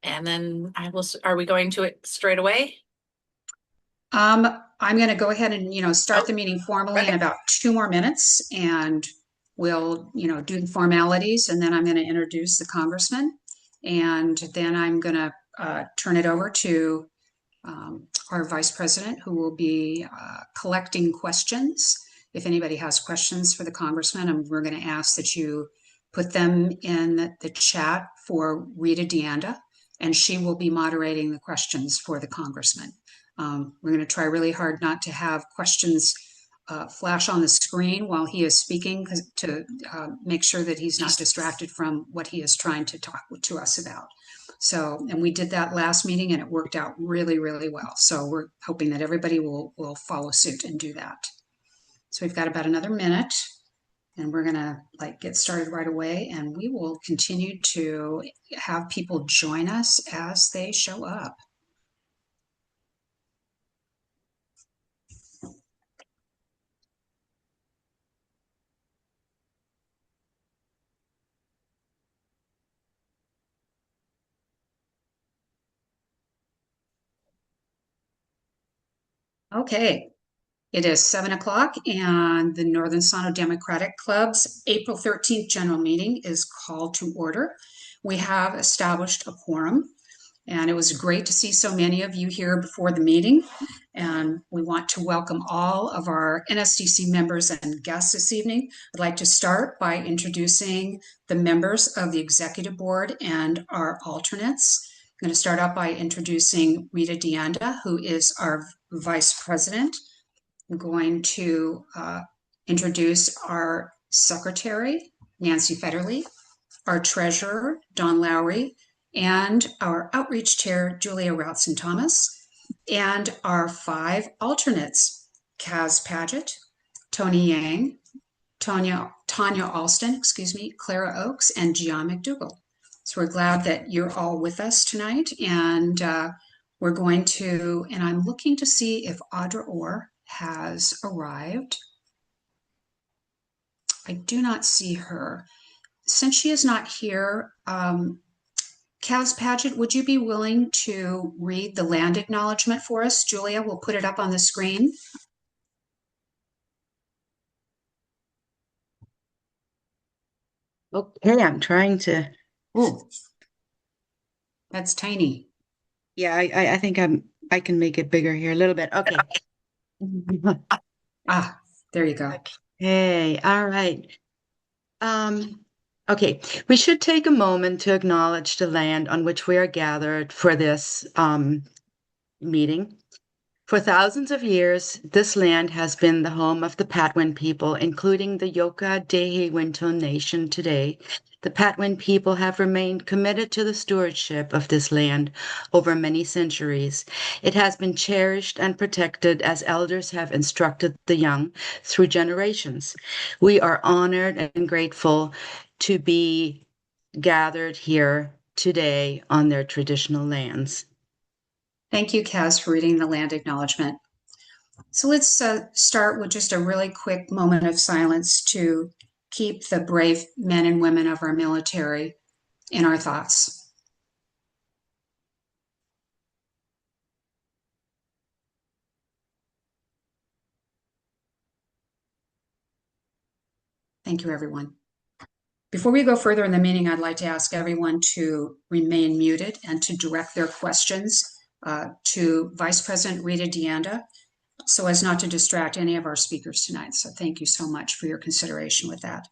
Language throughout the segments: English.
And then are we going to it straight away? I'm going to go ahead and, start Oh, the meeting formally in okay. about 2 more minutes, and we'll, do the formalities, and then I'm going to introduce the congressman, and then I'm going to turn it over to our vice president, who will be collecting questions. If anybody has questions for the congressman, and we're going to ask that you put them in the chat for Rita Deanda, and she will be moderating the questions for the congressman. We're going to try really hard not to have questions flash on the screen while he is speaking, to make sure that he's not distracted from what he is trying to talk to us about. So, and we did that last meeting and it worked out really, really well. So we're hoping that everybody will follow suit and do that. So we've got about another minute, and we're gonna get started right away, and we will continue to have people join us as they show up. Okay, it is 7 o'clock, and the Northern Solano Democratic Club's April 13th general meeting is called to order. We have established a quorum, and it was great to see so many of you here before the meeting. And we want to welcome all of our NSDC members and guests this evening. I'd like to start by introducing the members of the executive board and our alternates. I'm going to start out by introducing Rita Deanda, who is our vice president. I'm going to introduce our secretary, Nancy Federley, our treasurer, Don Lowry, and our outreach chair, Julia Routson Thomas, and our 5 alternates, Kaz Paget, Tony Yang, Tanya Alston, Clara Oakes, and Gian McDougall. So we're glad that you're all with us tonight, and we're going to, and I'm looking to see if Audra Orr has arrived. I do not see her. Since she is not here, Kaz Paget, would you be willing to read the land acknowledgement for us? Julia, we'll put it up on the screen. Okay, I'm trying to. Oh, that's tiny. Yeah, I think I can make it bigger here a little bit. Okay. Ah, there you go. Okay, all right. Okay, we should take a moment to acknowledge the land on which we are gathered for this meeting. For thousands of years, this land has been the home of the Patwin people, including the Yoka Dehe Winton Nation today. The Patwin people have remained committed to the stewardship of this land over many centuries. It has been cherished and protected as elders have instructed the young through generations. We are honored and grateful to be gathered here today on their traditional lands. Thank you, Kaz, for reading the land acknowledgement. So let's start with just a really quick moment of silence to keep the brave men and women of our military in our thoughts. Thank you, everyone. Before we go further in the meeting, I'd like to ask everyone to remain muted and to direct their questions to Vice President Rita Deanda, so as not to distract any of our speakers tonight. So thank you so much for your consideration with that.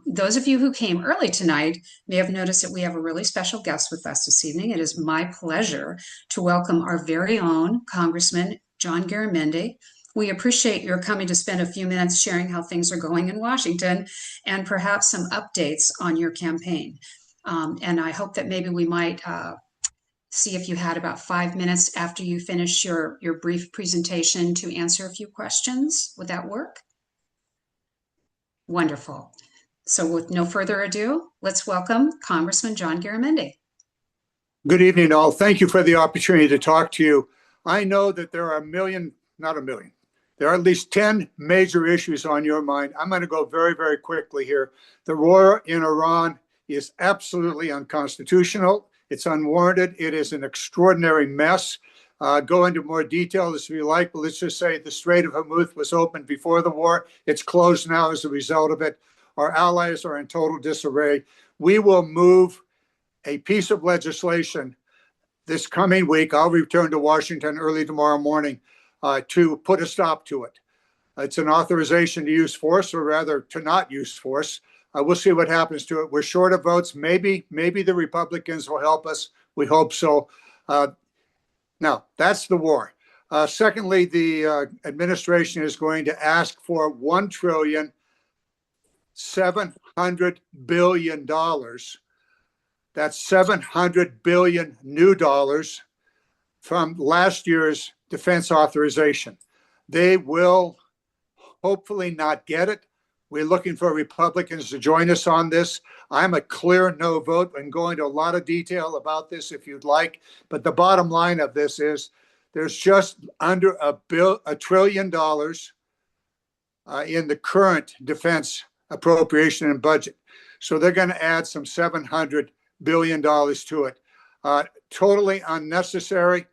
Those of you who came early tonight may have noticed that we have a really special guest with us this evening. It is my pleasure to welcome our very own Congressman John Garamendi. We appreciate your coming to spend a few minutes sharing how things are going in Washington and perhaps some updates on your campaign. And I hope that maybe we might see if you had about 5 minutes after you finish your brief presentation to answer a few questions. Would that work? Wonderful. So with no further ado, let's welcome Congressman John Garamendi. Good evening, all. Thank you for the opportunity to talk to you. I know that there are not a million, there are at least 10 major issues on your mind. I'm going to go very, very quickly here. The war in Iran is absolutely unconstitutional. It's unwarranted. It is an extraordinary mess. Go into more detail if you like, but let's just say the Strait of Hormuz was opened before the war. It's closed now as a result of it. Our allies are in total disarray. We will move a piece of legislation this coming week. I'll return to Washington early tomorrow morning to put a stop to it. It's an authorization to use force, or rather to not use force. We'll see what happens to it. We're short of votes. Maybe the Republicans will help us. We hope so. Now, that's the war. Secondly, the administration is going to ask for $1.7 trillion. That's 700 billion new dollars from last year's defense authorization. They will hopefully not get it. We're looking for Republicans to join us on this. I'm a clear no vote and go into a lot of detail about this if you'd like. But the bottom line of this is there's just under $1 trillion in the current defense appropriation and budget. So they're going to add some $700 billion to it. Totally unnecessary,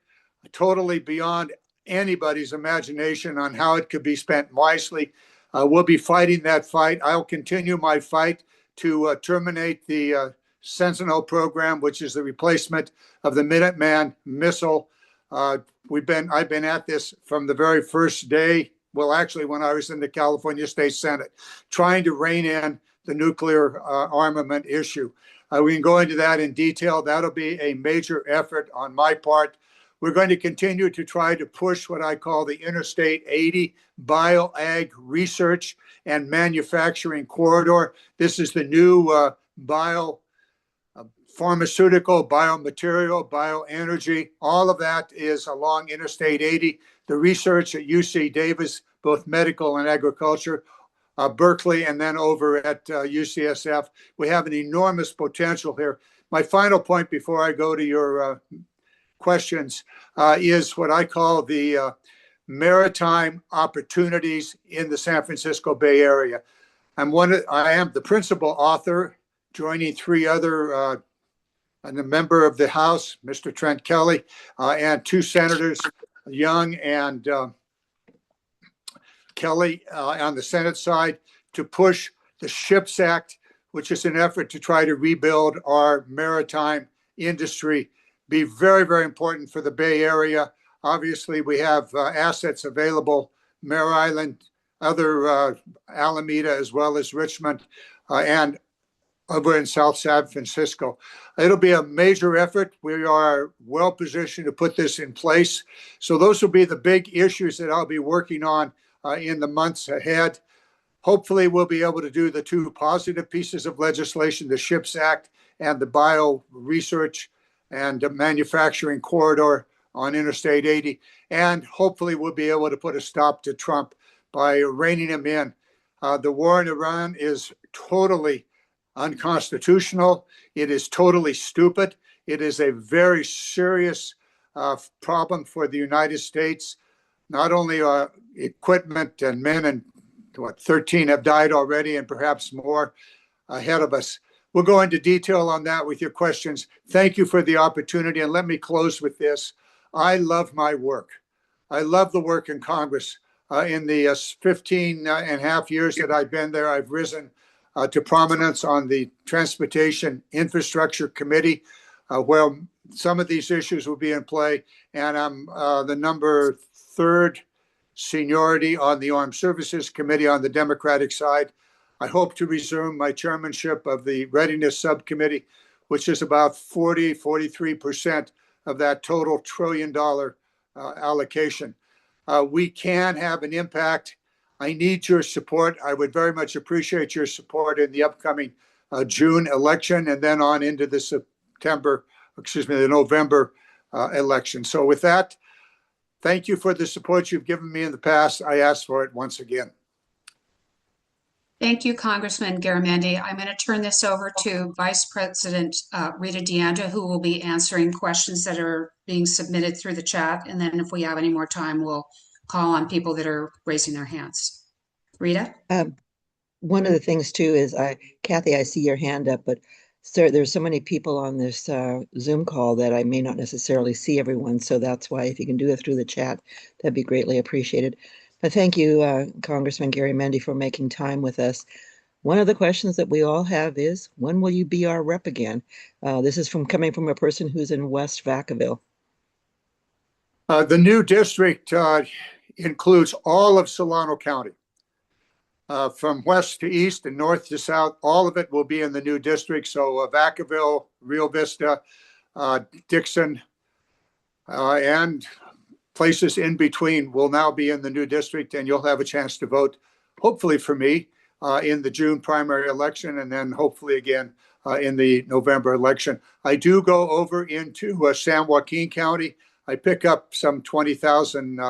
totally beyond anybody's imagination on how it could be spent wisely. We'll be fighting that fight. I'll continue my fight to terminate the Sentinel program, which is the replacement of the Minuteman missile. I've been at this from the very first day. Well, actually, when I was in the California State Senate, trying to rein in the nuclear armament issue. We can go into that in detail. That'll be a major effort on my part. We're going to continue to try to push what I call the Interstate 80 bioag research and manufacturing corridor. This is the new pharmaceutical, biomaterial, bioenergy. All of that is along Interstate 80. The research at UC Davis, both medical and agriculture, Berkeley, and then over at UCSF. We have an enormous potential here. My final point before I go to your questions is what I call the maritime opportunities in the San Francisco Bay Area. I am the principal author, joining three other and a member of the House, Mr. Trent Kelly, and two senators, Young and Kelly, on the Senate side, to push the SHIPS Act, which is an effort to try to rebuild our maritime industry. Be very, very important for the Bay Area. Obviously, we have assets available, Mare Island, other Alameda, as well as Richmond, and over in South San Francisco. It'll be a major effort. We are well positioned to put this in place. So those will be the big issues that I'll be working on in the months ahead. Hopefully, we'll be able to do the two positive pieces of legislation, the SHIPS Act and the bio research and manufacturing corridor on Interstate 80. And hopefully, we'll be able to put a stop to Trump by reining him in. The war in Iran is totally unconstitutional. It is totally stupid. It is a very serious problem for the United States. Not only are equipment and men, and 13 have died already, and perhaps more ahead of us. We'll go into detail on that with your questions. Thank you for the opportunity. And let me close with this. I love my work. I love the work in Congress. In the 15 and a half years that I've been there, I've risen to prominence on the Transportation Infrastructure Committee, where some of these issues will be in play. And I'm the number 3rd seniority on the Armed Services Committee on the Democratic side. I hope to resume my chairmanship of the Readiness Subcommittee, which is about 43% of that total $1 trillion allocation. We can have an impact. I need your support. I would very much appreciate your support in the upcoming June election and then on into the the November election. So with that, thank you for the support you've given me in the past. I ask for it once again. Thank you, Congressman Garamendi. I'm going to turn this over to Vice President Rita Deandra, who will be answering questions that are being submitted through the chat. And then if we have any more time, we'll call on people that are raising their hands. Rita? One of the things too is, Kathy, I see your hand up, but there's so many people on this Zoom call that I may not necessarily see everyone. So that's why if you can do it through the chat, that'd be greatly appreciated. But thank you, Congressman Gary Mendy, for making time with us. One of the questions that we all have is, when will you be our rep again? This is coming from a person who's in West Vacaville. The new district includes all of Solano County. From west to east and north to south, all of it will be in the new district. So Vacaville, Rio Vista, Dixon, and places in between will now be in the new district, and you'll have a chance to vote, hopefully for me, in the June primary election, and then hopefully again in the November election. I do go over into San Joaquin County. I pick up some 20,000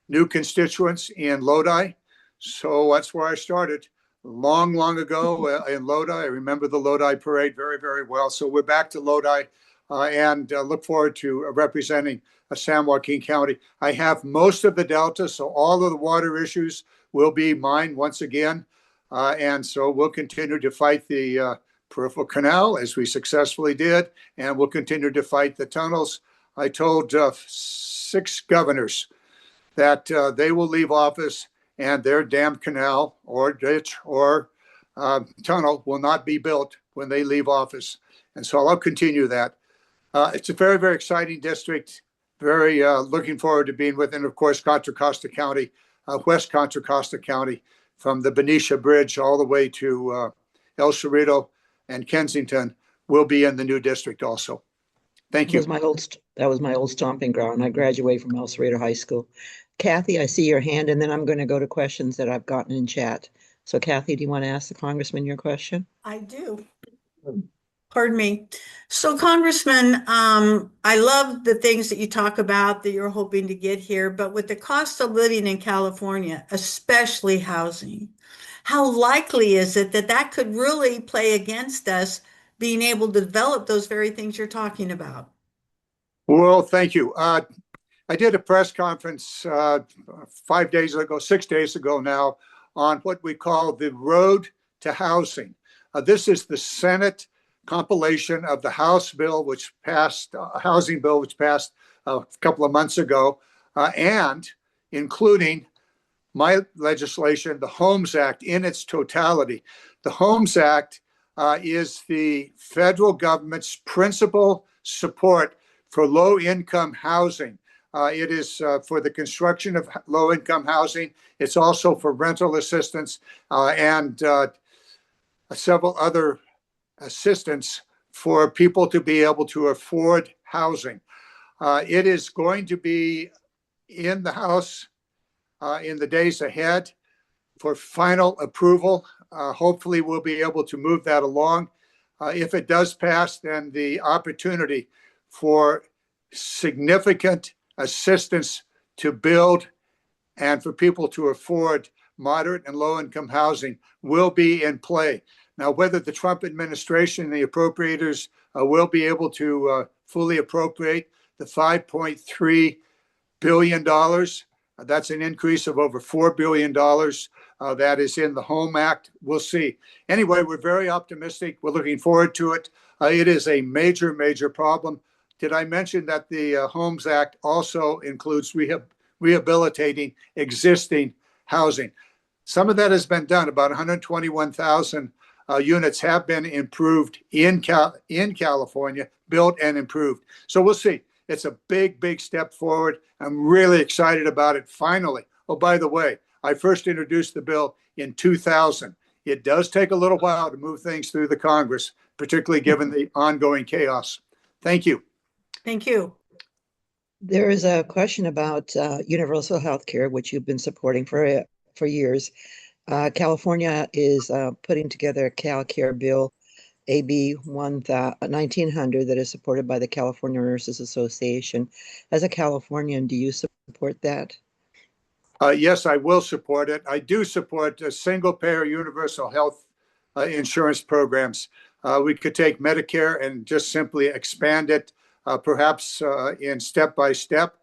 new constituents in Lodi. So that's where I started long, long ago in Lodi. I remember the Lodi parade very, very well. So we're back to Lodi and look forward to representing San Joaquin County. I have most of the Delta, so all of the water issues will be mine once again. And so we'll continue to fight the peripheral canal as we successfully did, and we'll continue to fight the tunnels. I told 6 governors that they will leave office and their damn canal or ditch or tunnel will not be built when they leave office. And so I'll continue that. It's a very, very exciting district. Very looking forward to being with, and of course, Contra Costa County, West Contra Costa County, from the Benicia Bridge all the way to El Cerrito and Kensington will be in the new district also. Thank you. That was my old stomping ground. I graduated from El Cerrito High School. Kathy, I see your hand, and then I'm going to go to questions that I've gotten in chat. So Kathy, do you want to ask the Congressman your question? I do. Pardon me. So Congressman, I love the things that you talk about that you're hoping to get here, but with the cost of living in California, especially housing, how likely is it that that could really play against us being able to develop those very things you're talking about? Well, thank you. I did a press conference 5 days ago, 6 days ago now, on what we call the road to housing. This is the Senate compilation of the House bill, which passed, housing bill, which passed a couple of months ago, and including my legislation, the Homes Act in its totality. The Homes Act is the federal government's principal support for low-income housing. It is for the construction of low-income housing. It's also for rental assistance and several other assistance for people to be able to afford housing. It is going to be in the House in the days ahead for final approval. Hopefully we'll be able to move that along. If it does pass, then the opportunity for significant assistance to build and for people to afford moderate and low income housing will be in play. Now, whether the Trump administration and the appropriators will be able to fully appropriate the $5.3 billion, that's an increase of over $4 billion that is in the Home Act. We'll see. Anyway, we're very optimistic. We're looking forward to it. It is a major, major problem. Did I mention that the Homes Act also includes rehabilitating existing housing? Some of that has been done. About 121,000 units have been improved in California, built and improved. So we'll see. It's a big, big step forward. I'm really excited about it finally. Oh, by the way, I first introduced the bill in 2000. It does take a little while to move things through the Congress, particularly given the ongoing chaos. Thank you. Thank you. There is a question about universal health care, which you've been supporting for years. California is putting together a CalCare bill, AB 1900, that is supported by the California Nurses Association. As a Californian, do you support that? Yes, I will support it. I do support single-payer universal health insurance programs. We could take Medicare and just simply expand it, perhaps in step by step.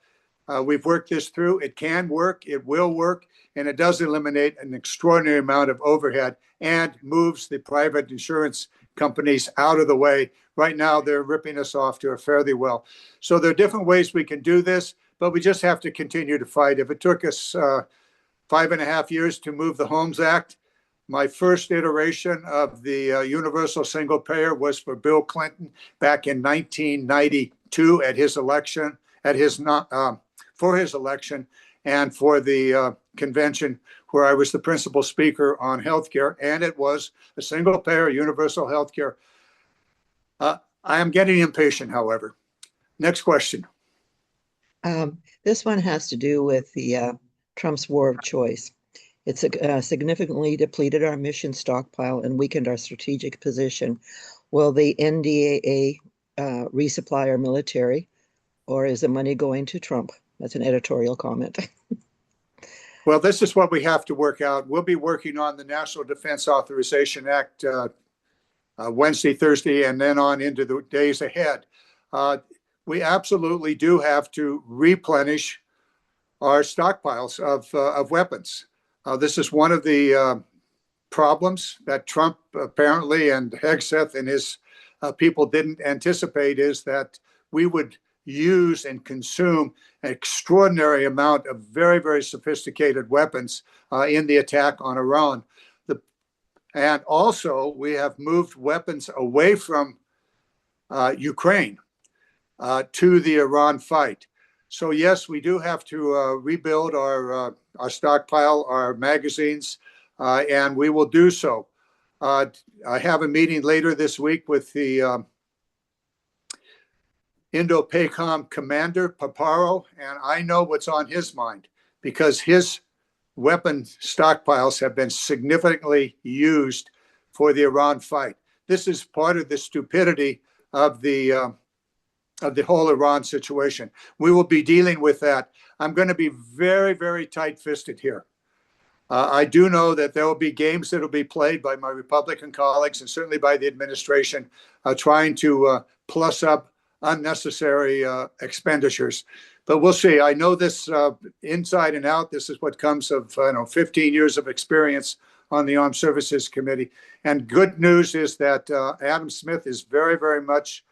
We've worked this through. It can work. It will work. And it does eliminate an extraordinary amount of overhead and moves the private insurance companies out of the way. Right now, they're ripping us off to a fairly well. So there are different ways we can do this, but we just have to continue to fight. If it took us 5.5 years to move the Homes Act, my first iteration of the universal single payer was for Bill Clinton back in 1992 at his election, for his election, and for the convention where I was the principal speaker on healthcare, and it was a single payer universal healthcare. I am getting impatient, however. Next question. This one has to do with the Trump's war of choice. It's significantly depleted our mission stockpile and weakened our strategic position. Will the NDAA resupply our military, or is the money going to Trump? That's an editorial comment. Well, this is what we have to work out. We'll be working on the National Defense Authorization Act Wednesday, Thursday, and then on into the days ahead. We absolutely do have to replenish our stockpiles of weapons. This is one of the problems that Trump apparently and Hegseth and his people didn't anticipate, is that we would use and consume an extraordinary amount of very, very sophisticated weapons in the attack on Iran. And also, we have moved weapons away from Ukraine to the Iran fight. So yes, we do have to rebuild our stockpile, our magazines, and we will do so. I have a meeting later this week with the Indo-PACOM commander, Paparo, and I know what's on his mind, because his weapon stockpiles have been significantly used for the Iran fight. This is part of the stupidity of the whole Iran situation. We will be dealing with that. I'm going to be very, very tight-fisted here. I do know that there will be games that will be played by my Republican colleagues and certainly by the administration trying to plus up unnecessary expenditures. But we'll see. I know this inside and out. This is what comes of 15 years of experience on the Armed Services Committee. And good news is that Adam Smith is very, very much,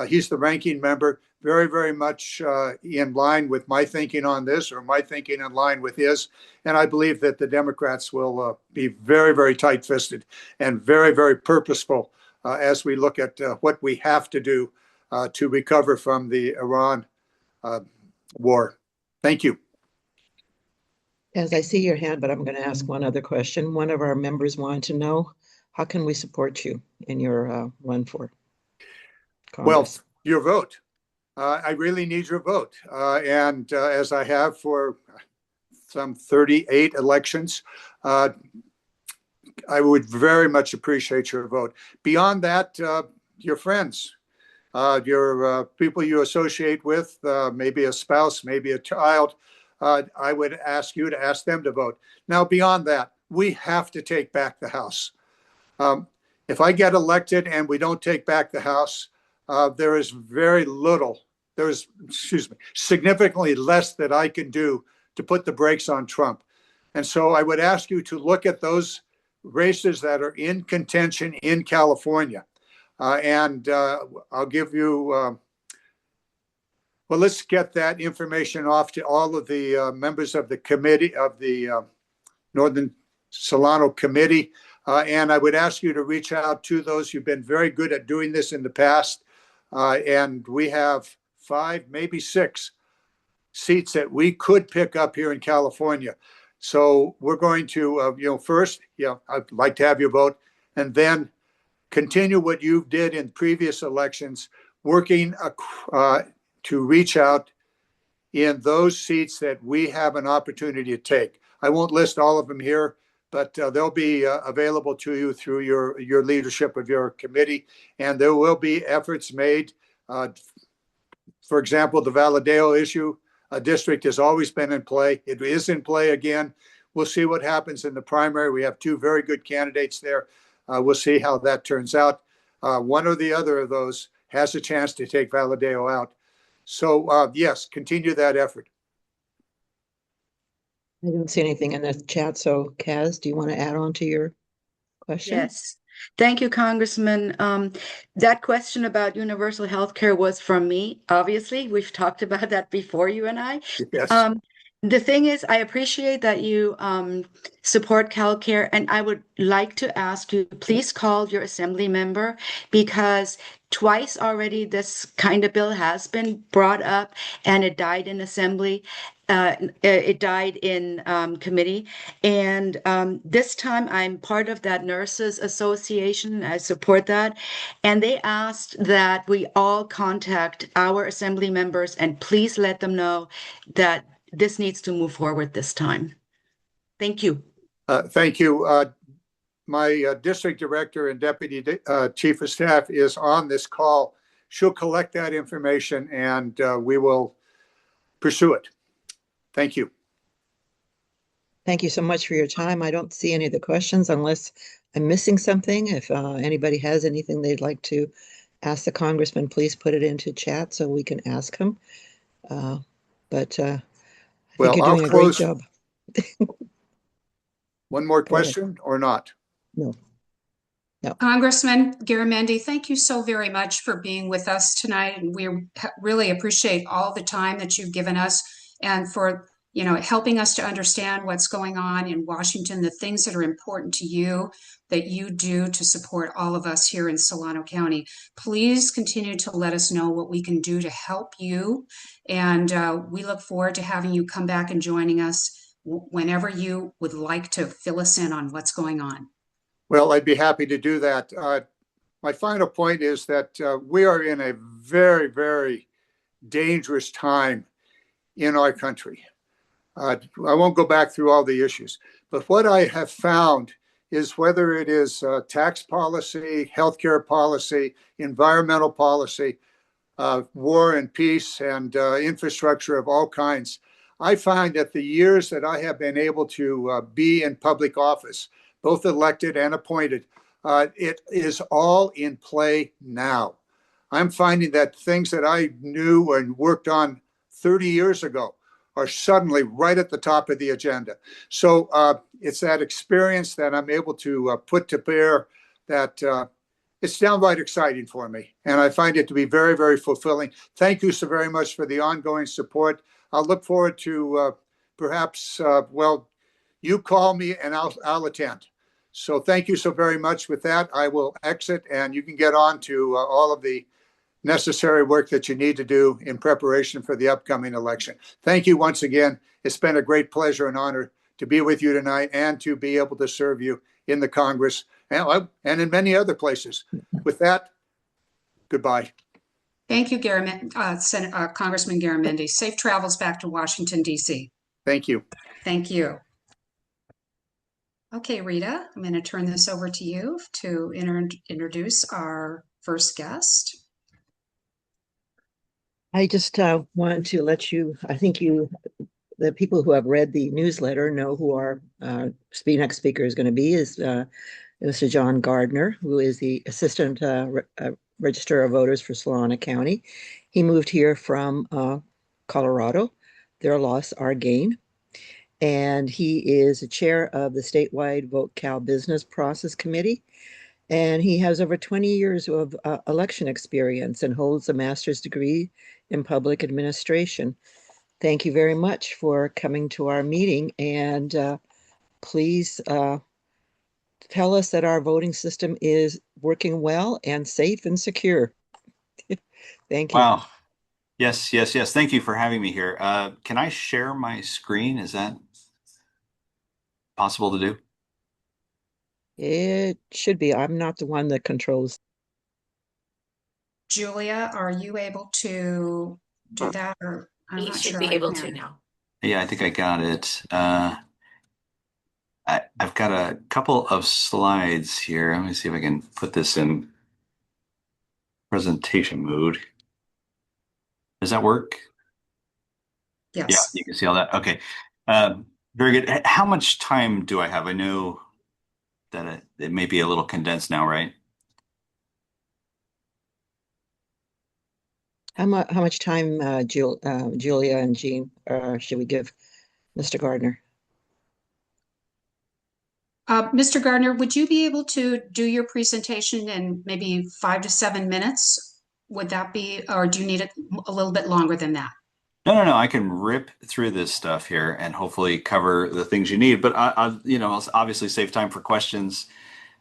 he's the ranking member, very, very much in line with my thinking on this, or my thinking in line with his. And I believe that the Democrats will be very, very tight-fisted and very, very purposeful as we look at what we have to do to recover from the Iran war. Thank you. As I see your hand, but I'm going to ask one other question. One of our members wanted to know, how can we support you in your run for Congress? Well, your vote. I really need your vote. And as I have for some 38 elections, I would very much appreciate your vote. Beyond that, your friends, your people you associate with, maybe a spouse, maybe a child, I would ask you to ask them to vote. Now, beyond that, we have to take back the House. If I get elected and we don't take back the House, there is very little, significantly less that I can do to put the brakes on Trump. And so I would ask you to look at those races that are in contention in California. And I'll give you, well, let's get that information off to all of the members of the committee, of the Northern Solano Committee. And I would ask you to reach out to those who've been very good at doing this in the past. And we have 5, maybe 6 seats that we could pick up here in California. So we're going to, first, I'd like to have your vote, and then continue what you did in previous elections, working to reach out in those seats that we have an opportunity to take. I won't list all of them here, but they'll be available to you through your leadership of your committee, and there will be efforts made. For example, the Valadeo issue district has always been in play. It is in play again. We'll see what happens in the primary. We have 2 very good candidates there. We'll see how that turns out. One or the other of those has a chance to take Valadeo out. So yes, continue that effort. I don't see anything in the chat. So Kaz, do you want to add on to your question? Yes. Thank you, Congressman. That question about universal health care was from me, obviously. We've talked about that before, you and I. Yes. The thing is, I appreciate that you support CalCare, and I would like to ask you, please call your assembly member, because twice already this kind of bill has been brought up and it died in assembly. It died in committee. And this time I'm part of that nurses association. I support that. And they asked that we all contact our assembly members and please let them know that this needs to move forward this time. Thank you. Thank you. My district director and deputy chief of staff is on this call. She'll collect that information and we will pursue it. Thank you. Thank you so much for your time. I don't see any of the questions unless I'm missing something. If anybody has anything they'd like to ask the congressman, please put it into chat so we can ask him. I think Well, you're I'll doing a great close. job. One more Go ahead. question or not? No. Congressman Garamendi, thank you so very much for being with us tonight. And we really appreciate all the time that you've given us and for, helping us to understand what's going on in Washington, the things that are important to you that you do to support all of us here in Solano County. Please continue to let us know what we can do to help you. And we look forward to having you come back and joining us whenever you would like to fill us in on what's going on. Well, I'd be happy to do that. My final point is that we are in a very, very dangerous time in our country. I won't go back through all the issues, but what I have found is whether it is tax policy, healthcare policy, environmental policy, war and peace, and infrastructure of all kinds, I find that the years that I have been able to be in public office, both elected and appointed, it is all in play now. I'm finding that things that I knew and worked on 30 years ago are suddenly right at the top of the agenda. So it's that experience that I'm able to put to bear that it's downright exciting for me. And I find it to be very, very fulfilling. Thank you so very much for the ongoing support. I'll look forward to perhaps, you call me and I'll attend. So thank you so very much. With that, I will exit and you can get on to all of the necessary work that you need to do in preparation for the upcoming election. Thank you once again. It's been a great pleasure and honor to be with you tonight and to be able to serve you in the Congress and in many other places. With that, goodbye. Thank you, Congressman Garamendi. Safe travels back to Washington, D.C. Thank you. Thank you. Okay, Rita, I'm going to turn this over to you to introduce our first guest. I just wanted to let you, I think the people who have read the newsletter know who our next speaker is going to be is Mr. John Gardner, who is the Assistant Registrar of Voters for Solano County. He moved here from Colorado. Their loss, our gain. And he is a chair of the statewide Vote Cal Business Process Committee. And he has over 20 years of election experience and holds a master's degree in public administration. Thank you very much for coming to our meeting. And please tell us that our voting system is working well and safe and secure. Thank you. Wow. Yes. Thank you for having me here. Can I share my screen? Is that possible to do? It should be. I'm not the one that controls. Julia, are you able to do that? Or I'm You not should sure be I able can. to now. Yeah, I think I got it. I've got a couple of slides here. Let me see if I can put this in presentation mode. Does that work? Yes. Yeah, you can see all that. Okay. Very good. How much time do I have? I know that it may be a little condensed now, right? How much time, Julia and Jean, should we give Mr. Gardner? Mr. Gardner, would you be able to do your presentation in maybe 5 to 7 minutes? Would that be, or do you need a little bit longer than that? No. I can rip through this stuff here and hopefully cover the things you need. But I'll obviously save time for questions.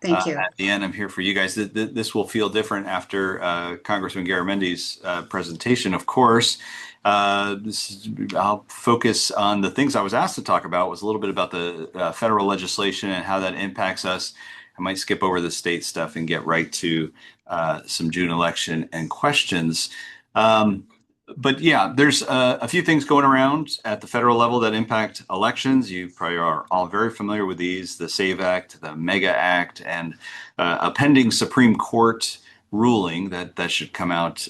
Thank you. At the end, I'm here for you guys. This will feel different after Congressman Garamendi's presentation, of course. I'll focus on the things I was asked to talk about. Was a little bit about the federal legislation and how that impacts us. I might skip over the state stuff and get right to some June election and questions. But yeah, there's a few things going around at the federal level that impact elections. You probably are all very familiar with these, the SAVE Act, the MEGA Act, and a pending Supreme Court ruling that should come out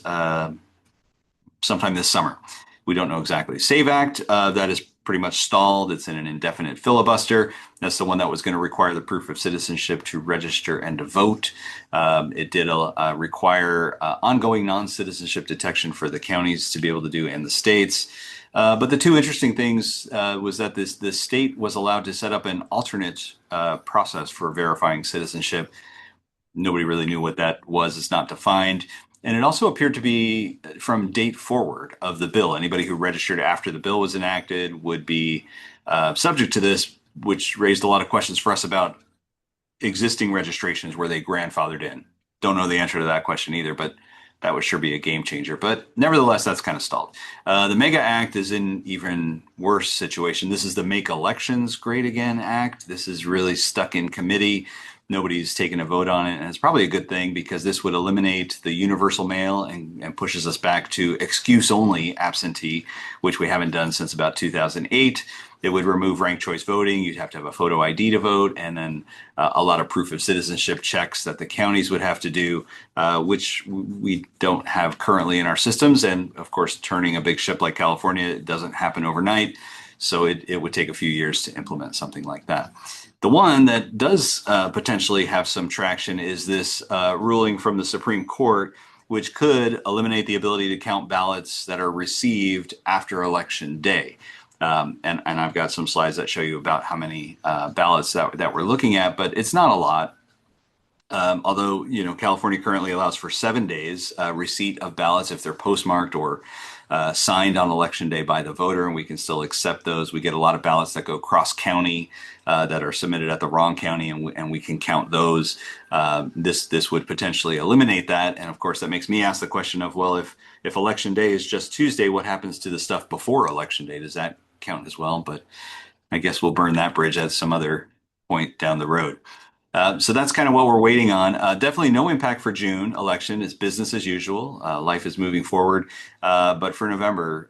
sometime this summer. We don't know exactly. SAVE Act, that is pretty much stalled. It's in an indefinite filibuster. That's the one that was going to require the proof of citizenship to register and to vote. It did require ongoing non-citizenship detection for the counties to be able to do in the states. But the two interesting things was that the state was allowed to set up an alternate process for verifying citizenship. Nobody really knew what that was. It's not defined. And it also appeared to be from date forward of the bill. Anybody who registered after the bill was enacted would be subject to this, which raised a lot of questions for us about existing registrations. Were they grandfathered in? Don't know the answer to that question either, but that would sure be a game changer. But nevertheless, that's kind of stalled. The MEGA Act is in even worse situation. This is the Make Elections Great Again Act. This is really stuck in committee. Nobody's taken a vote on it, and it's probably a good thing because this would eliminate the universal mail and pushes us back to excuse-only absentee, which we haven't done since about 2008. It would remove ranked choice voting. You'd have to have a photo ID to vote, and then a lot of proof of citizenship checks that the counties would have to do, which we don't have currently in our systems. And of course, turning a big ship like California, it doesn't happen overnight. So it would take a few years to implement something like that. The one that does potentially have some traction is this ruling from the Supreme Court, which could eliminate the ability to count ballots that are received after Election Day. And I've got some slides that show you about how many ballots that we're looking at, but it's not a lot. Although, California currently allows for 7 days receipt of ballots if they're postmarked or signed on Election Day by the voter, and we can still accept those. We get a lot of ballots that go cross-county that are submitted at the wrong county, and we can count those. This would potentially eliminate that, and of course, that makes me ask the question of, well, if Election Day is just Tuesday, what happens to the stuff before Election Day? Does that count as well? But I guess we'll burn that bridge at some other point down the road. So that's kind of what we're waiting on. Definitely no impact for June election. It's business as usual. Life is moving forward. But for November,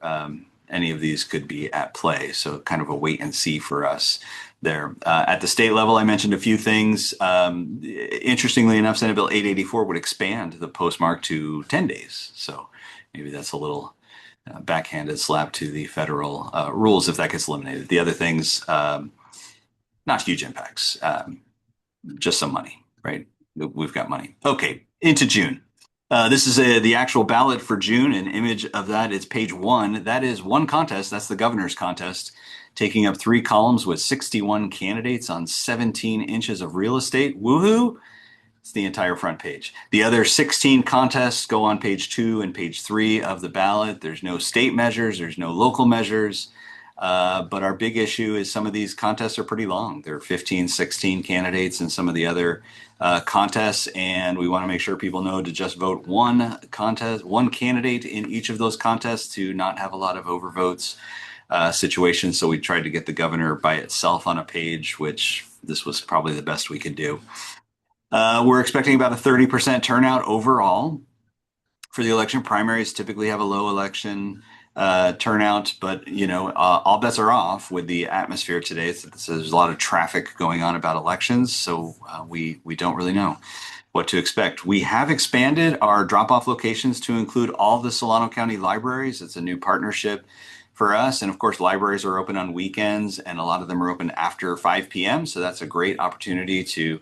any of these could be at play. So kind of a wait and see for us there. At the state level, I mentioned a few things. Interestingly enough, Senate Bill 884 would expand the postmark to 10 days. So maybe that's a little backhanded slap to the federal rules if that gets eliminated. The other things, not huge impacts. Just some money, right? We've got money. Okay, into June. This is the actual ballot for June. An image of that is page 1. That is one contest. That's the governor's contest, taking up 3 columns with 61 candidates on 17 inches of real estate. Woohoo! It's the entire front page. The other 16 contests go on page 2 and page 3 of the ballot. There's no state measures. There's no local measures. But our big issue is some of these contests are pretty long. There are 15, 16 candidates in some of the other contests, and we want to make sure people know to just vote one candidate in each of those contests to not have a lot of overvotes situations. So we tried to get the governor by itself on a page, which this was probably the best we could do. We're expecting about a 30% turnout overall for the election. Primaries typically have a low election turnout, but all bets are off with the atmosphere today. So there's a lot of traffic going on about elections, so we don't really know what to expect. We have expanded our drop-off locations to include all the Solano County libraries. It's a new partnership for us, and of course, libraries are open on weekends, and a lot of them are open after 5 p.m. So that's a great opportunity to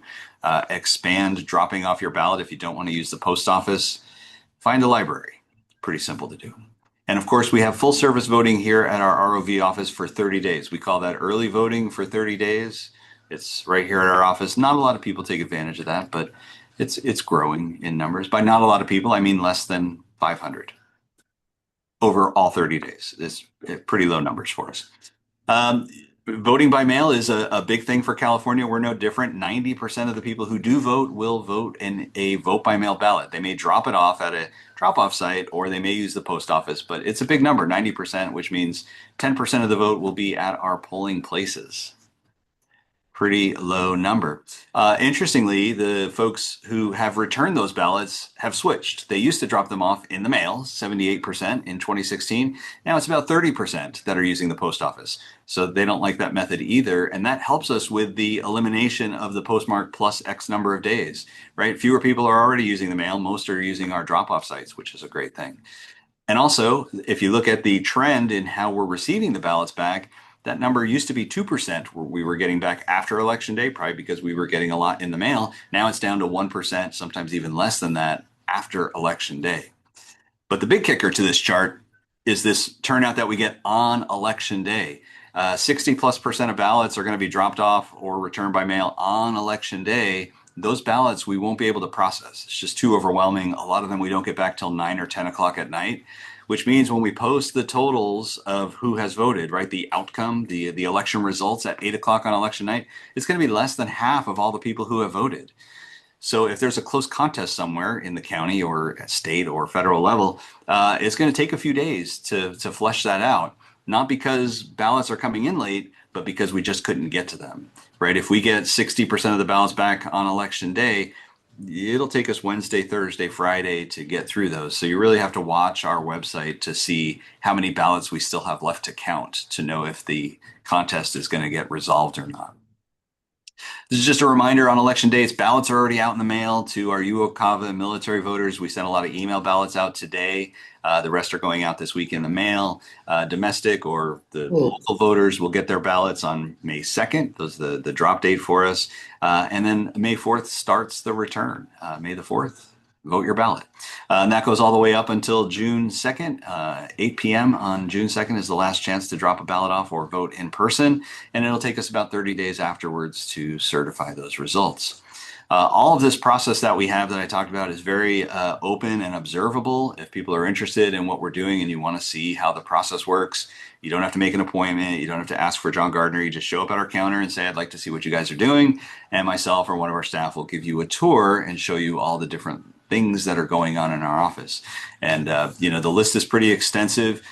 expand dropping off your ballot if you don't want to use the post office. Find a library. Pretty simple to do. And of course, we have full service voting here at our ROV office for 30 days. We call that early voting for 30 days. It's right here at our office. Not a lot of people take advantage of that, but it's growing in numbers. By not a lot of people, I mean less than 500 over all 30 days. It's pretty low numbers for us. Voting by mail is a big thing for California. We're no different. 90% of the people who do vote will vote in a vote by mail ballot. They may drop it off at a drop off site or they may use the post office, but it's a big number, 90%, which means 10% of the vote will be at our polling places. Pretty low number. Interestingly, the folks who have returned those ballots have switched. They used to drop them off in the mail, 78% in 2016. Now it's about 30% that are using the post office. So they don't like that method either. And that helps us with the elimination of the postmark plus X number of days, right? Fewer people are already using the mail. Most are using our drop-off sites, which is a great thing. And also, if you look at the trend in how we're receiving the ballots back, that number used to be 2% where we were getting back after Election Day, probably because we were getting a lot in the mail. Now it's down to 1%, sometimes even less than that after Election Day. But the big kicker to this chart is this turnout that we get on Election Day. 60+% of ballots are going to be dropped off or returned by mail on Election Day. Those ballots we won't be able to process. It's just too overwhelming. A lot of them we don't get back till 9 or 10 o'clock at night, which means when we post the totals of who has voted, right, the outcome, the election results at 8 o'clock on election night, it's going to be less than half of all the people who have voted. So if there's a close contest somewhere in the county or state or federal level, it's going to take a few days to flesh that out. Not because ballots are coming in late, but because we just couldn't get to them, right? If we get 60% of the ballots back on election day, it'll take us Wednesday, Thursday, Friday to get through those. So you really have to watch our website to see how many ballots we still have left to count to know if the contest is going to get resolved or not. This is just a reminder on election days, ballots are already out in the mail to our UOCAVA military voters. We sent a lot of email ballots out today. The rest are going out this week in the mail. Domestic or the local voters will get their ballots on May 2nd. Those are the drop date for us. And then May 4th starts the return. May the 4th, vote your ballot. And that goes all the way up until June 2nd. 8 p.m. on June 2nd is the last chance to drop a ballot off or vote in person. And it'll take us about 30 days afterwards to certify those results. All of this process that we have that I talked about is very open and observable. If people are interested in what we're doing and you want to see how the process works, you don't have to make an appointment. You don't have to ask for John Gardner. You just show up at our counter and say, I'd like to see what you guys are doing. And myself or one of our staff will give you a tour and show you all the different things that are going on in our office. And, the list is pretty extensive.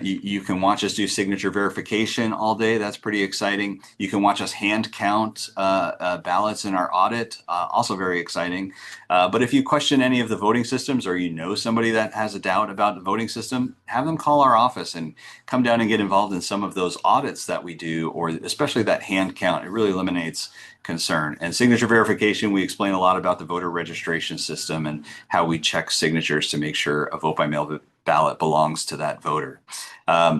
You can watch us do signature verification all day. That's pretty exciting. You can watch us hand count ballots in our audit. Also very exciting. But if you question any of the voting systems or you know somebody that has a doubt about the voting system, have them call our office and come down and get involved in some of those audits that we do, or especially that hand count. It really eliminates concern. And signature verification, we explain a lot about the voter registration system and how we check signatures to make sure a vote by mail ballot belongs to that voter.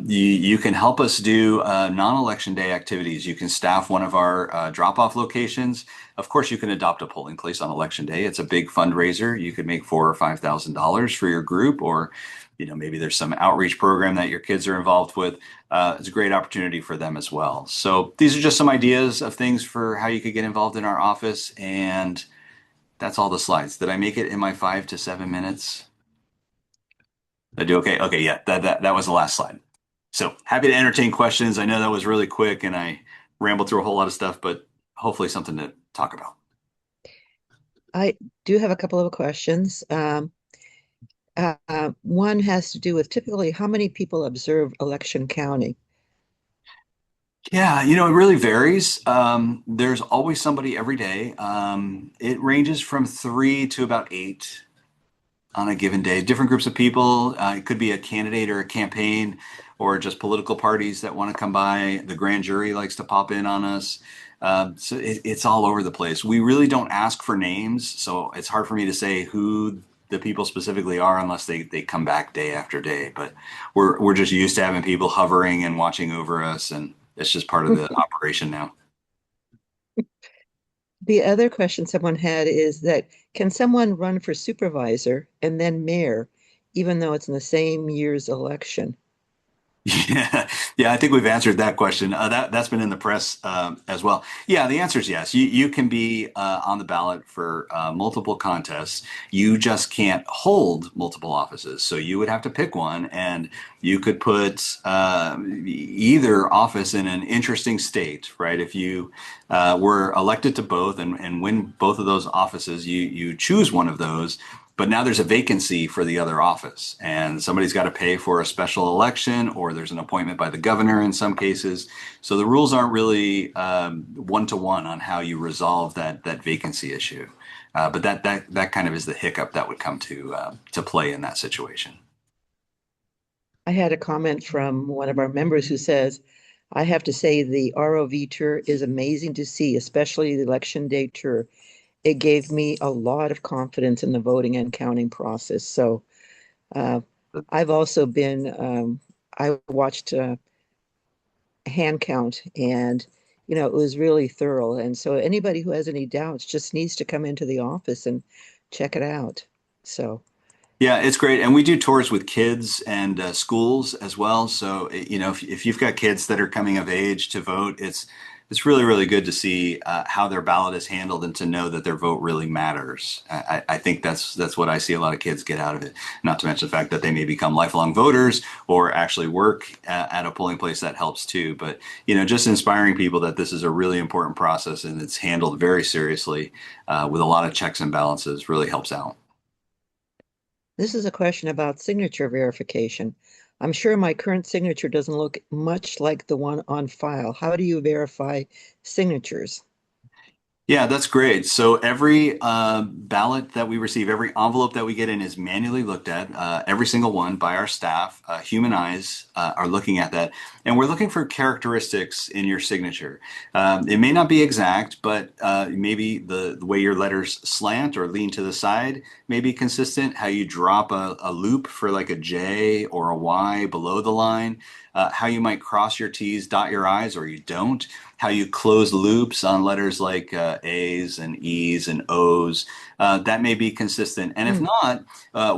You can help us do non-election day activities. You can staff one of our drop-off locations. Of course, you can adopt a polling place on election day. It's a big fundraiser. You could make $4,000 or $5,000 for your group, or maybe there's some outreach program that your kids are involved with. It's a great opportunity for them as well. So these are just some ideas of things for how you could get involved in our office. And that's all the slides. Did I make it in my 5 to 7 minutes? I do okay. Okay, yeah, that was the last slide. So happy to entertain questions. I know that was really quick and I rambled through a whole lot of stuff, but hopefully something to talk about. I do have a couple of questions. One has to do with typically how many people observe election counting? Yeah, it really varies. There's always somebody every day. It ranges from 3 to about 8 on a given day. Different groups of people. It could be a candidate or a campaign or just political parties that want to come by. The grand jury likes to pop in on us. So it's all over the place. We really don't ask for names, so it's hard for me to say who the people specifically are unless they come back day after day. But we're just used to having people hovering and watching over us, and it's just part of the operation now. The other question someone had is that can someone run for supervisor and then mayor, even though it's in the same year's election? Yeah, I think we've answered that question. That's been in the press as well. Yeah, the answer is yes. You can be on the ballot for multiple contests. You just can't hold multiple offices. So you would have to pick one, and you could put either office in an interesting state, right? If you were elected to both and win both of those offices, you choose one of those. But now there's a vacancy for the other office, and somebody's got to pay for a special election, or there's an appointment by the governor in some cases. So the rules aren't really one-to-one on how you resolve that vacancy issue. But that kind of is the hiccup that would come to play in that situation. I had a comment from one of our members who says, I have to say the ROV tour is amazing to see, especially the election day tour. It gave me a lot of confidence in the voting and counting process. So I've also been, I watched hand count, and it was really thorough. And so anybody who has any doubts just needs to come into the office and check it out. So Yeah, it's great. And we do tours with kids and schools as well. So, if you've got kids that are coming of age to vote, it's really, really good to see how their ballot is handled and to know that their vote really matters. I think that's what I see a lot of kids get out of it. Not to mention the fact that they may become lifelong voters or actually work at a polling place. That helps too. But, just inspiring people that this is a really important process and it's handled very seriously with a lot of checks and balances really helps out. this is a question about signature verification. I'm sure my current signature doesn't look much like the one on file. How do you verify signatures? Yeah, that's great. So every ballot that we receive, every envelope that we get in is manually looked at, every single one by our staff. Human eyes are looking at that. And we're looking for characteristics in your signature. It may not be exact, but maybe the way your letters slant or lean to the side may be consistent. How you drop a loop for like a J or a Y below the line. How you might cross your T's, dot your I's, or you don't. How you close loops on letters like A's and E's and O's. That may be consistent. And if not,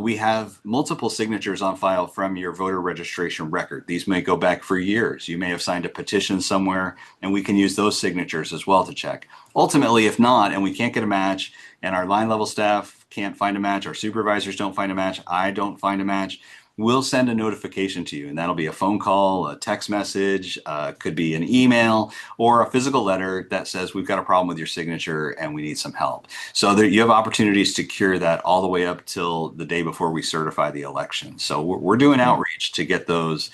we have multiple signatures on file from your voter registration record. These may go back for years. You may have signed a petition somewhere, and we can use those signatures as well to check. Ultimately, if not, and we can't get a match, and our line level staff can't find a match, our supervisors don't find a match, I don't find a match, we'll send a notification to you, and that'll be a phone call, a text message, could be an email, or a physical letter that says we've got a problem with your signature and we need some help. So there, you have opportunities to cure that all the way up till the day before we certify the election. So we're doing outreach to get those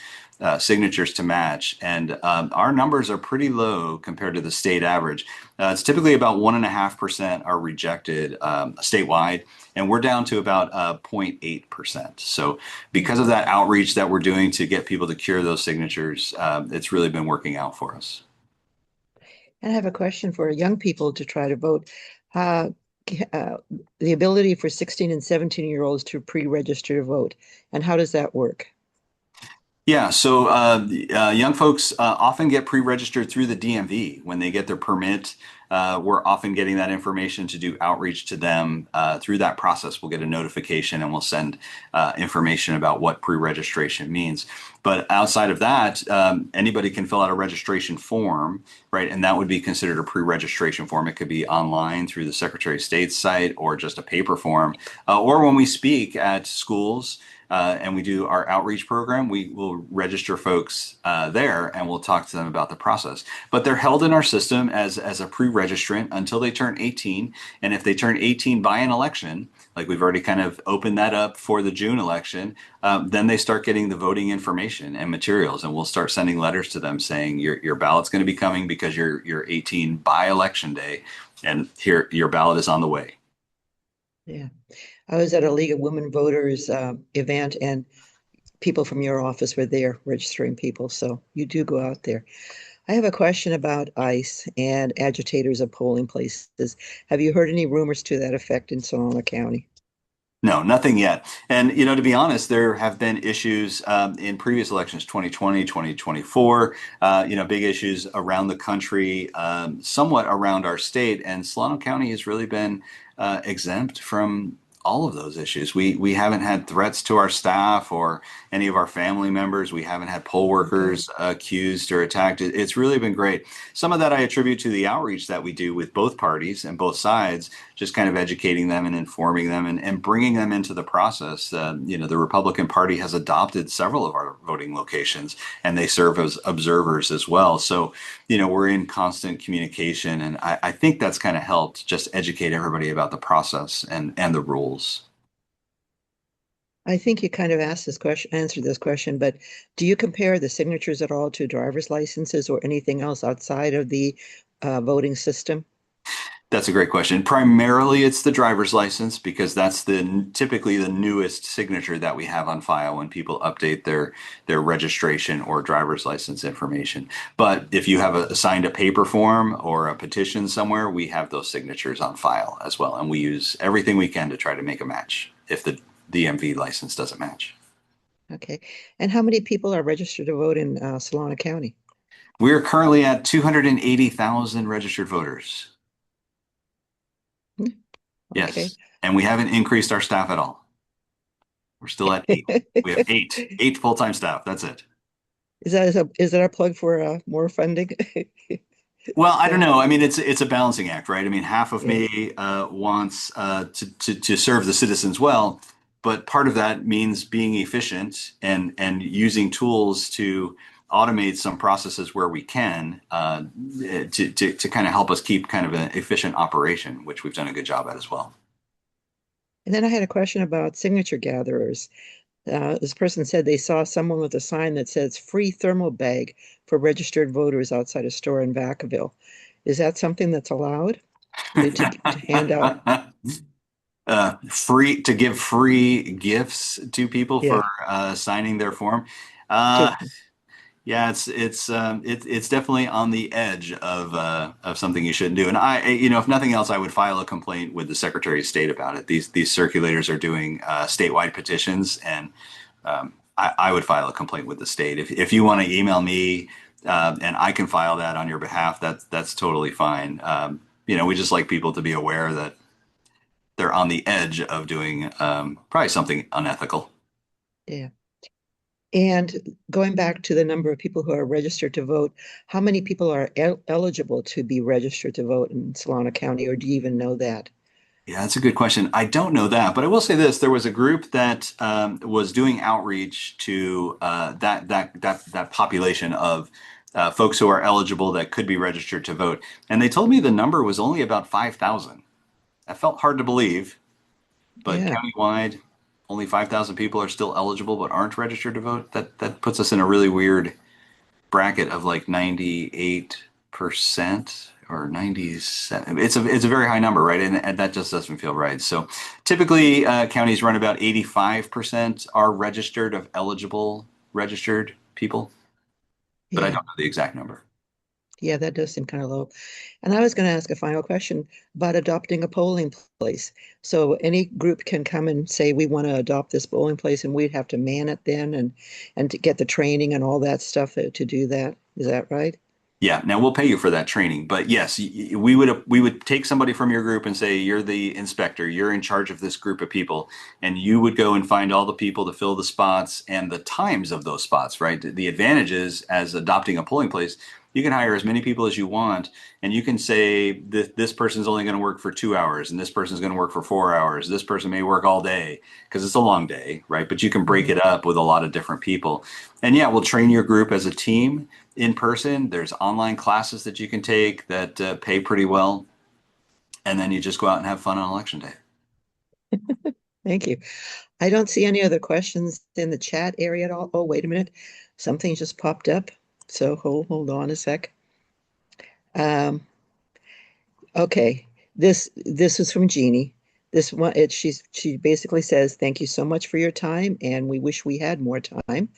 signatures to match, and our numbers are pretty low compared to the state average. It's typically about 1.5% are rejected statewide, and we're down to about 0.8%. So because of that outreach that we're doing to get people to cure those signatures, it's really been working out for us. And I have a question for young people to try to vote. The ability for 16 and 17-year-olds to pre-register to vote, and how does that work? Yeah, so young folks often get pre-registered through the DMV when they get their permit. We're often getting that information to do outreach to them. Through that process, we'll get a notification and we'll send information about what pre-registration means. But outside of that, anybody can fill out a registration form, right? And that would be considered a pre-registration form. It could be online through the Secretary of State's site or just a paper form. Or when we speak at schools, and we do our outreach program, we will register folks there and we'll talk to them about the process. But they're held in our system as a pre-registrant until they turn 18. And if they turn 18 by an election, like we've already kind of opened that up for the June election, then they start getting the voting information and materials, and we'll start sending letters to them saying your ballot's going to be coming because you're 18 by election day, and here your ballot is on the way. Yeah. I was at a League of Women Voters event, and people from your office were there registering people. So you do go out there. I have a question about ICE and agitators of polling places. Have you heard any rumors to that effect in Solano County? No, nothing yet. And, to be honest, there have been issues in previous elections, 2020, 2024, big issues around the country, somewhat around our state. And Solano County has really been exempt from all of those issues. We haven't had threats to our staff or any of our family members. We haven't had poll workers accused or attacked. It's really been great. Some of that I attribute to the outreach that we do with both parties and both sides, just kind of educating them and informing them and bringing them into the process. The Republican Party has adopted several of our voting locations, and they serve as observers as well. So, we're in constant communication, and I think that's kind of helped just educate everybody about the process and the rules. I think you kind of answered this question, but do you compare the signatures at all to driver's licenses or anything else outside of the voting system? That's a great question. Primarily, it's the driver's license because that's typically the newest signature that we have on file when people update their registration or driver's license information. But if you have signed a paper form or a petition somewhere, we have those signatures on file as well, and we use everything we can to try to make a match if the DMV license doesn't match. Okay. And how many people are registered to vote in Solano County? We're currently at 280,000 registered voters. Yes. Okay. And we haven't increased our staff at all. We're still at 8. We have eight full-time staff. That's it. Is that a plug for more funding? Well, I don't know. I mean, it's a balancing act, right? I mean, half of me wants to serve the citizens well, but part of that means being efficient and using tools to automate some processes where we can to kind of help us keep kind of an efficient operation, which we've done a good job at as well. And then I had a question about signature gatherers. This person said they saw someone with a sign that says free thermal bag for registered voters outside a store in Vacaville. Is that something that's allowed to hand out? To give free gifts to people for signing their form. Yeah, it's definitely on the edge of something you shouldn't do. And if nothing else, I would file a complaint with the Secretary of State about it. These circulators are doing statewide petitions, and I would file a complaint with the state. If you want to email me and I can file that on your behalf, that's totally fine. We just like people to be aware that they're on the edge of doing probably something unethical. Yeah. And going back to the number of people who are registered to vote, how many people are eligible to be registered to vote in Solano County, or do you even know that? Yeah, that's a good question. I don't know that, but I will say this: there was a group that was doing outreach to that population of folks who are eligible that could be registered to vote, and they told me the number was only about 5,000. That felt hard to believe, but countywide, only 5,000 people are still eligible but aren't registered to vote. That puts us in a really weird bracket of like 98% or 97. It's a very high number, right? And that just doesn't feel right. So typically counties run about 85% are registered of eligible registered people, but I don't know the exact number. Yeah, that does seem kind of low. And I was going to ask a final question about adopting a polling place. So any group can come and say, we want to adopt this polling place, and we'd have to man it then and to get the training and all that stuff to do that. Is that right? Yeah. Now we'll pay you for that training, but yes, we would take somebody from your group and say, you're the inspector, you're in charge of this group of people, and you would go and find all the people to fill the spots and the times of those spots, right? The advantage is, as adopting a polling place, you can hire as many people as you want, and you can say this person's only going to work for 2 hours, and this person's going to work for 4 hours. This person may work all day because it's a long day, right? But you can break it up with a lot of different people. And yeah, we'll train your group as a team in person. There's online classes that you can take that pay pretty well. And then you just go out and have fun on election day. Thank you. I don't see any other questions in the chat area at all. Oh, wait a minute. Something just popped up. So hold on a sec. Okay, this is from Jeannie. This one, she basically says, "Thank you so much for your time, and we wish we had more time."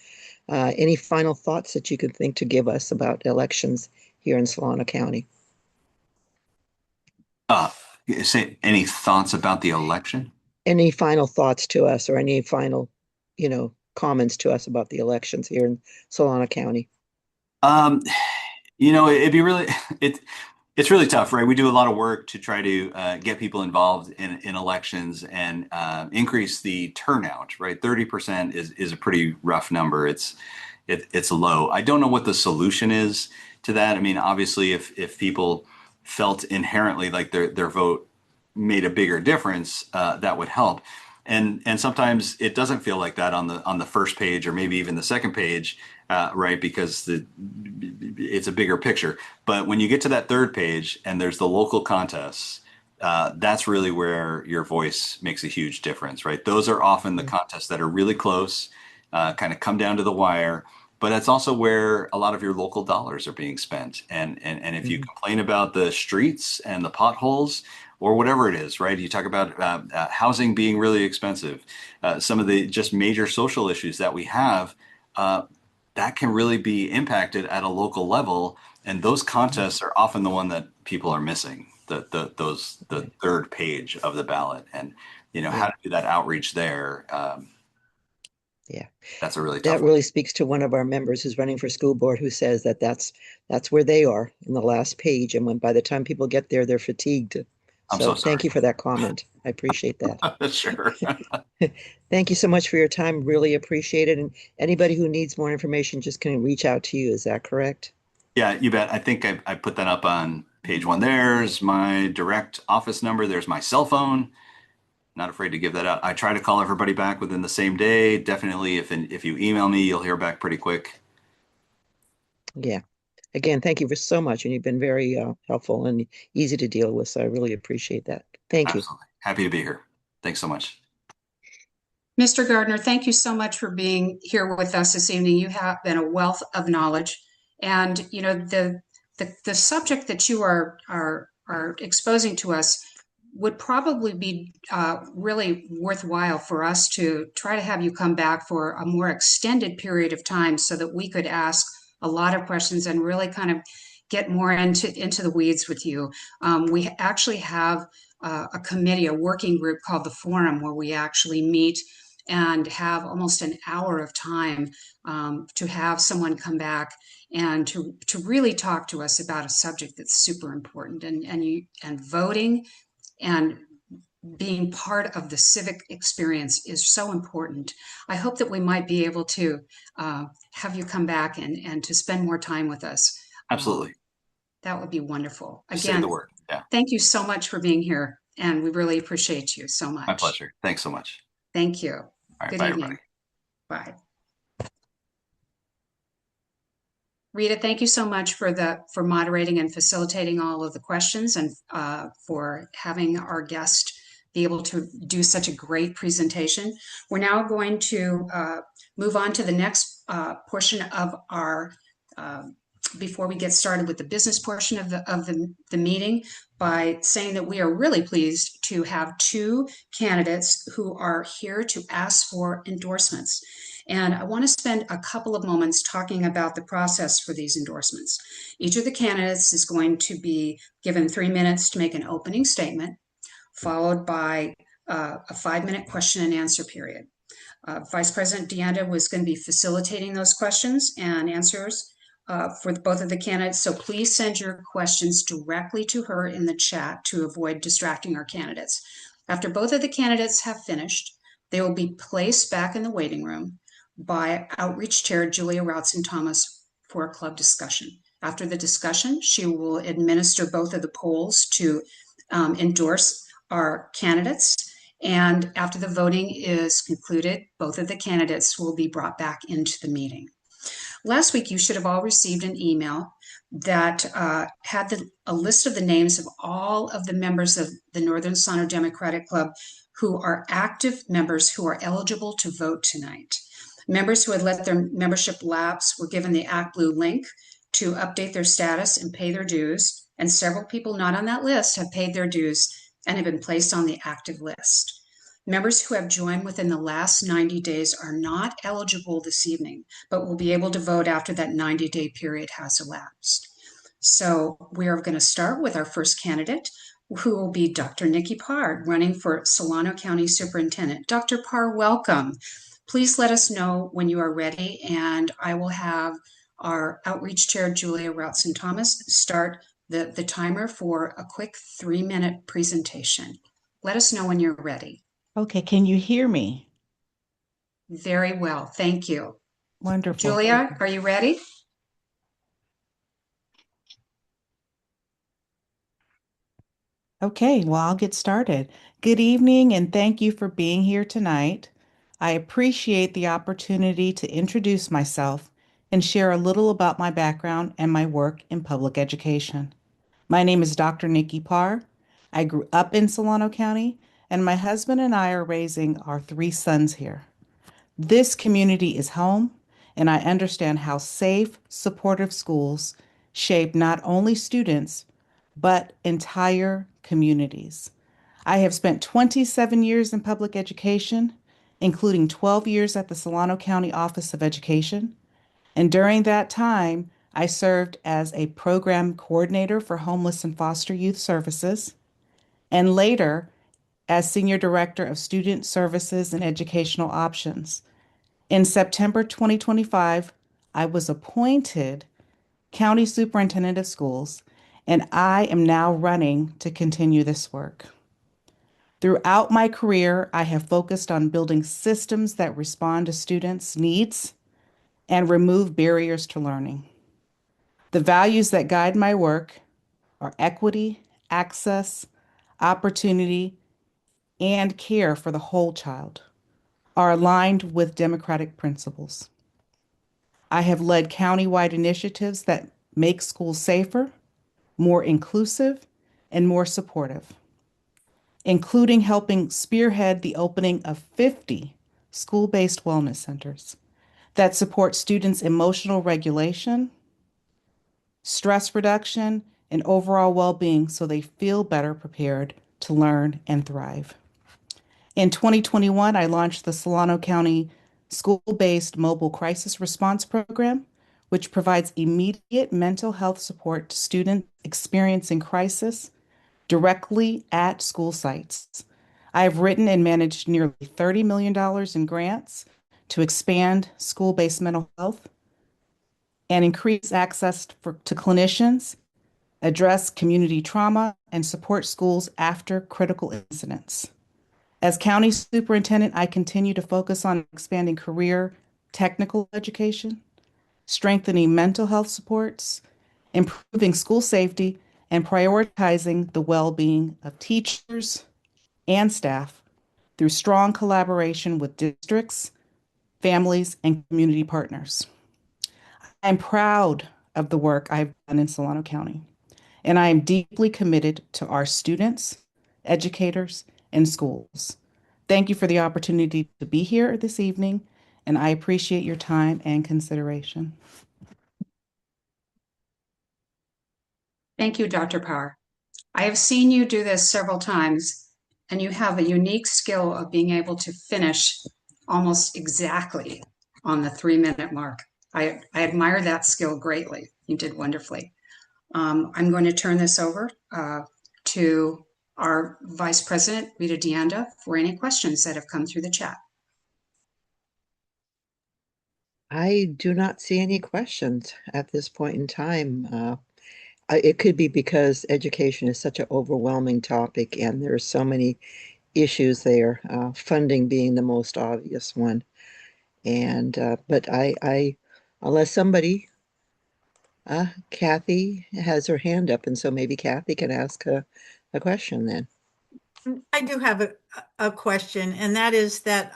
Any final thoughts that you could think to give us about elections here in Solano County? Say any thoughts about the election? Any final thoughts to us, or any final, comments to us about the elections here in Solano County? It'd be really It's really tough, right? We do a lot of work to try to get people involved in elections and increase the turnout, right? 30% is a pretty rough number. It's low. I don't know what the solution is to that. I mean, obviously, if people felt inherently like their vote made a bigger difference, that would help. And sometimes it doesn't feel like that on the first page or maybe even the second page, right? Because it's a bigger picture. But when you get to that third page and there's the local contests, that's really where your voice makes a huge difference, right? Those are often the contests that are really close, kind of come down to the wire. But that's also where a lot of your local dollars are being spent. And if you complain about the streets and the potholes, or whatever it is, right? You talk about housing being really expensive, some of the just major social issues that we have, that can really be impacted at a local level. And those contests are often the one that people are missing, the third page of the ballot. And, how to do that outreach there. Yeah. That's a really tough That one. really speaks to one of our members who's running for school board, who says that's where they are in the last page. And when by the time people get there, they're fatigued. I'm So so thank you sorry. for that comment. I appreciate that. Sure. Thank you so much for your time. Really appreciate it. And anybody who needs more information just can reach out to you. Is that correct? Yeah, you bet. I think I put that up on page one. There's my direct office number. There's my cell phone. Not afraid to give that out. I try to call everybody back within the same day. Definitely, if you email me, you'll hear back pretty quick. Yeah. Again, thank you for so much. And you've been very helpful and easy to deal with. So I really appreciate that. Thank you. Absolutely. Happy to be here. Thanks so much. Mr. Gardner, thank you so much for being here with us this evening. You have been a wealth of knowledge. And, the subject that you are exposing to us would probably be really worthwhile for us to try to have you come back for a more extended period of time so that we could ask a lot of questions and really kind of get more into the weeds with you. We actually have a committee, a working group called the Forum, where we actually meet and have almost an hour of time to have someone come back and to really talk to us about a subject that's super important, and voting and being part of the civic experience is so important. I hope that we might be able to have you come back and to spend more time with us. Absolutely. That would be wonderful. Say Again, the word. Yeah. thank you so much for being here, and we really appreciate you so much. My pleasure. Thanks so much. Thank you. All right. Good Bye, evening. everybody. Bye. Rita, thank you so much for moderating and facilitating all of the questions, and for having our guest be able to do such a great presentation. We're now going to move on to the next portion of our before we get started with the business portion of the meeting, by saying that we are really pleased to have two candidates who are here to ask for endorsements. And I want to spend a couple of moments talking about the process for these endorsements. Each of the candidates is going to be given 3 minutes to make an opening statement, followed by a 5-minute question and answer period. Vice President Deanda was going to be facilitating those questions and answers for both of the candidates. So please send your questions directly to her in the chat to avoid distracting our candidates. After both of the candidates have finished, they will be placed back in the waiting room by Outreach Chair Julia Routson-Thomas for a club discussion. After the discussion, she will administer both of the polls to endorse our candidates. And after the voting is concluded, both of the candidates will be brought back into the meeting. Last week, you should have all received an email that had a list of the names of all of the members of the Northern Solano Democratic Club who are active members who are eligible to vote tonight. Members who had let their membership lapse were given the Act Blue link to update their status and pay their dues, and several people not on that list have paid their dues and have been placed on the active list. Members who have joined within the last 90 days are not eligible this evening, but will be able to vote after that 90-day period has elapsed. So we are going to start with our first candidate, who will be Dr. Nikki Parr, running for Solano County Superintendent. Dr. Parr, welcome. Please let us know when you are ready, and I will have our Outreach Chair, Julia Routson-Thomas, start the timer for a quick 3-minute presentation. Let us know when you're ready. Okay, can you hear me? Very well, thank you. Wonderful. Julia, are you ready? Okay, well, I'll get started. Good evening, and thank you for being here tonight. I appreciate the opportunity to introduce myself and share a little about my background and my work in public education. My name is Dr. Nikki Parr. I grew up in Solano County, and my husband and I are raising our 3 sons here. This community is home, and I understand how safe, supportive schools shape not only students, but entire communities. I have spent 27 years in public education, including 12 years at the Solano County Office of Education. And during that time, I served as a program coordinator for homeless and foster youth services, and later as Senior Director of Student Services and Educational Options. In September 2025, I was appointed County Superintendent of Schools, and I am now running to continue this work. Throughout my career, I have focused on building systems that respond to students' needs and remove barriers to learning. The values that guide my work are equity, access, opportunity, and care for the whole child, are aligned with democratic principles. I have led countywide initiatives that make schools safer, more inclusive, and more supportive, including helping spearhead the opening of 50 school-based wellness centers that support students' emotional regulation, stress reduction, and overall well-being so they feel better prepared to learn and thrive. In 2021, I launched the Solano County School-Based Mobile Crisis Response Program, which provides immediate mental health support to students experiencing crisis directly at school sites. I have written and managed nearly $30 million in grants to expand school-based mental health and increase access to clinicians, address community trauma, and support schools after critical incidents. As county superintendent, I continue to focus on expanding career technical education, strengthening mental health supports, improving school safety, and prioritizing the well-being of teachers and staff through strong collaboration with districts, families, and community partners. I'm proud of the work I've done in Solano County, and I am deeply committed to our students, educators, and schools. Thank you for the opportunity to be here this evening, and I appreciate your time and consideration. Thank you, Dr. Parr. I have seen you do this several times, and you have a unique skill of being able to finish almost exactly on the 3-minute mark. I admire that skill greatly. You did wonderfully. I'm going to turn this over to our Vice President, Rita Deanda, for any questions that have come through the chat. I do not see any questions at this point in time. It could be because education is such an overwhelming topic and there are so many issues there, funding being the most obvious one. And but unless somebody, Kathy has her hand up, and so maybe Kathy can ask a question then. I do have a question, and that is that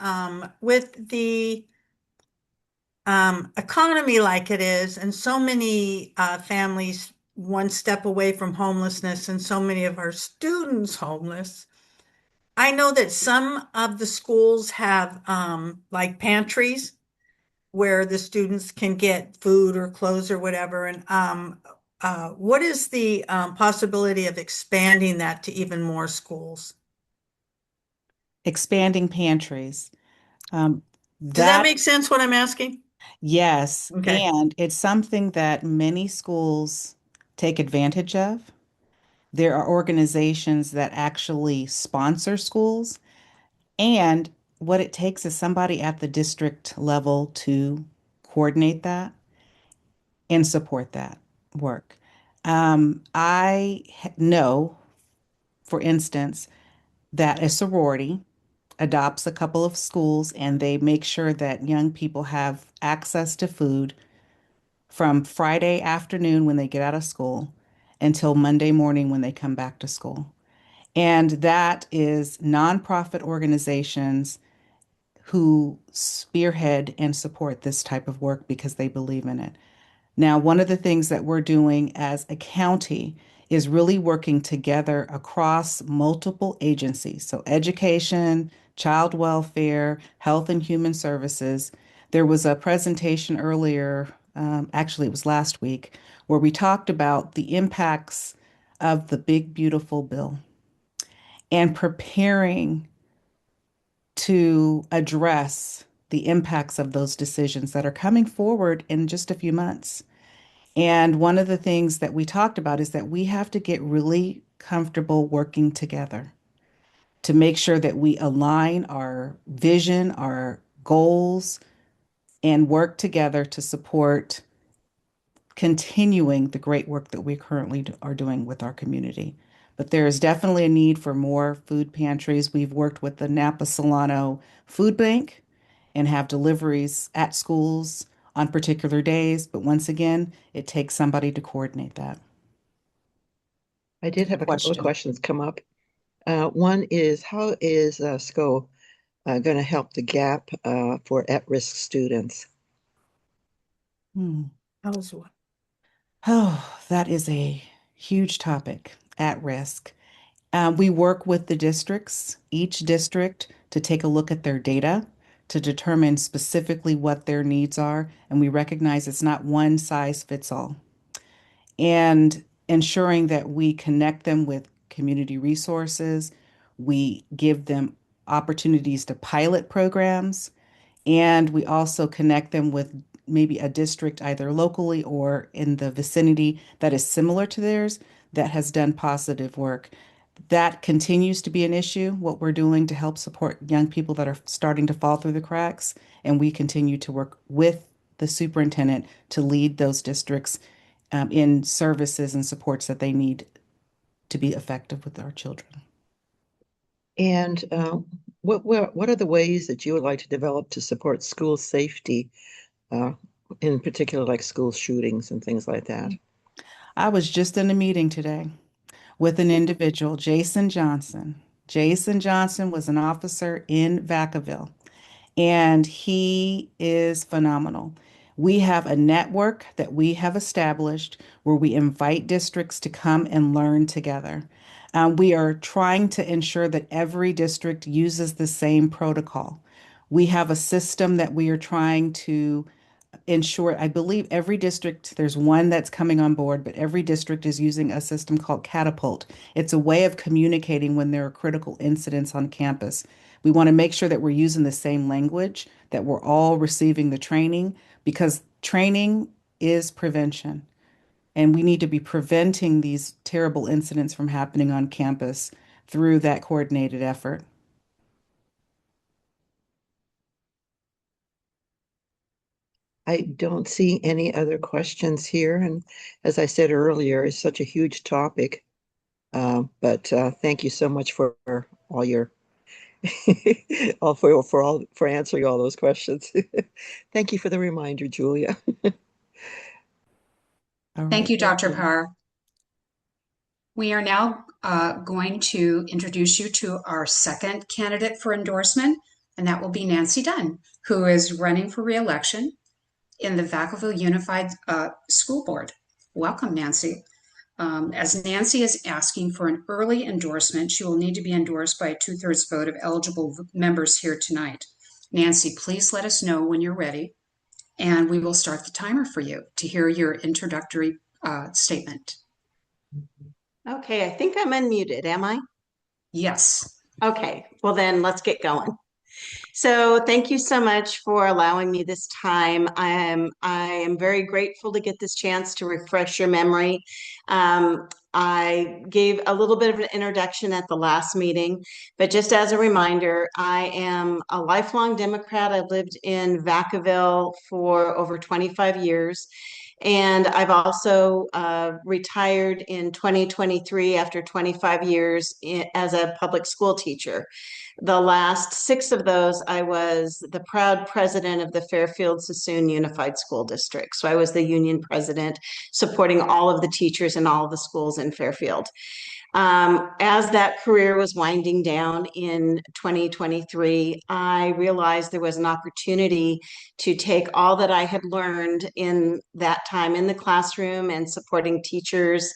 with the economy like it is, and so many families one step away from homelessness, and so many of our students homeless, I know that some of the schools have like pantries where the students can get food or clothes or whatever. And what is the possibility of expanding that to even more schools? Expanding pantries. Does that make sense what I'm asking? Yes, Okay. and it's something that many schools take advantage of. There are organizations that actually sponsor schools, and what it takes is somebody at the district level to coordinate that and support that work. Know, for instance, that a sorority adopts a couple of schools and they make sure that young people have access to food from Friday afternoon when they get out of school until Monday morning when they come back to school. And that is nonprofit organizations who spearhead and support this type of work because they believe in it. Now, one of the things that we're doing as a county is really working together across multiple agencies. So, education, child welfare, health and human services. There was a presentation earlier, actually, it was last week, where we talked about the impacts of the big, beautiful bill and preparing to address the impacts of those decisions that are coming forward in just a few months. And one of the things that we talked about is that we have to get really comfortable working together to make sure that we align our vision, our goals, and work together to support continuing the great work that we currently are doing with our community. But there is definitely a need for more food pantries. We've worked with the Napa Solano Food Bank and have deliveries at schools on particular days. But once again, it takes somebody to coordinate that. I did have a couple of Question. questions come up. One is, how is SCO going to help the gap for at-risk students? How's what? Oh, that is a huge topic, at risk. We work with the districts, each district, to take a look at their data to determine specifically what their needs are. And we recognize it's not one size fits all. And ensuring that we connect them with community resources, we give them opportunities to pilot programs, and we also connect them with maybe a district either locally or in the vicinity that is similar to theirs that has done positive work. That continues to be an issue, what we're doing to help support young people that are starting to fall through the cracks. And we continue to work with the superintendent to lead those districts in services and supports that they need to be effective with our children. And what are the ways that you would like to develop to support school safety, in particular, like school shootings and things like that? I was just in a meeting today with an individual, Jason Johnson. Jason Johnson was an officer in Vacaville, and he is phenomenal. We have a network that we have established where we invite districts to come and learn together. We are trying to ensure that every district uses the same protocol. We have a system that we are trying to ensure, I believe every district, there's one that's coming on board, but every district is using a system called Catapult. It's a way of communicating when there are critical incidents on campus. We want to make sure that we're using the same language, that we're all receiving the training, because training is prevention. And we need to be preventing these terrible incidents from happening on campus through that coordinated effort. I don't see any other questions here. And as I said earlier, it's such a huge topic. But thank you so much for all your for answering all those questions. Thank you for the reminder, Julia. All Thank right. you, Dr. Parr. We are now going to introduce you to our second candidate for endorsement, and that will be Nancy Dunn, who is running for re-election in the Vacaville Unified School Board. Welcome, Nancy. As Nancy is asking for an early endorsement, she will need to be endorsed by a 2/3 vote of eligible members here tonight. Nancy, please let us know when you're ready, and we will start the timer for you to hear your introductory statement. Okay, I think I'm unmuted, am I? Yes. Okay, well then let's get going. So thank you so much for allowing me this time. I am very grateful to get this chance to refresh your memory. I gave a little bit of an introduction at the last meeting, but just as a reminder, I am a lifelong Democrat. I've lived in Vacaville for over 25 years. And I've also retired in 2023 after 25 years as a public school teacher. The last 6 of those, I was the proud president of the Fairfield-Sassoon Unified School District. So I was the union president, supporting all of the teachers in all of the schools in Fairfield. As that career was winding down in 2023, I realized there was an opportunity to take all that I had learned in that time in the classroom and supporting teachers,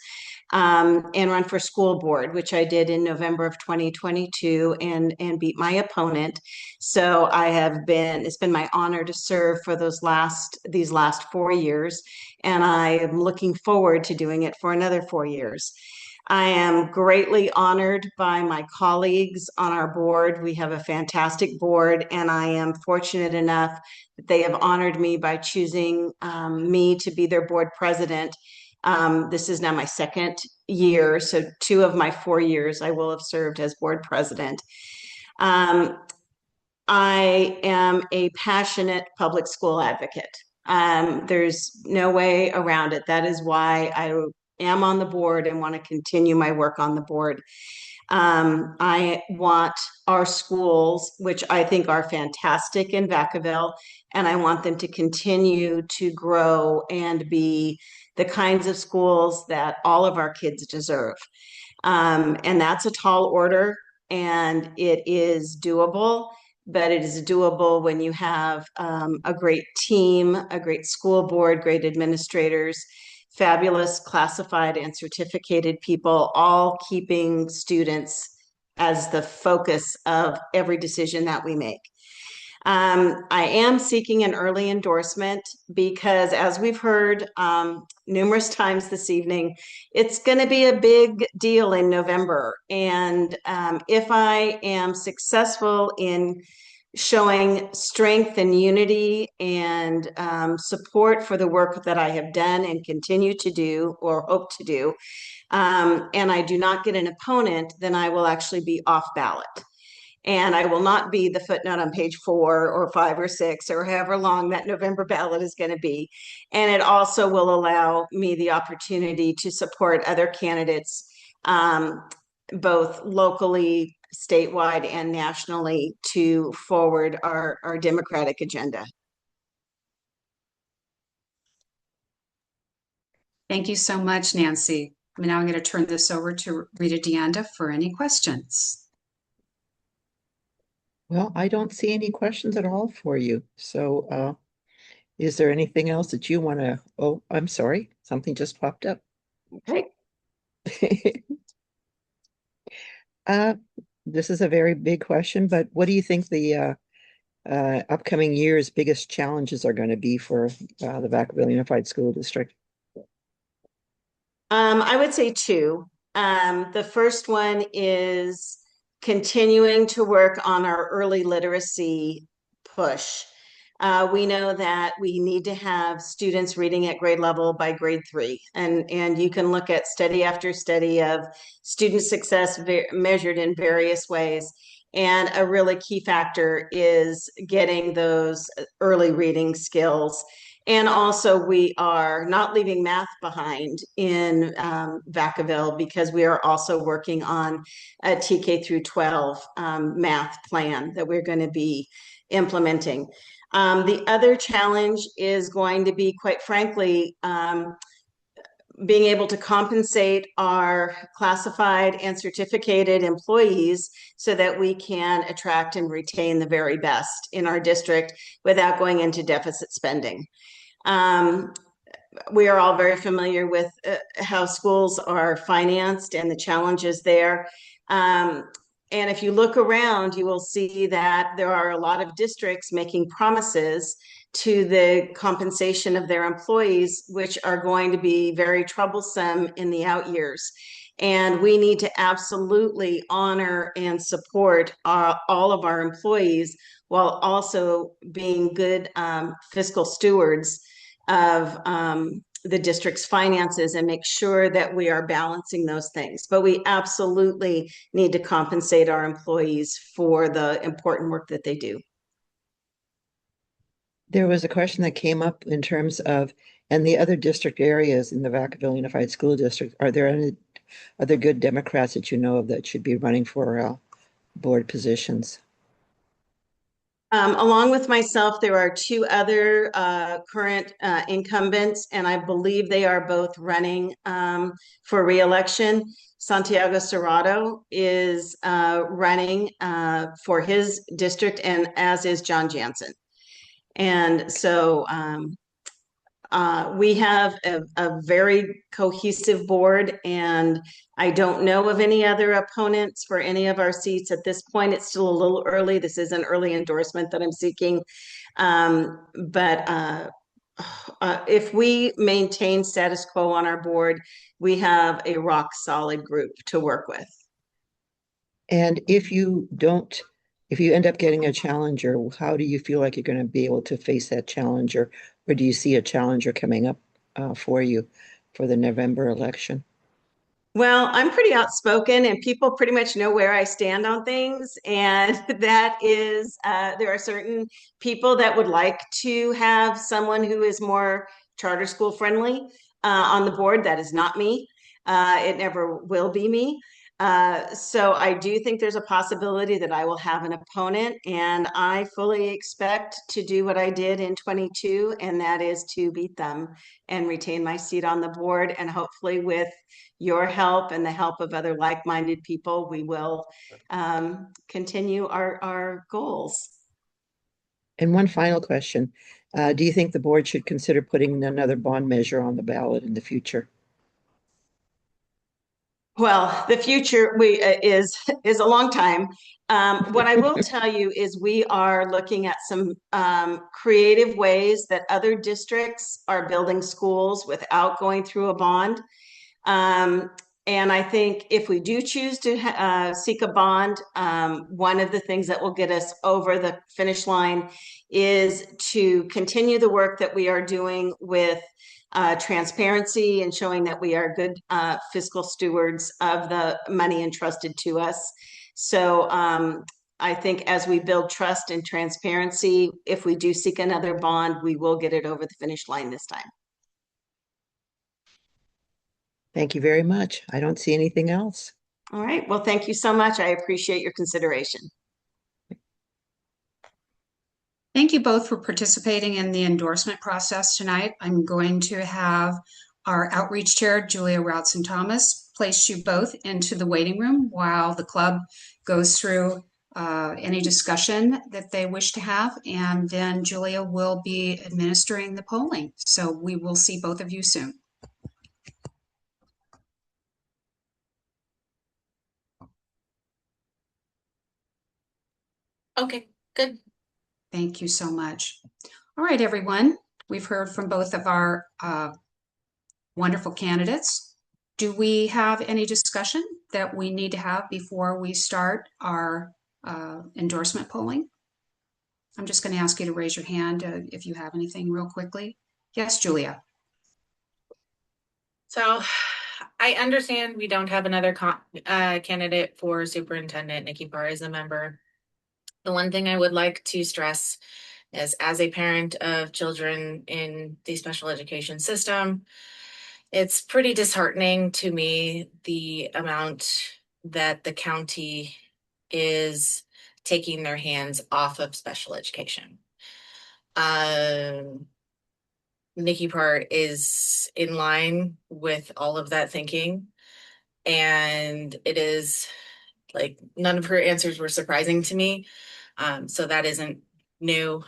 and run for school board, which I did in November of 2022 and beat my opponent. So it's been my honor to serve for these last 4 years, and I am looking forward to doing it for another 4 years. I am greatly honored by my colleagues on our board. We have a fantastic board, and I am fortunate enough that they have honored me by choosing me to be their board president. This is now my 2nd year, so 2 of my 4 years I will have served as board president. I am a passionate public school advocate. There's no way around it. That is why I am on the board and want to continue my work on the board. I want our schools, which I think are fantastic in Vacaville, and I want them to continue to grow and be the kinds of schools that all of our kids deserve. And that's a tall order, and it is doable, but it is doable when you have a great team, a great school board, great administrators, fabulous classified and certificated people, all keeping students as the focus of every decision that we make. I am seeking an early endorsement because, as we've heard numerous times this evening, it's going to be a big deal in November. And if I am successful in showing strength and unity and support for the work that I have done and continue to do or hope to do, and I do not get an opponent, then I will actually be off ballot. And I will not be the footnote on page 4 or 5 or 6 or however long that November ballot is going to be. And it also will allow me the opportunity to support other candidates, both locally, statewide, and nationally, to forward our democratic agenda. Thank you so much, Nancy. Now I'm going to turn this over to Rita Deanda for any questions. Well, I don't see any questions at all for you. So is there anything else that you want to? Oh, I'm sorry. Something just popped up. Okay. This is a very big question, but what do you think the upcoming year's biggest challenges are going to be for the Vacaville Unified School District? I would say 2. The first one is continuing to work on our early literacy push. We know that we need to have students reading at grade level by grade 3. And you can look at study after study of student success measured in various ways. And a really key factor is getting those early reading skills. And also, we are not leaving math behind in Vacaville, because we are also working on a TK through 12 math plan that we're going to be implementing. The other challenge is going to be, quite frankly, being able to compensate our classified and certificated employees so that we can attract and retain the very best in our district without going into deficit spending. We are all very familiar with how schools are financed and the challenges there. And if you look around, you will see that there are a lot of districts making promises to the compensation of their employees, which are going to be very troublesome in the out years. And we need to absolutely honor and support all of our employees, while also being good fiscal stewards of the district's finances, and make sure that we are balancing those things. But we absolutely need to compensate our employees for the important work that they do. There was a question that came up in terms of, and the other district areas in the Vacaville Unified School District, are there any other good Democrats that you know of that should be running for board positions? Along with myself, there are two other current incumbents, and I believe they are both running for reelection. Santiago Serrato is running for his district, and as is John Jansen. And so we have a very cohesive board, and I don't know of any other opponents for any of our seats at this point. It's still a little early. This is an early endorsement that I'm seeking. But if we maintain status quo on our board, we have a rock solid group to work with. And if you end up getting a challenger, how do you feel like you're going to be able to face that challenger? Or do you see a challenger coming up for you for the November election? Well, I'm pretty outspoken and people pretty much know where I stand on things. And that is, there are certain people that would like to have someone who is more charter school friendly on the board. That is not me. It never will be me. So I do think there's a possibility that I will have an opponent, and I fully expect to do what I did in 22, and that is to beat them and retain my seat on the board. And hopefully with your help and the help of other like-minded people, we will continue our goals. And one final question. Do you think the board should consider putting another bond measure on the ballot in the future? Well, the future is a long time. What I will tell you is we are looking at some creative ways that other districts are building schools without going through a bond. And I think if we do choose to seek a bond, one of the things that will get us over the finish line is to continue the work that we are doing with transparency and showing that we are good fiscal stewards of the money entrusted to us. So I think as we build trust and transparency, if we do seek another bond, we will get it over the finish line this time. Thank you very much. I don't see anything else. All right. Well, thank you so much. I appreciate your consideration. Thank you both for participating in the endorsement process tonight. I'm going to have our outreach chair, Julia Routson-Thomas, place you both into the waiting room while the club goes through any discussion that they wish to have. And then Julia will be administering the polling. So we will see both of you soon. Okay, good. Thank you so much. All right, everyone. We've heard from both of our wonderful candidates. Do we have any discussion that we need to have before we start our endorsement polling? I'm just going to ask you to raise your hand if you have anything real quickly. Yes, Julia. So I understand we don't have another candidate for superintendent. Nikki Parr is a member. The one thing I would like to stress is, as a parent of children in the special education system, it's pretty disheartening to me the amount that the county is taking their hands off of special education. Nikki Parr is in line with all of that thinking, and it is like none of her answers were surprising to me. So that isn't new.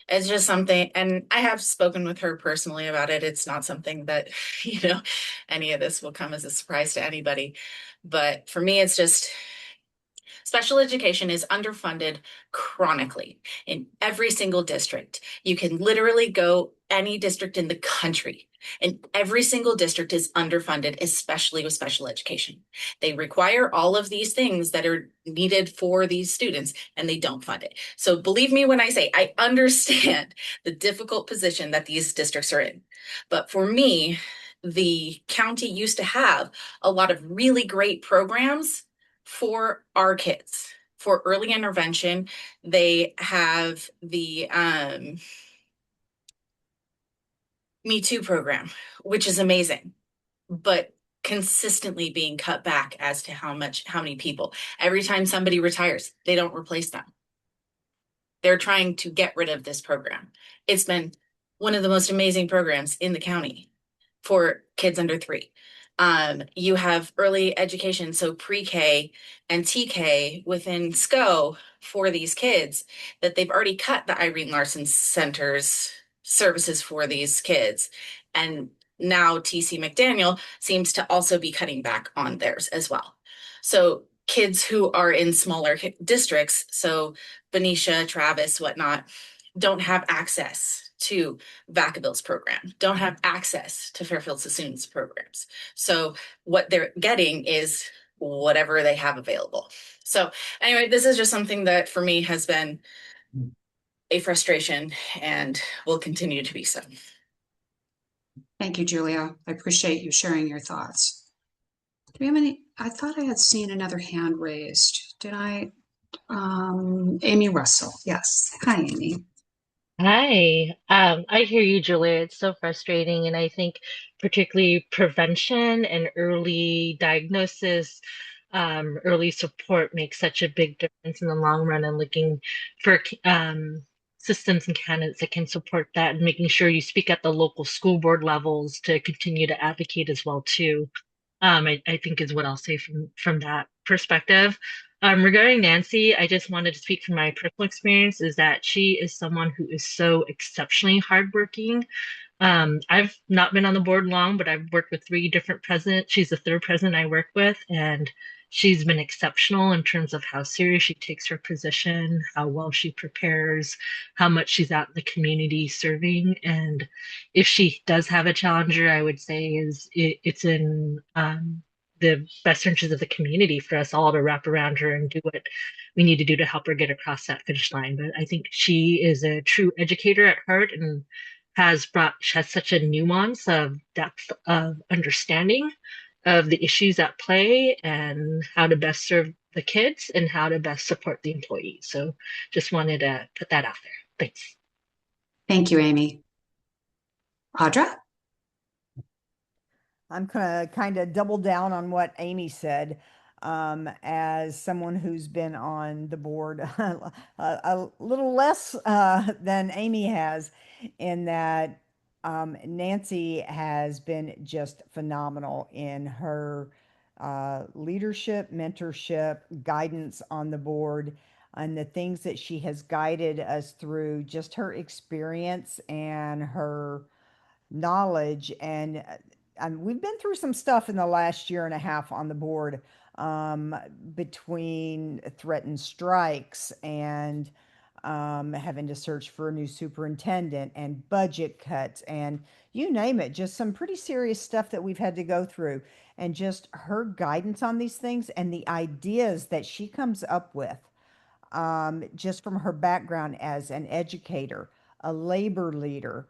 It's just something, and I have spoken with her personally about it. It's not something that, any of this will come as a surprise to anybody. But for me, it's just special education is underfunded chronically in every single district. You can literally go any district in the country, and every single district is underfunded, especially with special education. They require all of these things that are needed for these students, and they don't fund it. So believe me when I say I understand the difficult position that these districts are in. But for me, the county used to have a lot of really great programs for our kids. For early intervention, they have the Me Too program, which is amazing, but consistently being cut back as to how many people. Every time somebody retires, they don't replace them. They're trying to get rid of this program. It's been one of the most amazing programs in the county for kids under 3. You have early education, so pre-K and TK within SCO for these kids that they've already cut the Irene Larson Center's services for these kids. And now TC McDaniel seems to also be cutting back on theirs as well. So kids who are in smaller districts, so Benicia, Travis, whatnot, don't have access to Vacaville's program, don't have access to Fairfield Sassoon's programs. So what they're getting is whatever they have available. So anyway, this is just something that for me has been a frustration and will continue to be so. Thank you, Julia. I appreciate you sharing your thoughts. Do we have any? I thought I had seen another hand raised. Did I? Amy Russell. Yes. Hi, Amy. Hi. I hear you, Julia. It's so frustrating. And I think particularly prevention and early diagnosis, early support makes such a big difference in the long run and looking for systems and candidates that can support that and making sure you speak at the local school board levels to continue to advocate as well too. I think is what I'll say from that perspective. Regarding Nancy, I just wanted to speak from my personal experience is that she is someone who is so exceptionally hardworking. I've not been on the board long, but I've worked with 3 different presidents. She's the 3rd president I work with, and she's been exceptional in terms of how serious she takes her position, how well she prepares, how much she's out in the community serving. And if she does have a challenger, I would say it's in the best interest of the community for us all to wrap around her and do what we need to do to help her get across that finish line. But I think she is a true educator at heart and has such a nuance of depth of understanding of the issues at play and how to best serve the kids and how to best support the employees. So just wanted to put that out there. Thanks. Thank you, Amy. Audra? I'm going to kind of double down on what Amy said. As someone who's been on the board a little less than Amy has, in that Nancy has been just phenomenal in her leadership, mentorship, guidance on the board, and the things that she has guided us through, just her experience and her knowledge. And we've been through some stuff in the last year and a half on the board, between threatened strikes and having to search for a new superintendent and budget cuts and you name it, just some pretty serious stuff that we've had to go through. And just her guidance on these things and the ideas that she comes up with, just from her background as an educator, a labor leader.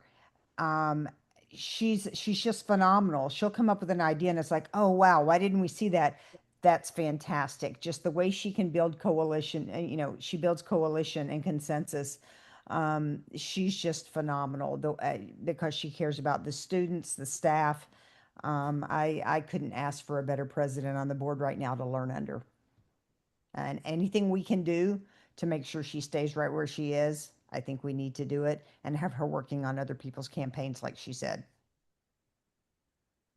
Um, she's just phenomenal. She'll come up with an idea and it's like, oh wow, why didn't we see that? That's fantastic. Just the way she can build coalition, she builds coalition and consensus. She's just phenomenal because she cares about the students, the staff. I couldn't ask for a better president on the board right now to learn under. And anything we can do to make sure she stays right where she is, I think we need to do it and have her working on other people's campaigns, like she said.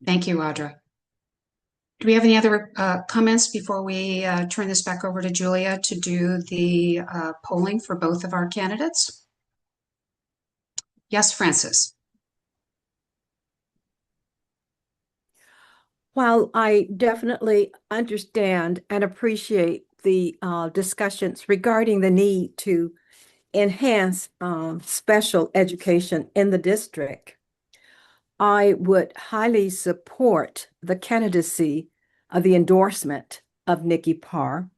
Thank you, Audra. Do we have any other comments before we turn this back over to Julia to do the polling for both of our candidates? Yes, Frances. While I definitely understand and appreciate the discussions regarding the need to enhance special education in the district, I would highly support the candidacy of the endorsement of Nikki Parr.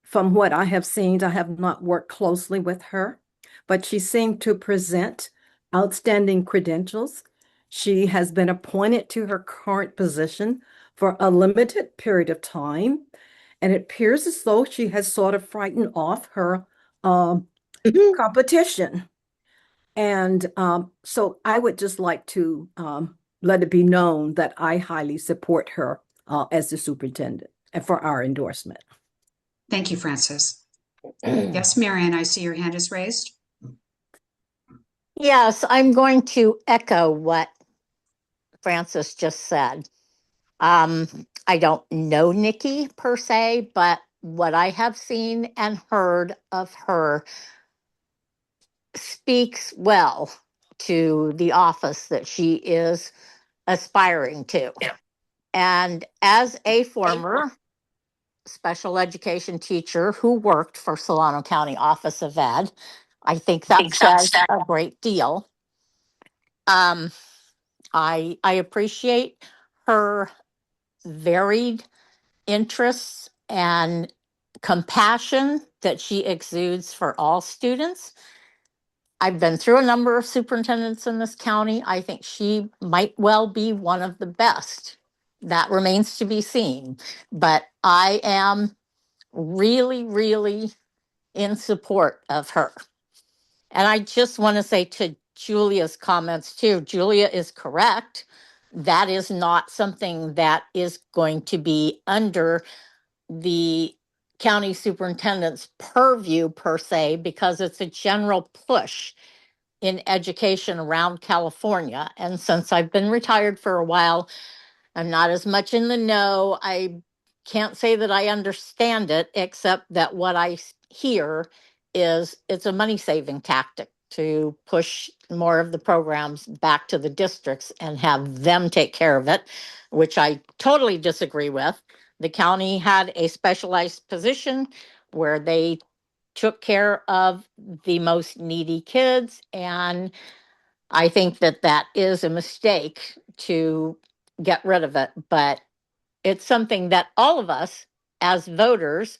From what I have seen, I have not worked closely with her, but she seemed to present outstanding credentials. She has been appointed to her current position for a limited period of time, And it appears as though she has sort of frightened off her competition. And so I would just like to let it be known that I highly support her as the superintendent and for our endorsement. Thank you, Frances. Yes, Marianne, I see your hand is raised. Yes, I'm going to echo what Frances just said. I don't know Nikki per se, but what I have seen and heard of her speaks well to the office that she is aspiring to. And as a former special education teacher who worked for Solano County Office of Ed, I think that says a great deal. I appreciate her varied interests and compassion that she exudes for all students. I've been through a number of superintendents in this county. I think she might well be one of the best. That remains to be seen. But I am really, really in support of her. And I just want to say to Julia's comments too, Julia is correct. That is not something that is going to be under the county superintendent's purview per se, because it's a general push in education around California. And since I've been retired for a while, I'm not as much in the know. I can't say that I understand it, except that what I hear is it's a money saving tactic to push more of the programs back to the districts and have them take care of it, which I totally disagree with. The county had a specialized position where they took care of the most needy kids, and I think that that is a mistake to get rid of it, but it's something that all of us as voters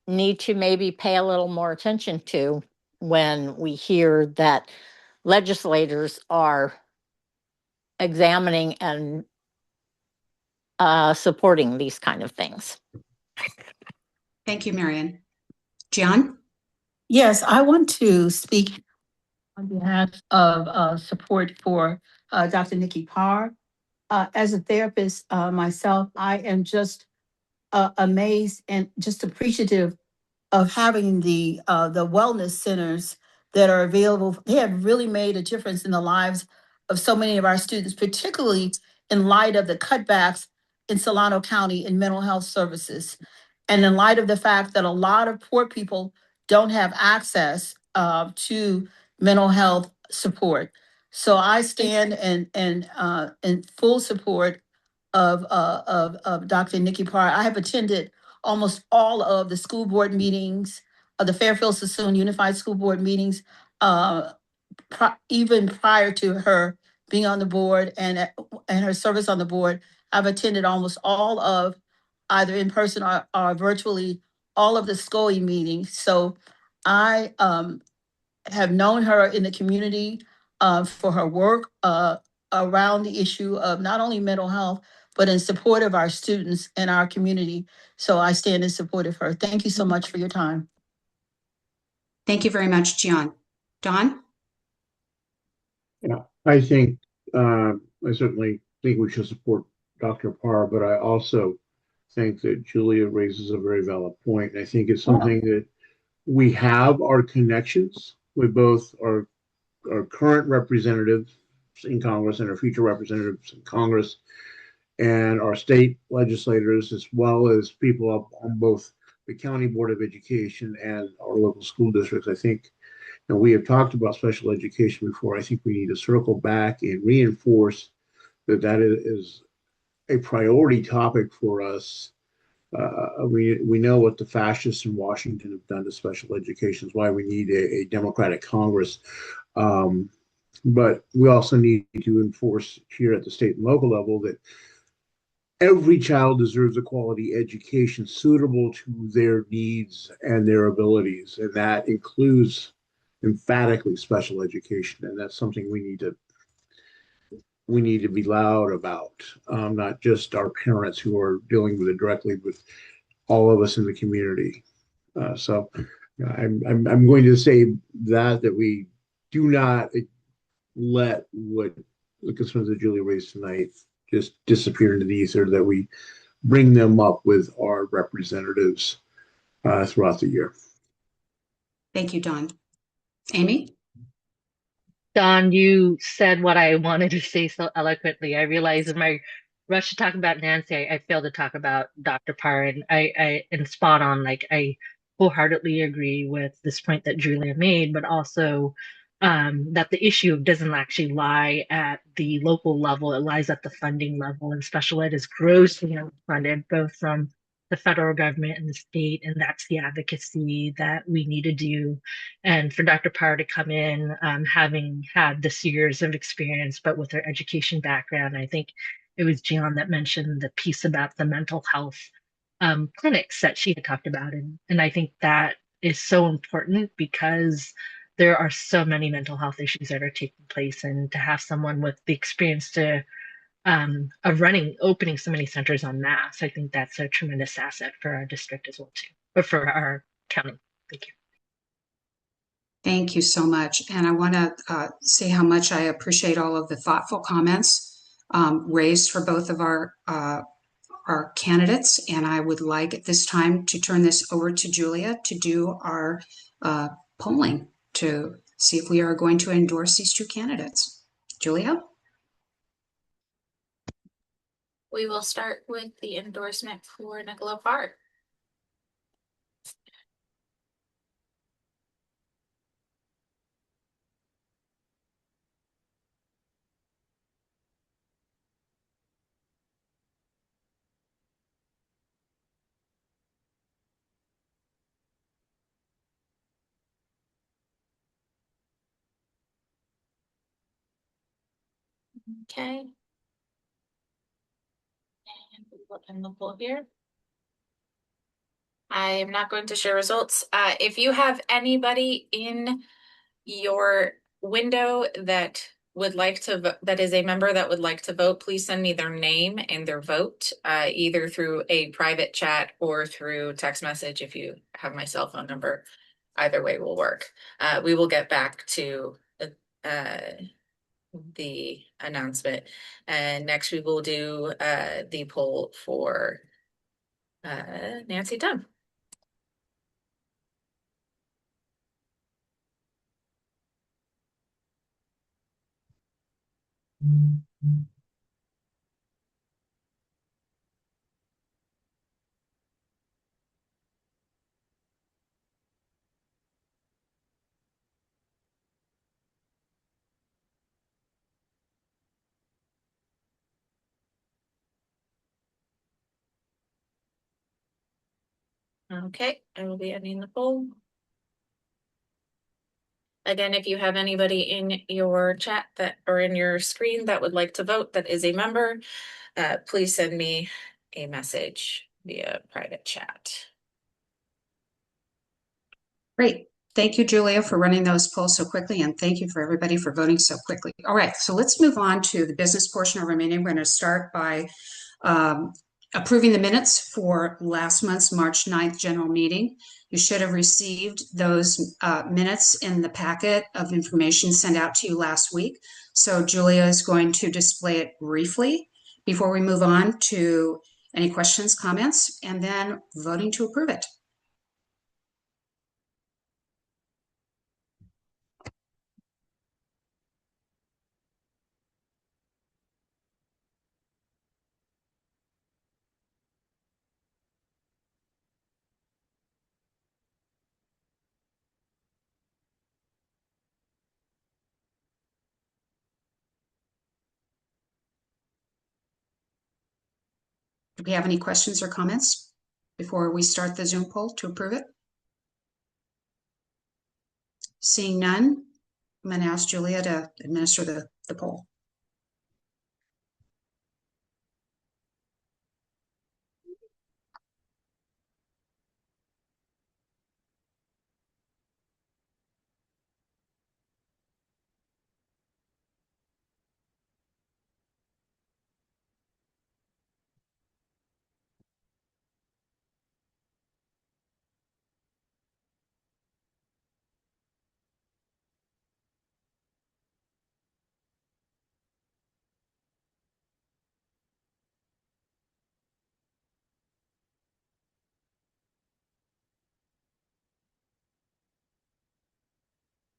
need to maybe pay a little more attention to when we hear that legislators are examining and supporting these kind of things. Thank you, Marianne. John? Yes, I want to speak on behalf of support for Dr. Nikki Parr. As a therapist myself, I am just amazed and just appreciative of having the wellness centers that are available. They have really made a difference in the lives of so many of our students, particularly in light of the cutbacks in Solano County in mental health services. And in light of the fact that a lot of poor people don't have access to mental health support. So I stand in full support of Dr. Nikki Parr. I have attended almost all of the school board meetings, of the Fairfield-Sassoon Unified School Board meetings, even prior to her being on the board and her service on the board. I've attended almost all of, either in person or virtually, all of the SCOE meetings. So I have known her in the community for her work around the issue of not only mental health, but in support of our students and our community. So I stand in support of her. Thank you so much for your time. Thank you very much, John. Don? Yeah, I think I certainly think we should support Dr. Parr, but I also think that Julia raises a very valid point. I think it's something that we have our connections with both our current representatives in Congress and our future representatives in Congress and our state legislators, as well as people up on both the County Board of Education and our local school districts. I think, and we have talked about special education before, I think we need to circle back and reinforce that that is a priority topic for us. We know what the fascists in Washington have done to special education, is why we need a democratic Congress. But we also need to enforce here at the state and local level that every child deserves a quality education suitable to their needs and their abilities. And that includes emphatically special education. And that's something we need to be loud about, not just our parents who are dealing with it directly, but all of us in the community. So I'm going to say that we do not let what the concerns that Julie raised tonight just disappear into the ether, that we bring them up with our representatives throughout the year. Thank you, Don. Amy? Don, you said what I wanted to say so eloquently. I realized in my rush to talk about Nancy, I failed to talk about Dr. Parr, and and spot on. Like I wholeheartedly agree with this point that Julia made, but also that the issue doesn't actually lie at the local level; it lies at the funding level, and special ed is grossly underfunded, both from the federal government and the state, and that's the advocacy that we need to do. And for Dr. Parr to come in, having had this years of experience, but with her education background, I think it was Gian that mentioned the piece about the mental health clinics that she had talked about. And I think that is so important because there are so many mental health issues that are taking place. And to have someone with the experience of opening so many centers en masse, I think that's a tremendous asset for our district as well, too, or for our county. Thank you. Thank you so much. And I want to say how much I appreciate all of the thoughtful comments raised for both of our candidates. And I would like at this time to turn this over to Julia to do our polling to see if we are going to endorse these two candidates. Julia? We will start with the endorsement for Nicola Parr. Okay. And we will end the poll here. I am not going to share results. If you have anybody in your window that would like to that is a member that would like to vote, please send me their name and their vote, either through a private chat or through text message. If you have my cell phone number, either way will work. We will get back to the announcement, and next we will do the poll for Nancy Dunn. Okay, I will be ending the poll. Again, if you have anybody in your chat that or in your screen that would like to vote that is a member, please send me a message via private chat. Great. Thank you, Julia, for running those polls so quickly, and thank you for everybody for voting so quickly. All right, so let's move on to the business portion of our meeting. We're going to start by approving the minutes for last month's March 9th general meeting. You should have received those minutes in the packet of information sent out to you last week. So Julia is going to display it briefly before we move on to any questions, comments, and then voting to approve it. Do we have any questions or comments before we start the Zoom poll to approve it? Seeing none, I'm going to ask Julia to administer the poll.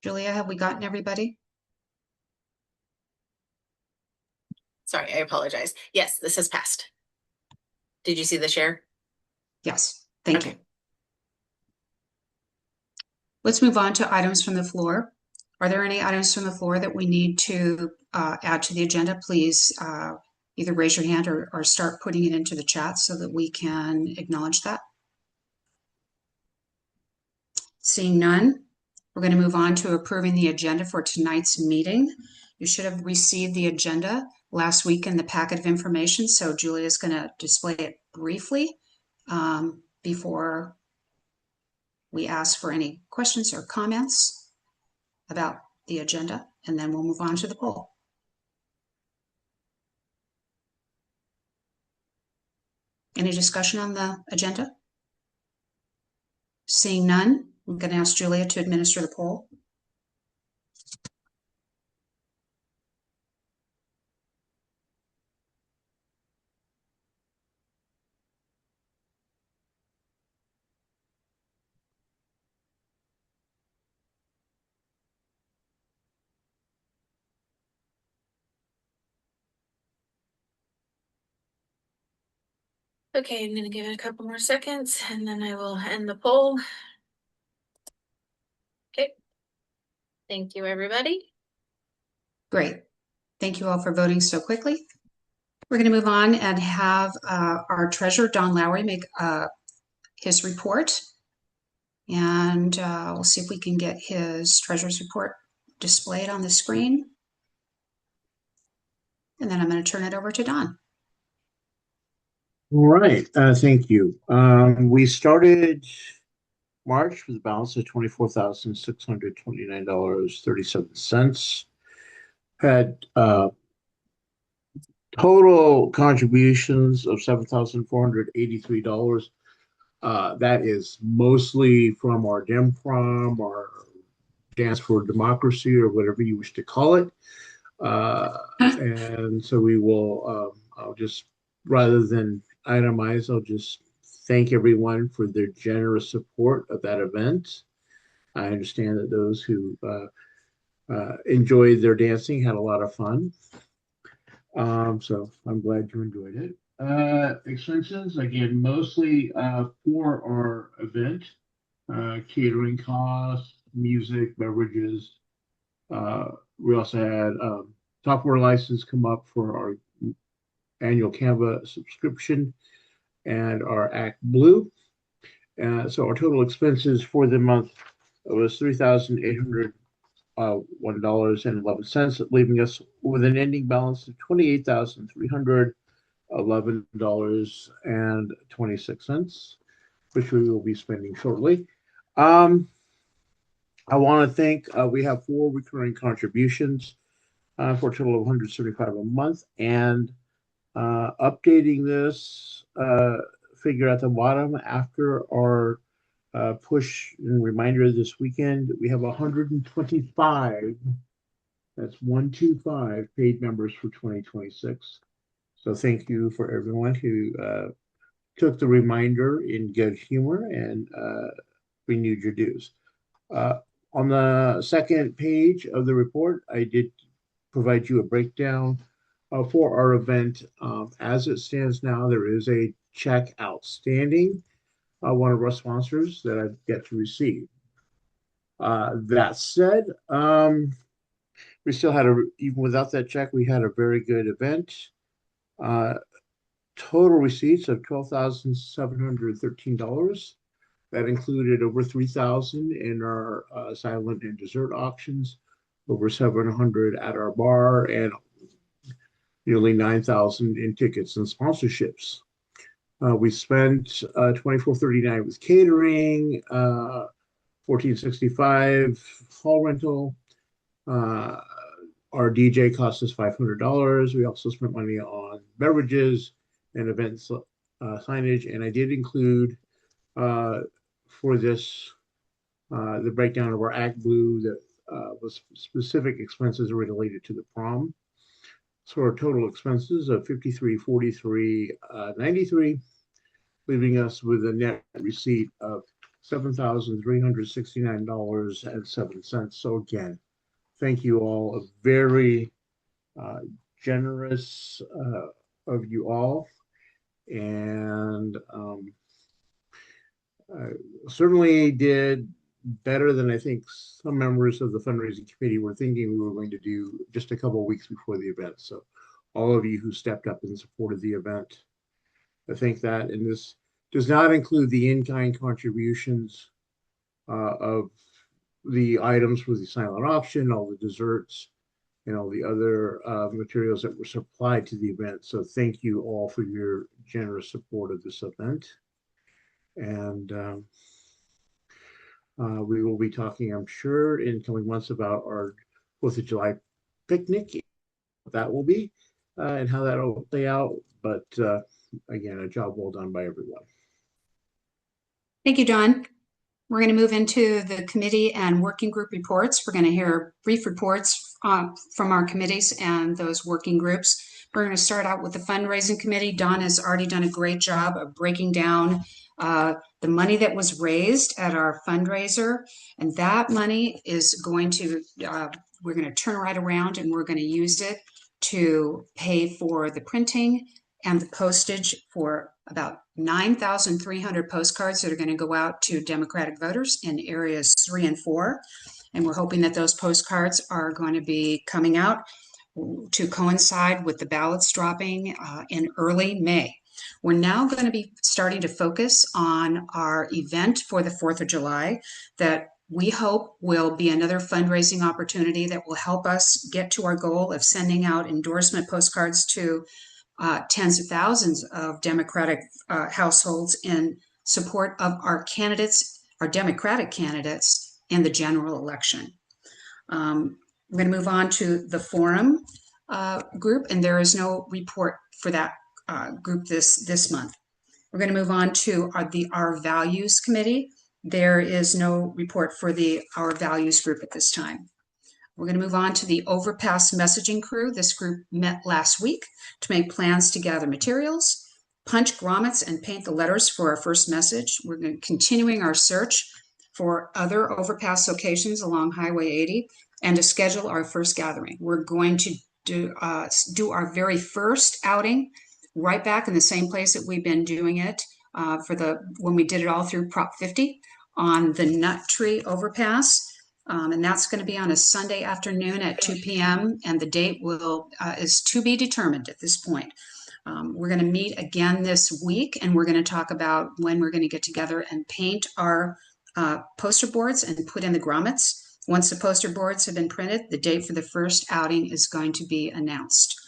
Julia, have we gotten everybody? Sorry, I apologize. Yes, this has passed. Did you see the share? Yes, thank you. Let's move on to items from the floor. Are there any items from the floor that we need to add to the agenda? Please either raise your hand or start putting it into the chat so that we can acknowledge that. Seeing none, we're going to move on to approving the agenda for tonight's meeting. You should have received the agenda last week in the packet of information, so Julia is going to display it briefly before we ask for any questions or comments about the agenda, and then we'll move on to the poll. Any discussion on the agenda? Seeing none, I'm going to ask Julia to administer the poll. Okay, I'm going to give it a couple more seconds and then I will end the poll. Okay. Thank you, everybody. Great. Thank you all for voting so quickly. We're going to move on and have our treasurer, Don Lowry, make his report. And we'll see if we can get his treasurer's report displayed on the screen. And then I'm going to turn it over to Don. All right, thank you. We started March with a balance of $24,629.37. Had total contributions of $7,483. That is mostly from our Dem Prom, our Dance for Democracy, or whatever you wish to call it. And so we will, I'll just, rather than itemize, I'll just thank everyone for their generous support of that event. I understand that those who enjoyed their dancing had a lot of fun. So I'm glad you enjoyed it. Expenses, again, mostly for our event, catering costs, music, beverages. We also had software license come up for our annual Canva subscription and our Act Blue. So our total expenses for the month was $3,801.11, leaving us with an ending balance of $28,311.26, which we will be spending shortly. I want to thank, we have 4 recurring contributions for a total of $175 a month, and updating this figure at the bottom after our push and reminder this weekend, we have 125, that's 125 paid members for 2026. So thank you for everyone who took the reminder in good humor and renewed your dues. On the second page of the report, I did provide you a breakdown for our event. As it stands now, there is a check outstanding, one of our sponsors that I've yet to receive. That said, we still had even without that check, we had a very good event. Total receipts of $12,713. That included over 3,000 in our silent and dessert auctions, over 700 at our bar, and nearly 9,000 in tickets and sponsorships. We spent $2,439 with catering, $1,465 hall rental. Our DJ cost us $500. We also spent money on beverages and event signage, and I did include for this the breakdown of our Act Blue that was specific expenses related to the prom. So our total expenses of $53,43.93, leaving us with a net receipt of $7,369.07. So again, thank you all. A very generous of you all. And certainly did better than I think some members of the fundraising committee were thinking we were going to do just a couple of weeks before the event. So all of you who stepped up and supported the event, I think that, and this does not include the in-kind contributions of the items for the silent auction, all the desserts, and all the other materials that were supplied to the event. So thank you all for your generous support of this event. And we will be talking, I'm sure, in coming months about our 4th of July picnic, what that will be, and how that will play out. But again, a job well done by everyone. Thank you, Don. We're going to move into the committee and working group reports. We're going to hear brief reports from our committees and those working groups. We're going to start out with the fundraising committee. Don has already done a great job of breaking down the money that was raised at our fundraiser. And that money is going to, we're going to turn right around and we're going to use it to pay for the printing and the postage for about 9,300 postcards that are going to go out to Democratic voters in areas 3 and 4. And we're hoping that those postcards are going to be coming out to coincide with the ballots dropping in early May. We're now going to be starting to focus on our event for the 4th of July that we hope will be another fundraising opportunity that will help us get to our goal of sending out endorsement postcards to tens of thousands of Democratic households in support of our candidates, our Democratic candidates in the general election. We're going to move on to the forum group, and there is no report for that group this month. We're going to move on to our values committee. There is no report for our values group at this time. We're going to move on to the Overpass messaging crew. This group met last week to make plans to gather materials, punch grommets, and paint the letters for our first message. We're continuing our search for other overpass locations along Highway 80 and to schedule our first gathering. We're going to do our very first outing right back in the same place that we've been doing it when we did it all through Prop 50 on the Nut Tree Overpass. And that's going to be on a Sunday afternoon at 2 p.m. And the date is to be determined at this point. We're going to meet again this week, and we're going to talk about when we're going to get together and paint our poster boards and put in the grommets. Once the poster boards have been printed, the date for the first outing is going to be announced.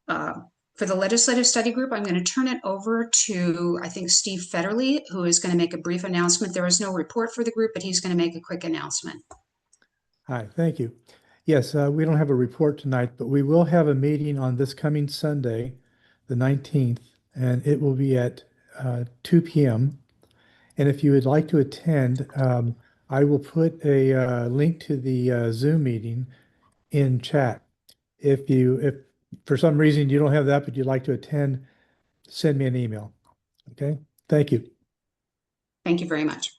For the legislative study group, I'm going to turn it over to, I think, Steve Federle, who is going to make a brief announcement. There is no report for the group, but he's going to make a quick announcement. Hi, thank you. Yes, we don't have a report tonight, but we will have a meeting on this coming Sunday, the 19th, and it will be at 2 p.m. And if you would like to attend, I will put a link to the Zoom meeting in chat. If for some reason you don't have that, but you'd like to attend, send me an email. Okay, thank you. Thank you very much.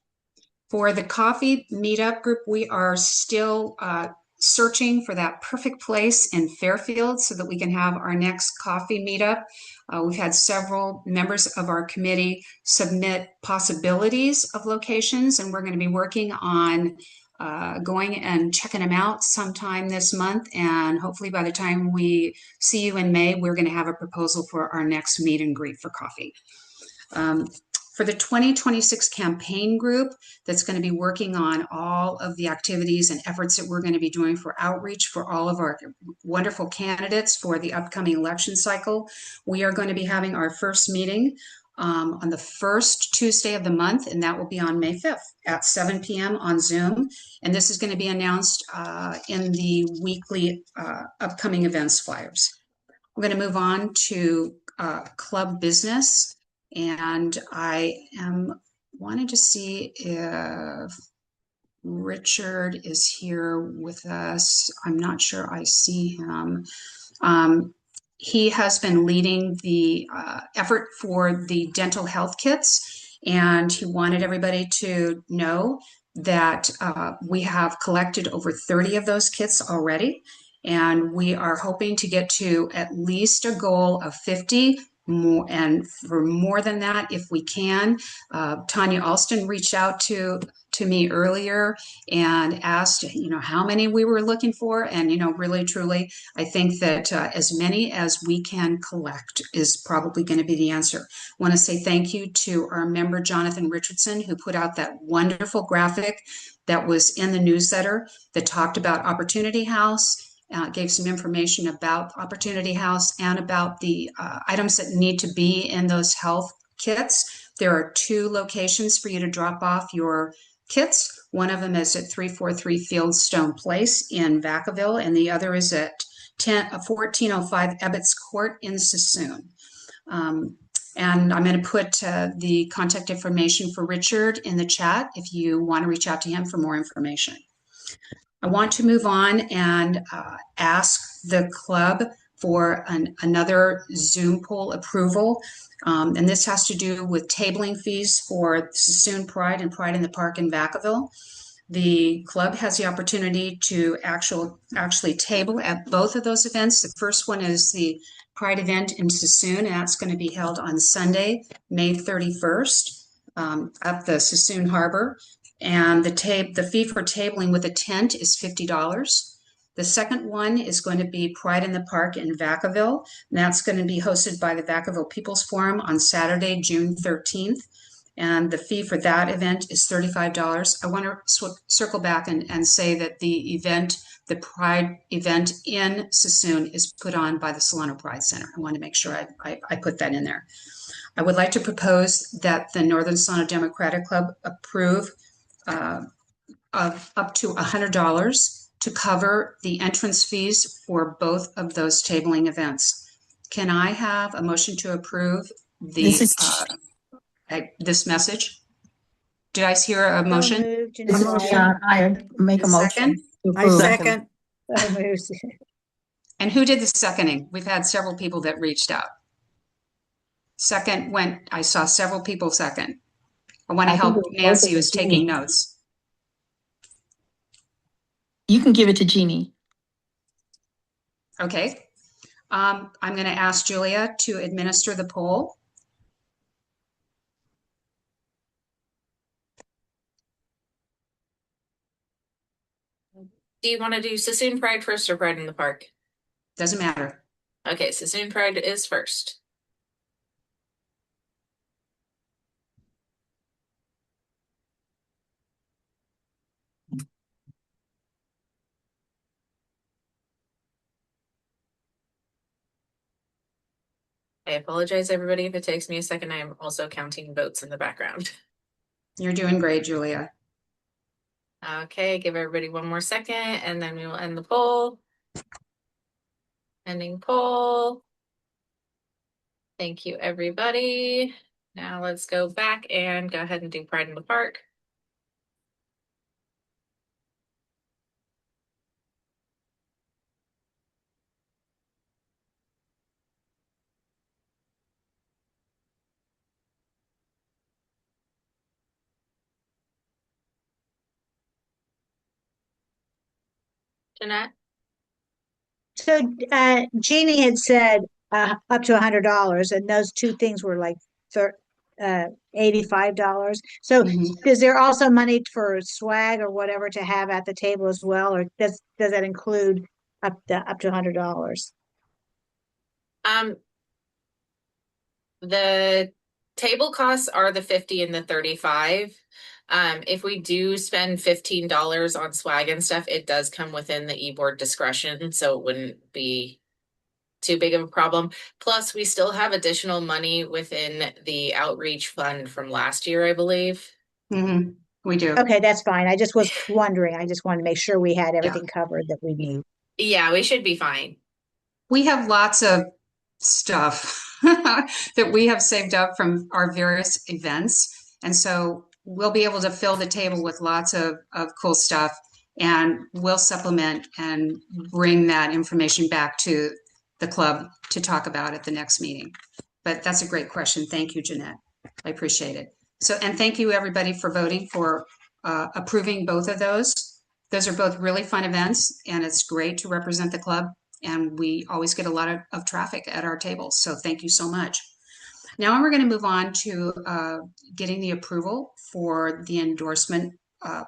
For the coffee meetup group, we are still searching for that perfect place in Fairfield so that we can have our next coffee meetup. We've had several members of our committee submit possibilities of locations, and we're going to be working on going and checking them out sometime this month. And hopefully by the time we see you in May, we're going to have a proposal for our next meet and greet for coffee. For the 2026 campaign group that's going to be working on all of the activities and efforts that we're going to be doing for outreach for all of our wonderful candidates for the upcoming election cycle, we are going to be having our first meeting on the first Tuesday of the month, and that will be on May 5th at 7 p.m. on Zoom. And this is going to be announced in the weekly upcoming events flyers. We're going to move on to club business. And I am wanting to see if Richard is here with us. I'm not sure I see him. He has been leading the effort for the dental health kits. And he wanted everybody to know that we have collected over 30 of those kits already. And we are hoping to get to at least a goal of 50 more, and for more than that, if we can. Tanya Alston reached out to me earlier and asked, how many we were looking for. And, really, truly, I think that as many as we can collect is probably going to be the answer. I want to say thank you to our member, Jonathan Richardson, who put out that wonderful graphic that was in the newsletter that talked about Opportunity House. Gave some information about Opportunity House and about the items that need to be in those health kits. There are 2 locations for you to drop off your kits. One of them is at 343 Fieldstone Place in Vacaville, and the other is at 1405 Ebbets Court in Sassoon. And I'm going to put the contact information for Richard in the chat if you want to reach out to him for more information. I want to move on and ask the club for another Zoom poll approval. And this has to do with tabling fees for Sassoon Pride and Pride in the Park in Vacaville. The club has the opportunity to actually table at both of those events. The first one is the Pride event in Sassoon, and that's going to be held on Sunday, May 31st, at the Sassoon Harbor. And the fee for tabling with a tent is $50. The second one is going to be Pride in the Park in Vacaville, and that's going to be hosted by the Vacaville People's Forum on Saturday, June 13th. And the fee for that event is $35. I want to circle back and say that the Pride event in Sassoon is put on by the Solano Pride Center. I want to make sure I put that in there. I would like to propose that the Northern Solano Democratic Club approve of up to $100 to cover the entrance fees for both of those tabling events. Can I have a motion to approve this message? Did I hear a motion? I make a motion. Second? I second. And who did the seconding? We've had several people that reached out. Second went, I saw several people second. I want to help Nancy, who's taking notes. You can give it to Jeannie. Okay. I'm going to ask Julia to administer the poll. Do you want to do Sassoon Pride first or Pride in the Park? Doesn't matter. Okay, Sassoon Pride is first. I apologize, everybody, if it takes me a second. I am also counting votes in the background. You're doing great, Julia. Okay, give everybody one more second, and then we will end the poll. Ending poll. Thank you, everybody. Now let's go back and go ahead and do Pride in the Park. Jeanette? So Jeannie had said up to $100, and those 2 things were like $85. So is there also money for swag or whatever to have at the table as well, or does that include up to $100? The table costs are the 50 and the 35. If we do spend $15 on swag and stuff, it does come within the e-board discretion, so it wouldn't be too big of a problem. Plus, we still have additional money within the outreach fund from last year, I believe. We do. Okay, that's fine. I just was wondering. I just wanted to make sure we had everything covered that we need. Yeah, we should be fine. We have lots of stuff that we have saved up from our various events. And so we'll be able to fill the table with lots of cool stuff, and we'll supplement and bring that information back to the club to talk about at the next meeting. But that's a great question. Thank you, Jeanette. I appreciate it. So, and thank you everybody for voting for approving both of those. Those are both really fun events and it's great to represent the club. And we always get a lot of traffic at our tables. So thank you so much. Now we're going to move on to getting the approval for the endorsement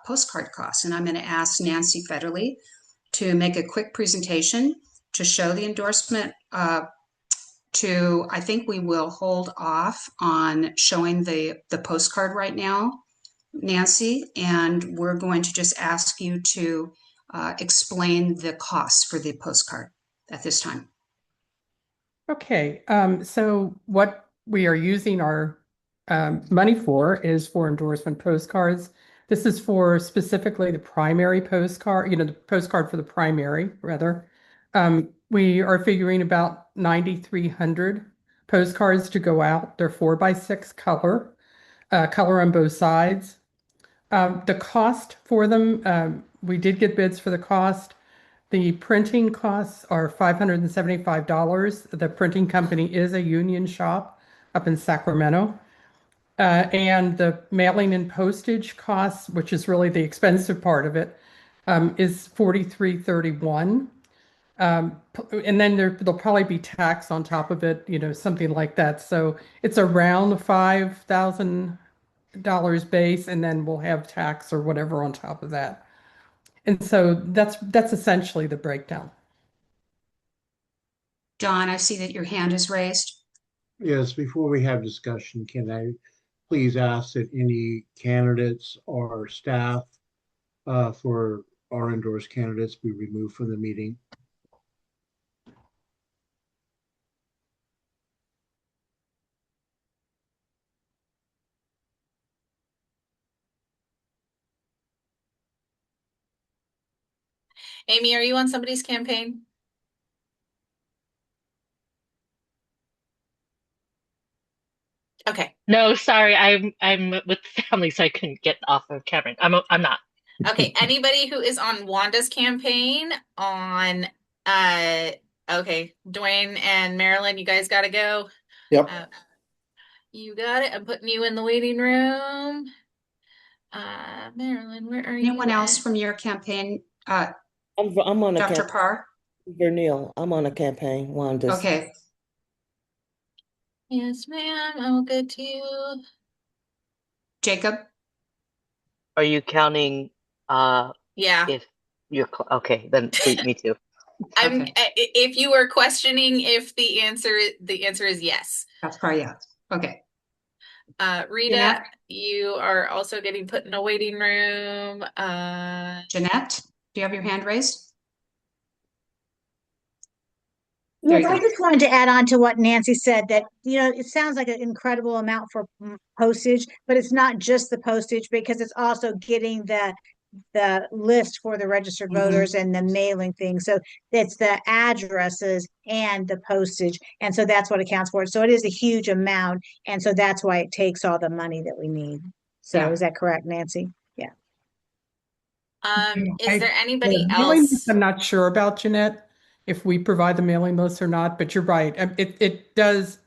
postcard costs. And I'm going to ask Nancy Federley to make a quick presentation to show the endorsement. I think we will hold off on showing the postcard right now, Nancy, and we're going to just ask you to explain the costs for the postcard at this time. Okay, so what we are using our money for is for endorsement postcards. This is for specifically the primary postcard, the postcard for the primary, rather. We are figuring about 9,300 postcards to go out. They're 4x6 color on both sides. The cost for them, we did get bids for the cost. The printing costs are $575. The printing company is a union shop up in Sacramento. And the mailing and postage costs, which is really the expensive part of it, is $43.31. And then there'll probably be tax on top of it, something like that. So it's around $5,000 base, and then we'll have tax or whatever on top of that. And so that's essentially the breakdown. John, I see that your hand is raised. Yes, before we have discussion, can I please ask that any candidates or staff for our endorsed candidates be removed from the meeting? Amy, are you on somebody's campaign? Okay. No, sorry, I'm with family, so I couldn't get off of camera. I'm not. Okay, anybody who is on Wanda's campaign okay, Dwayne and Marilyn, you guys gotta go. Yep. You got it. I'm putting you in the waiting room. Marilyn, where are you? Anyone else from your campaign? I'm on a Dr. campaign. Parr? Vernil, I'm on a campaign. Wanda's. Okay. Yes, ma'am. I will get to you. Jacob? Are you counting Yeah. if you're okay, then me too. If you are questioning if the answer is yes. That's probably yes. Okay. Rita, Jeanette? you are also getting put in a waiting room. Jeanette, do you have your hand raised? Yes, I just wanted to add on to what Nancy said that, it sounds like an incredible amount for postage, but it's not just the postage because it's also getting the list for the registered voters and the mailing thing. So it's the addresses and the postage. And so that's what accounts for it. So it is a huge amount. And so that's why it takes all the money that we need. So is that correct, Nancy? Yeah. Is there anybody Mailing else? list, I'm not sure about, Jeanette, if we provide the mailing list or not, but you're right. It is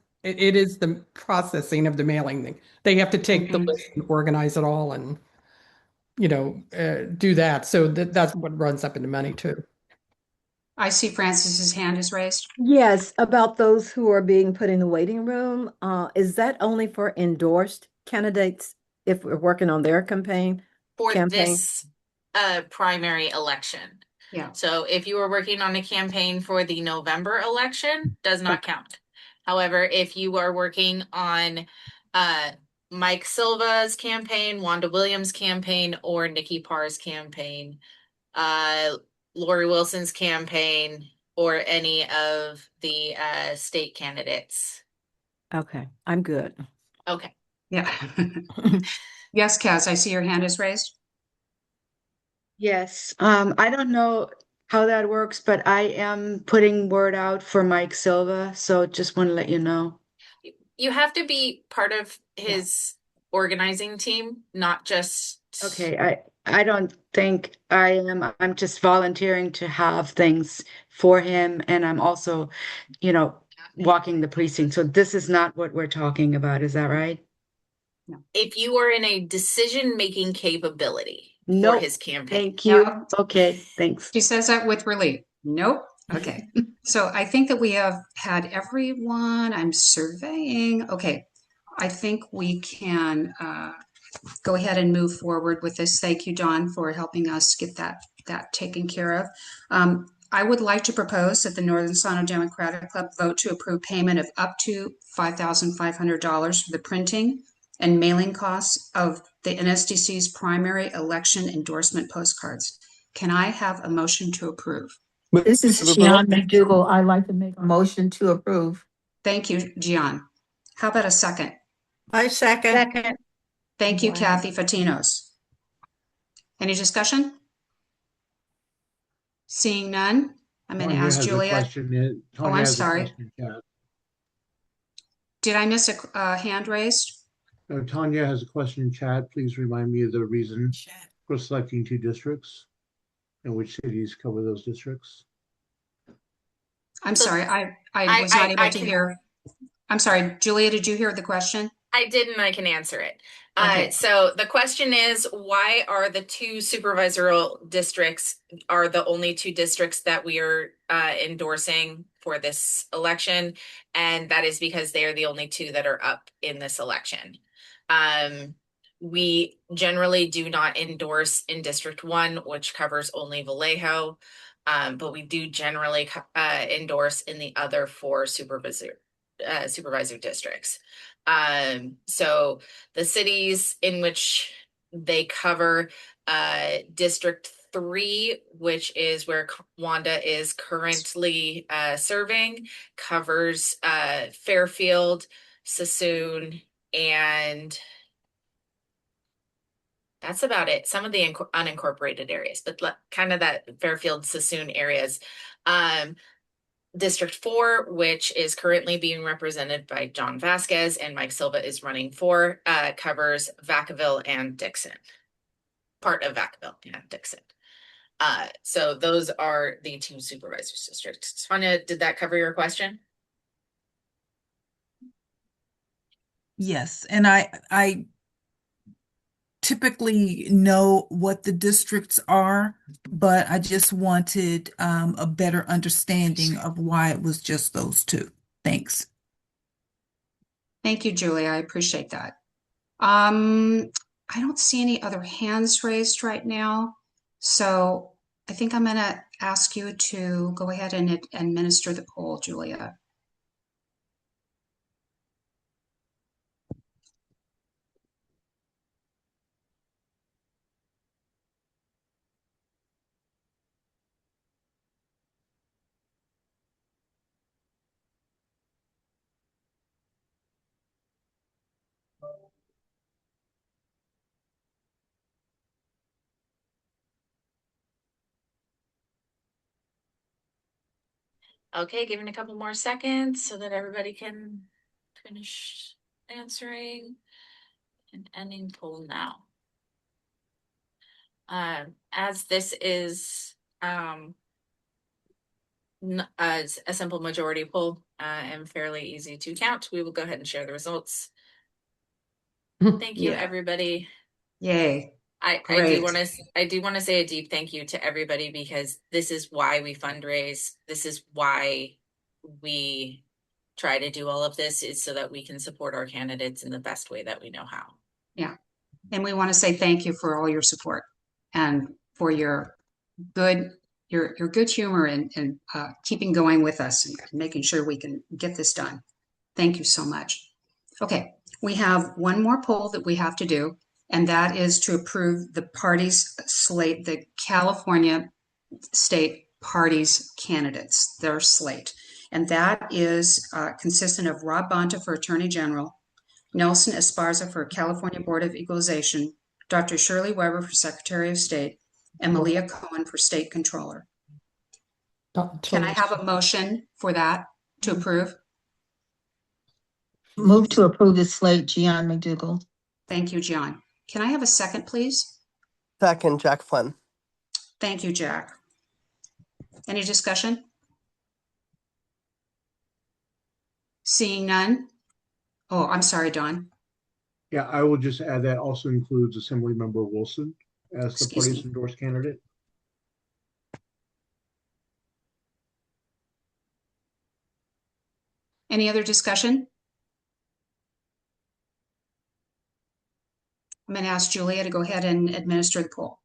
the processing of the mailing thing. They have to take the list and organize it all and, do that. So that's what runs up into money too. I see Francis's hand is raised. Yes, about those who are being put in the waiting room. Is that only for endorsed candidates if we're working on their campaign? For this primary election. Yeah. So if you were working on a campaign for the November election, does not count. However, if you are working on Mike Silva's campaign, Wanda Williams' campaign, or Nikki Parr's campaign, Lori Wilson's campaign, or any of the state candidates. Okay, I'm good. Okay. Yeah. Yes, Kaz, I see your hand is raised. Yes, I don't know how that works, but I am putting word out for Mike Silva, so just want to let you know. You have to be part of his organizing team, not just. Okay, I don't think I am. I'm just volunteering to have things for him, and I'm also, walking the precinct. So this is not what we're talking about. Is that right? if you are in a decision-making capability for Nope. his campaign. Thank you. Okay, thanks. She says that with relief. Nope. Okay. So I think that we have had everyone. I'm surveying. Okay. I think we can go ahead and move forward with this. Thank you, Dawn, for helping us get that taken care of. I would like to propose that the Northern Solano Democratic Club vote to approve payment of up to $5,500 for the printing and mailing costs of the NSDC's primary election endorsement postcards. Can I have a motion to approve? This is Gian McDougal. I'd like to make a motion to approve. Thank you, Gian. How about a second? I second. Second. Thank you, Wow. Kathy Fatinos. Any discussion? Seeing none, I'm going to Tanya ask has a Juliet. question. Oh, Tanya I'm has a sorry. question in chat. Did I miss a hand raised? Tanya has a question in chat. Please remind me of the reason for selecting 2 districts and which cities cover those districts. I'm sorry, I was not able to hear. I'm sorry, Julia, did you hear the question? I didn't. I can answer it. Okay. So the question is, why are the 2 supervisorial districts are the only 2 districts that we are endorsing for this election? And that is because they are the only 2 that are up in this election. We generally do not endorse in District 1, which covers only Vallejo, but we do generally endorse in the other 4 supervisor districts. So the cities in which they cover, District 3, which is where Wanda is currently serving, covers Fairfield, Sassoon, and that's about it. Some of the unincorporated areas, but kind of that Fairfield, Sassoon areas. District 4, which is currently being represented by John Vasquez and Mike Silva is running for, covers Vacaville and Dixon. Part of Vacaville and Dixon. So those are the 2 supervisors districts. Tanya, did that cover your question? Yes, and I typically know what the districts are, but I just wanted a better understanding of why it was just those 2. Thanks. Thank you, Julia. I appreciate that. I don't see any other hands raised right now. So I think I'm going to ask you to go ahead and administer the poll, Julia. Okay, giving a couple more seconds so that everybody can finish answering and ending poll now. As this is a simple majority poll and fairly easy to count, we will go ahead and share the results. Thank you, Yeah. everybody. Yay. I do want to say a deep thank you to everybody, because this is why we fundraise. This is why we try to do all of this, is so that we can support our candidates in the best way that we know how. Yeah. And we want to say thank you for all your support and for your good humor and keeping going with us and making sure we can get this done. Thank you so much. Okay, we have one more poll that we have to do, and that is to approve the party's slate, the California state party's candidates, their slate. And that is consistent of Rob Bonta for Attorney General, Nelson Esparza for California Board of Equalization, Dr. Shirley Weber for Secretary of State, and Malia Cohen for State Controller. Can I have a motion for that to approve? Move to approve the slate, Gian McDougal. Thank you, John. Can I have a second, please? Second, Jack Flynn. Thank you, Jack. Any discussion? Seeing none? Oh, I'm sorry, Don. Yeah, I will just add that also includes Assemblymember Wilson as the Excuse party's me. endorsed candidate. Any other discussion? I'm going to ask Julia to go ahead and administer the poll.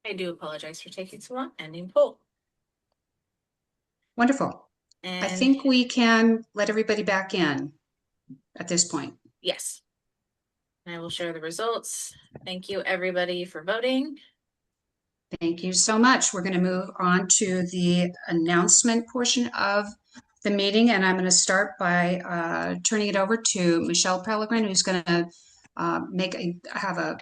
I do apologize for taking so long. Ending poll. Wonderful. I And think we can let everybody back in at this point. yes, I will share the results. Thank you, everybody, for voting. Thank you so much. We're going to move on to the announcement portion of the meeting, and I'm going to start by turning it over to Michelle Pellegrin, who's going to have a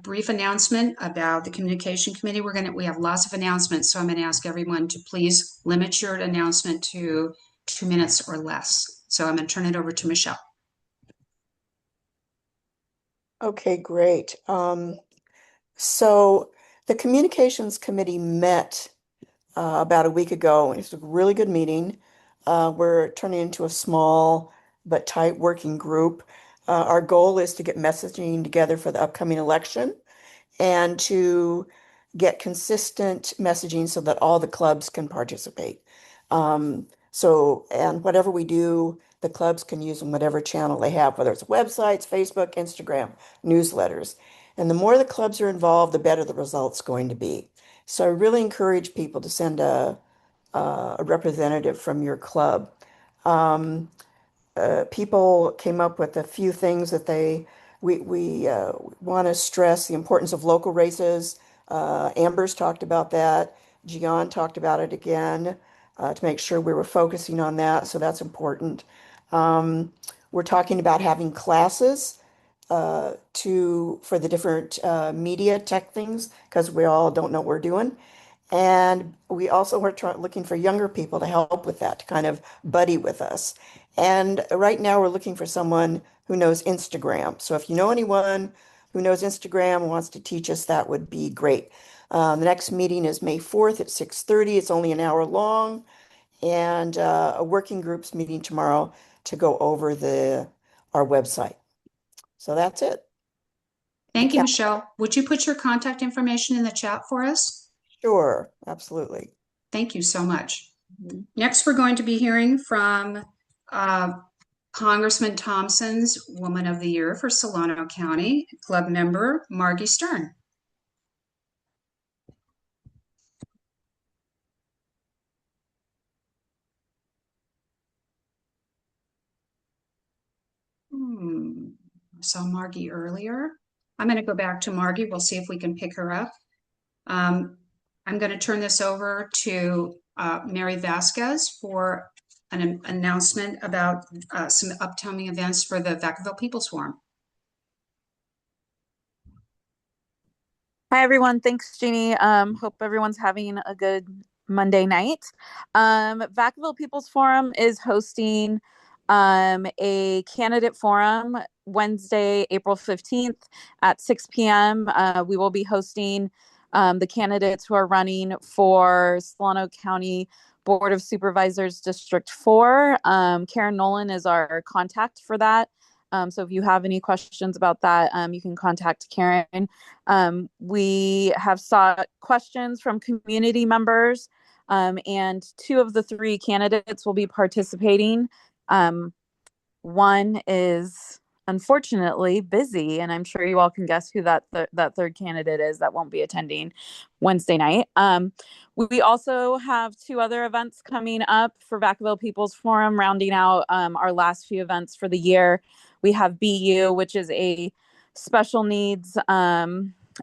brief announcement about the communication committee. We have lots of announcements, so I'm going to ask everyone to please limit your announcement to 2 minutes or less. So I'm going to turn it over to Michelle. Okay, great. So the communications committee met about a week ago. It was a really good meeting. We're turning into a small but tight working group. Our goal is to get messaging together for the upcoming election and to get consistent messaging so that all the clubs can participate. And whatever we do, the clubs can use in whatever channel they have, whether it's websites, Facebook, Instagram, newsletters. And the more the clubs are involved, the better the result's going to be. So I really encourage people to send a representative from your club. People came up with a few things that we want to stress the importance of local races. Amber's talked about that. Gian talked about it again to make sure we were focusing on that. So that's important. We're talking about having classes for the different media tech things because we all don't know what we're doing. And we also were looking for younger people to help with that, to kind of buddy with us. And right now we're looking for someone who knows Instagram. So if you know anyone who knows Instagram and wants to teach us, that would be great. The next meeting is May 4th at 6:30. It's only an hour long. And a working group's meeting tomorrow to go over our website. So that's it. Thank you, Michelle. Would you put your contact information in the chat for us? Sure, absolutely. Thank you so much. Next, we're going to be hearing from Congressman Thompson's Woman of the Year for Solano County, club member Margie Stern. I saw Margie earlier. I'm going to go back to Margie. We'll see if we can pick her up. I'm going to turn this over to Mary Vasquez for an announcement about some upcoming events for the Vacaville People's Forum. Hi, everyone. Thanks, Jeannie. Hope everyone's having a good Monday night. Vacaville People's Forum is hosting a candidate forum Wednesday, April 15th at 6 p.m. We will be hosting the candidates who are running for Solano County Board of Supervisors District 4. Karen Nolan is our contact for that. So if you have any questions about that, you can contact Karen. We have sought questions from community members, and 2 of the 3 candidates will be participating. One is unfortunately busy, and I'm sure you all can guess who that third candidate is that won't be attending Wednesday night. We also have 2 other events coming up for Vacaville People's Forum, rounding out our last few events for the year. We have BU, which is a special needs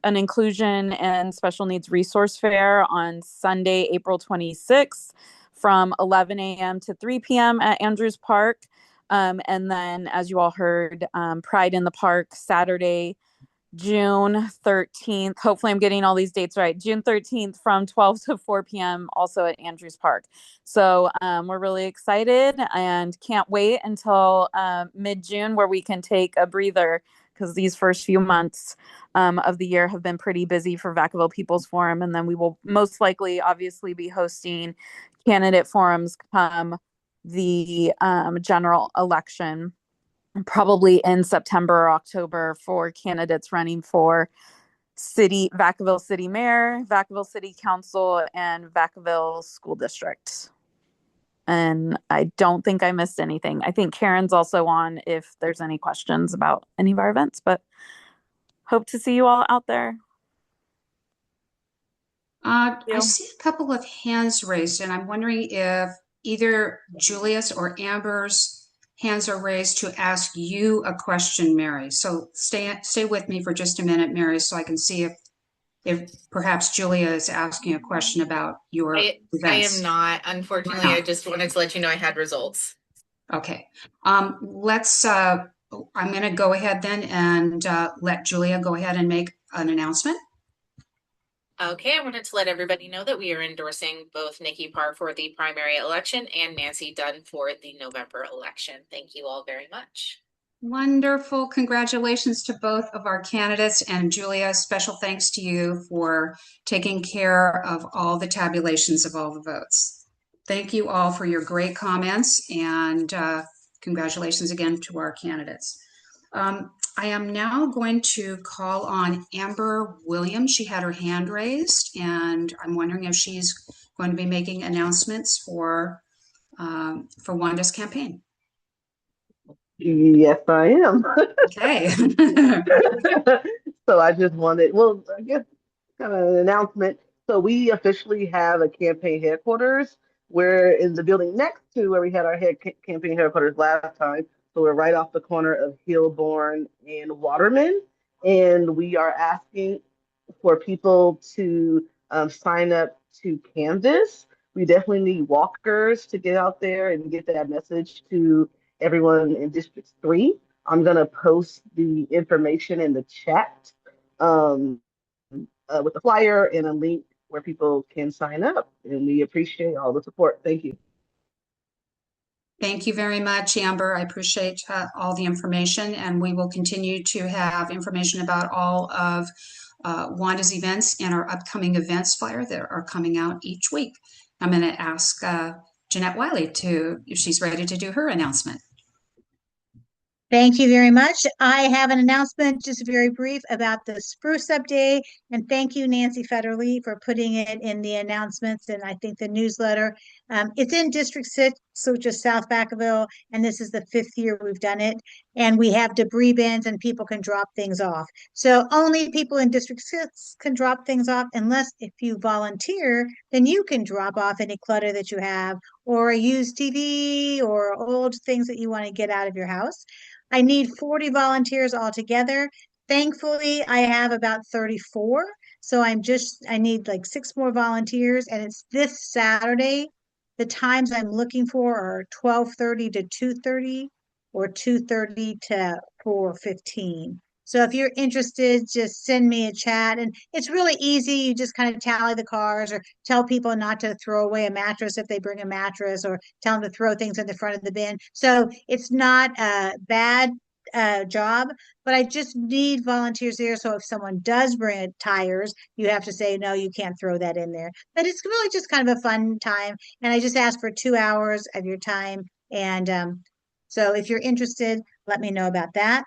an inclusion and special needs resource fair on Sunday, April 26th from 11 a.m. to 3 p.m. at Andrews Park. And then, as you all heard, Pride in the Park Saturday, June 13th. Hopefully, I'm getting all these dates right. June 13th from 12 to 4 p.m. also at Andrews Park. So we're really excited and can't wait until mid-June where we can take a breather because these first few months of the year have been pretty busy for Vacaville People's Forum. And then we will most likely, obviously, be hosting candidate forums come the general election, probably in September or October, for candidates running for Vacaville City Mayor, Vacaville City Council, and Vacaville School District. And I don't think I missed anything. I think Karen's also on if there's any questions about any of our events, but hope to see you all out there. I see a couple of hands raised, and I'm wondering if either Julia's or Amber's hands are raised to ask you a question, Mary. So stay with me for just a minute, Mary, so I can see if perhaps Julia is asking a question about your I events. am not. Unfortunately, I just wanted to let you know I had results. Okay. I'm going to go ahead then and let Julia go ahead and make an announcement. Okay, I wanted to let everybody know that we are endorsing both Nikki Parr for the primary election and Nancy Dunn for the November election. Thank you all very much. Wonderful. Congratulations to both of our candidates. And Julia, special thanks to you for taking care of all the tabulations of all the votes. Thank you all for your great comments, and congratulations again to our candidates. I am now going to call on Amber Williams. She had her hand raised, and I'm wondering if she's going to be making announcements for Wanda's campaign. Yes, I am. Okay. So I just wanted, well, I guess kind of an announcement. So we officially have a campaign headquarters. We're in the building next to where we had our campaign headquarters last time. So we're right off the corner of Hillborn and Waterman. And we are asking for people to sign up to canvass. We definitely need walkers to get out there and get that message to everyone in District 3. I'm going to post the information in the chat with a flyer and a link where people can sign up. And we appreciate all the support. Thank you. Thank you very much, Amber. I appreciate all the information, and we will continue to have information about all of Wanda's events and our upcoming events flyer that are coming out each week. I'm going to ask Jeanette Wiley if she's ready to do her announcement. Thank you very much. I have an announcement, just very brief, about the Spruce Up Day. And thank you, Nancy Federle, for putting it in the announcements and I think the newsletter. It's in District 6, which is South Vacaville, and this is the 5th year we've done it. And we have debris bins and people can drop things off. So only people in District 6 can drop things off, unless if you volunteer, then you can drop off any clutter that you have, or a used TV or old things that you want to get out of your house. I need 40 volunteers altogether. Thankfully, I have about 34. So I need like 6 more volunteers, and it's this Saturday. The times I'm looking for are 12:30 to 2:30 or 2:30 to 4:15. So if you're interested, just send me a chat. And it's really easy. You just kind of tally the cars or tell people not to throw away a mattress if they bring a mattress, or tell them to throw things in the front of the bin. So it's not a bad job, but I just need volunteers there. So if someone does bring tires, you have to say, no, you can't throw that in there. But it's really just kind of a fun time. And I just ask for 2 hours of your time. And so if you're interested, let me know about that.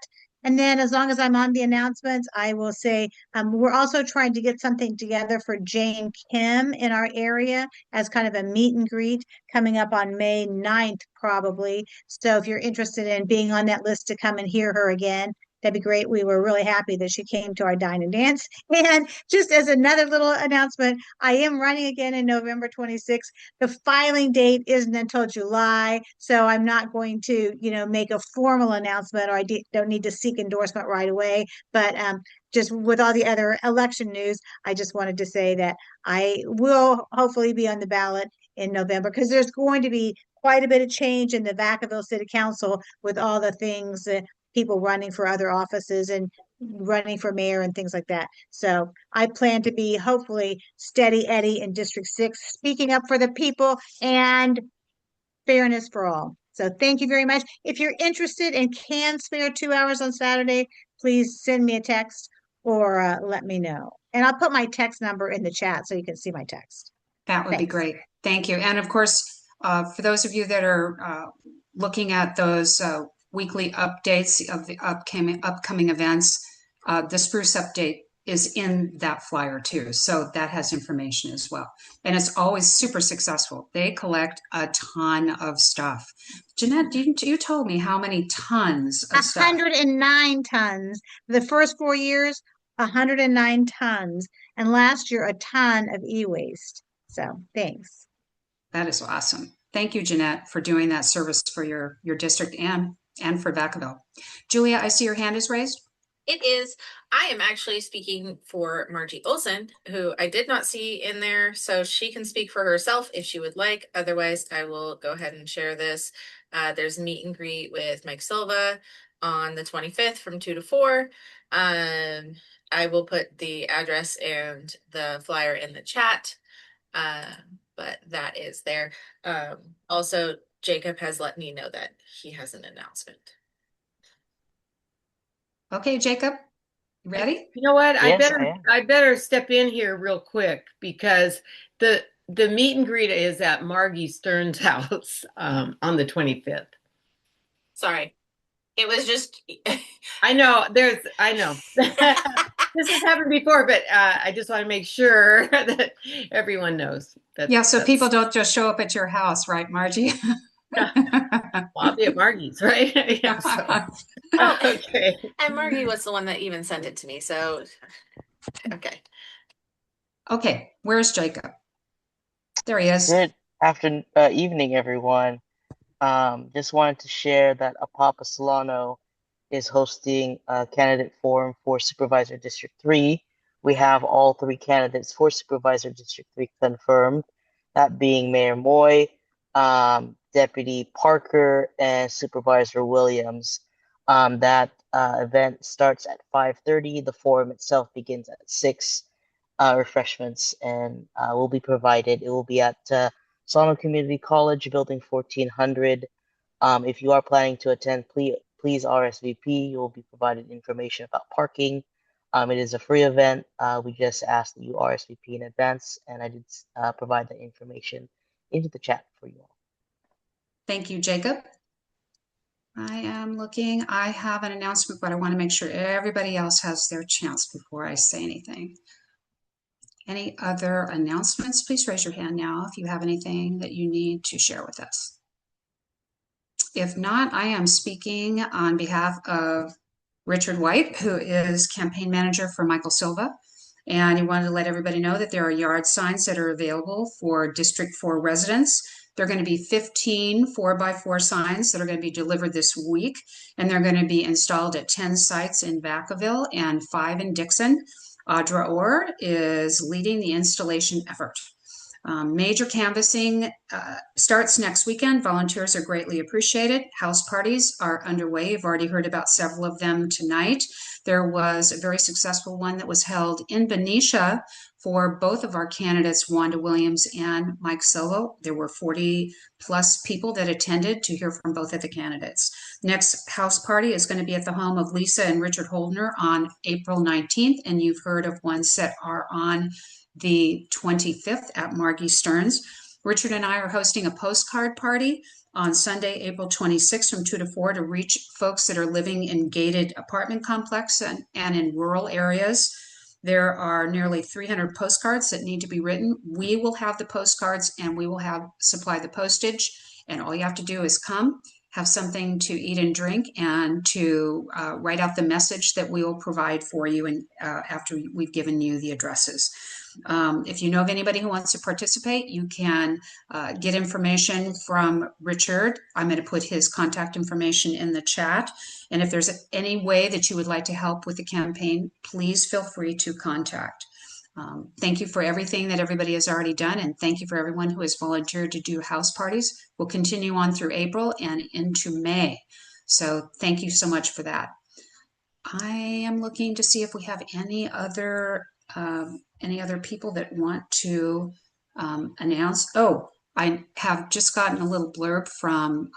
And then, as long as I'm on the announcements, I will say we're also trying to get something together for Jane Kim in our area as kind of a meet and greet coming up on May 9th, probably. So if you're interested in being on that list to come and hear her again, that'd be great. We were really happy that she came to our dine and dance. And just as another little announcement, I am running again in November 26th. The filing date isn't until July, so I'm not going to, make a formal announcement, or don't need to seek endorsement right away. But just with all the other election news, I just wanted to say that I will hopefully be on the ballot in November, because there's going to be quite a bit of change in the Vacaville City Council with all the things that people running for other offices and running for mayor and things like that. So I plan to be hopefully steady Eddie in District 6, speaking up for the people and fairness for all. So thank you very much. If you're interested and can spare 2 hours on Saturday, please send me a text or let me know. And I'll put my text number in the chat so you can see my text. That would be Thanks. great. Thank you. And of course, for those of you that are looking at those weekly updates of the upcoming events, the Spruce update is in that flyer too. So that has information as well. And it's always super successful. They collect a ton of stuff. Jeanette, you told me how many tons of stuff? 109 tons. The first 4 years, 109 tons. And last year, a ton of e-waste. So thanks. That is awesome. Thank you, Jeanette, for doing that service for your district and for Vacaville. Julia, I see your hand is raised. It is. I am actually speaking for Margie Olson, who I did not see in there, so she can speak for herself if she would like. Otherwise, I will go ahead and share this. There's a meet and greet with Mike Silva on the 25th from 2 to 4. I will put the address and the flyer in the chat, but that is there. Also, Jacob has let me know that he has an announcement. Okay, Jacob, you ready? You know what? Yes, I better step in here real quick, because the meet and greet is at Margie Stern's house on the 25th. Sorry. It was just I know. This has happened before, but I just want to make sure that everyone knows that. Yeah, so people don't just show up at your house, right, Margie? Well, I'll be at Margie's, right? Yeah, so. Okay. And Margie was the one that even sent it to me. So, okay. Okay, where's Jacob? There he is. Good evening, everyone. Just wanted to share that Apapa Solano is hosting a candidate forum for Supervisor District 3. We have all 3 candidates for Supervisor District 3 confirmed, that being Mayor Moy, Deputy Parker, and Supervisor Williams. That event starts at 5:30. The forum itself begins at 6. Refreshments and will be provided. It will be at Solano Community College, Building 1400. If you are planning to attend, please RSVP. You will be provided information about parking. It is a free event. We just ask that you RSVP in advance, and I did provide the information into the chat for you all. Thank you, Jacob. I am looking. I have an announcement, but I want to make sure everybody else has their chance before I say anything. Any other announcements? Please raise your hand now if you have anything that you need to share with us. If not, I am speaking on behalf of Richard White, who is campaign manager for Michael Silva. And he wanted to let everybody know that there are yard signs that are available for District 4 residents. They're going to be 15 4x4 signs that are going to be delivered this week. And they're going to be installed at 10 sites in Vacaville and 5 in Dixon. Audra Orr is leading the installation effort. Major canvassing starts next weekend. Volunteers are greatly appreciated. House parties are underway. You've already heard about several of them tonight. There was a very successful one that was held in Benicia for both of our candidates, Wanda Williams and Mike Silva. There were 40 plus people that attended to hear from both of the candidates. Next house party is going to be at the home of Lisa and Richard Holdner on April 19th, and you've heard of ones that are on the 25th at Margie Stern's. Richard and I are hosting a postcard party on Sunday, April 26th from 2 to 4 to reach folks that are living in gated apartment complexes and in rural areas. There are nearly 300 postcards that need to be written. We will have the postcards and we will supply the postage, and all you have to do is come, have something to eat and drink, and to write out the message that we will provide for you and after we've given you the addresses. If you know of anybody who wants to participate, you can get information from Richard. I'm going to put his contact information in the chat. And if there's any way that you would like to help with the campaign, please feel free to contact. Thank you for everything that everybody has already done, and thank you for everyone who has volunteered to do house parties. We'll continue on through April and into May. So thank you so much for that. I am looking to see if we have any other people that want to announce. Oh, I have just gotten a little blurb from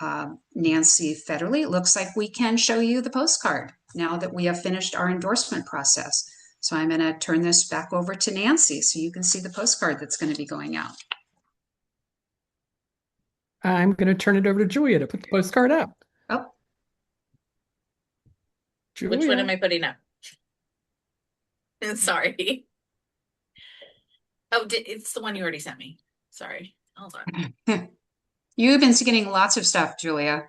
Nancy Federley. It looks like we can show you the postcard now that we have finished our endorsement process. So I'm going to turn this back over to Nancy so you can see the postcard that's going to be going out. I'm going to turn it over to Julia to put the postcard up. Oh, Julia. Which one am I putting up? Sorry. Oh, it's the one you already sent me. Sorry. Hold on. You've been getting lots of stuff, Julia.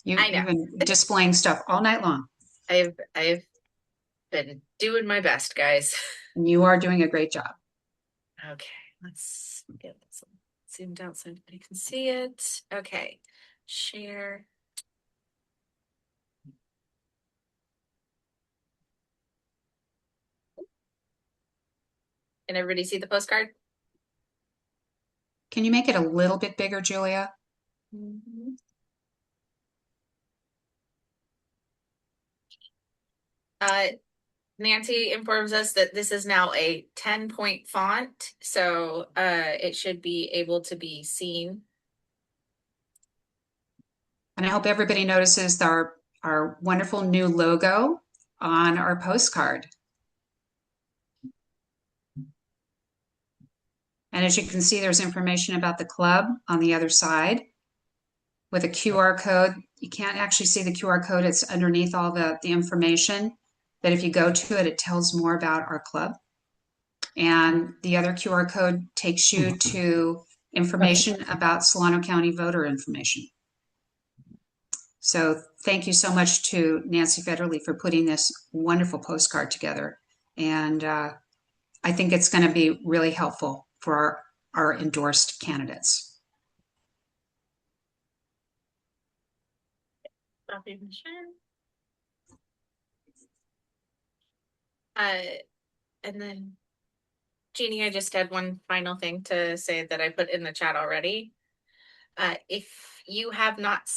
I know. You've been displaying stuff all night long. I've been doing my best, guys. And you are doing a great job. Okay, let's get this zoomed out so everybody can see it. Okay, share. Can everybody see the postcard? Can you make it a little bit bigger, Julia? Mm-hmm. Nancy informs us that this is now a 10-point font, so it should be able to be seen. And I hope everybody notices our wonderful new logo on our postcard. And as you can see, there's information about the club on the other side with a QR code. You can't actually see the QR code. It's underneath all the information. That if you go to it, it tells more about our club. And the other QR code takes you to information about Solano County voter information. So thank you so much to Nancy Federley for putting this wonderful postcard together. And I think it's going to be really helpful for our endorsed candidates. And then, Jeannie, I just had one final thing to say that I put in the chat already. If you have not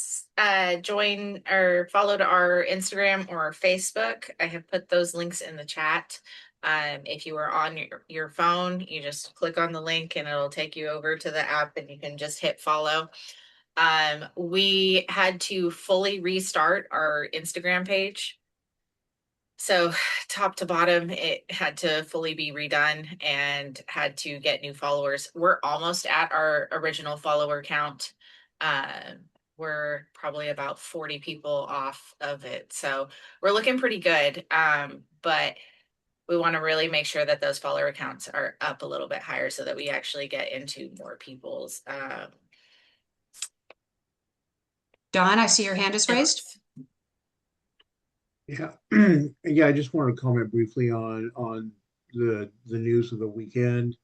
joined or followed our Instagram or Facebook, I have put those links in the chat. If you are on your phone, you just click on the link and it'll take you over to the app and you can just hit follow. We had to fully restart our Instagram page. So top to bottom, it had to fully be redone and had to get new followers. We're almost at our original follower count. We're probably about 40 people off of it. So we're looking pretty good. But we want to really make sure that those follower counts are up a little bit higher so that we actually get into more people's. Dawn, I see your hand is raised. Yeah, yeah. I just wanted to comment briefly on the news of the weekend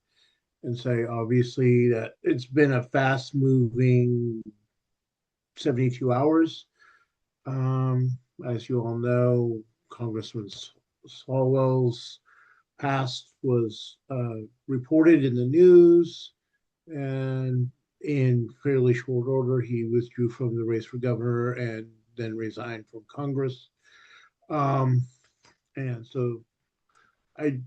and say, obviously, that it's been a fast-moving 72 hours. As you all know, Congressman Swalwell's past was reported in the news, and in fairly short order, he withdrew from the race for governor and then resigned from Congress. And so I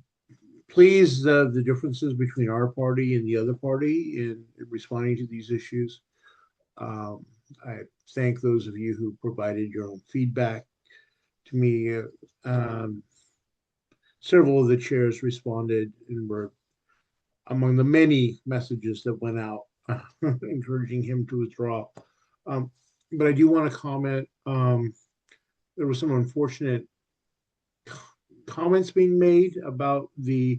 please the differences between our party and the other party in responding to these issues. I thank those of you who provided your own feedback to me. Several of the chairs responded and were among the many messages that went out encouraging him to withdraw. But I do want to comment. There were some unfortunate comments being made about the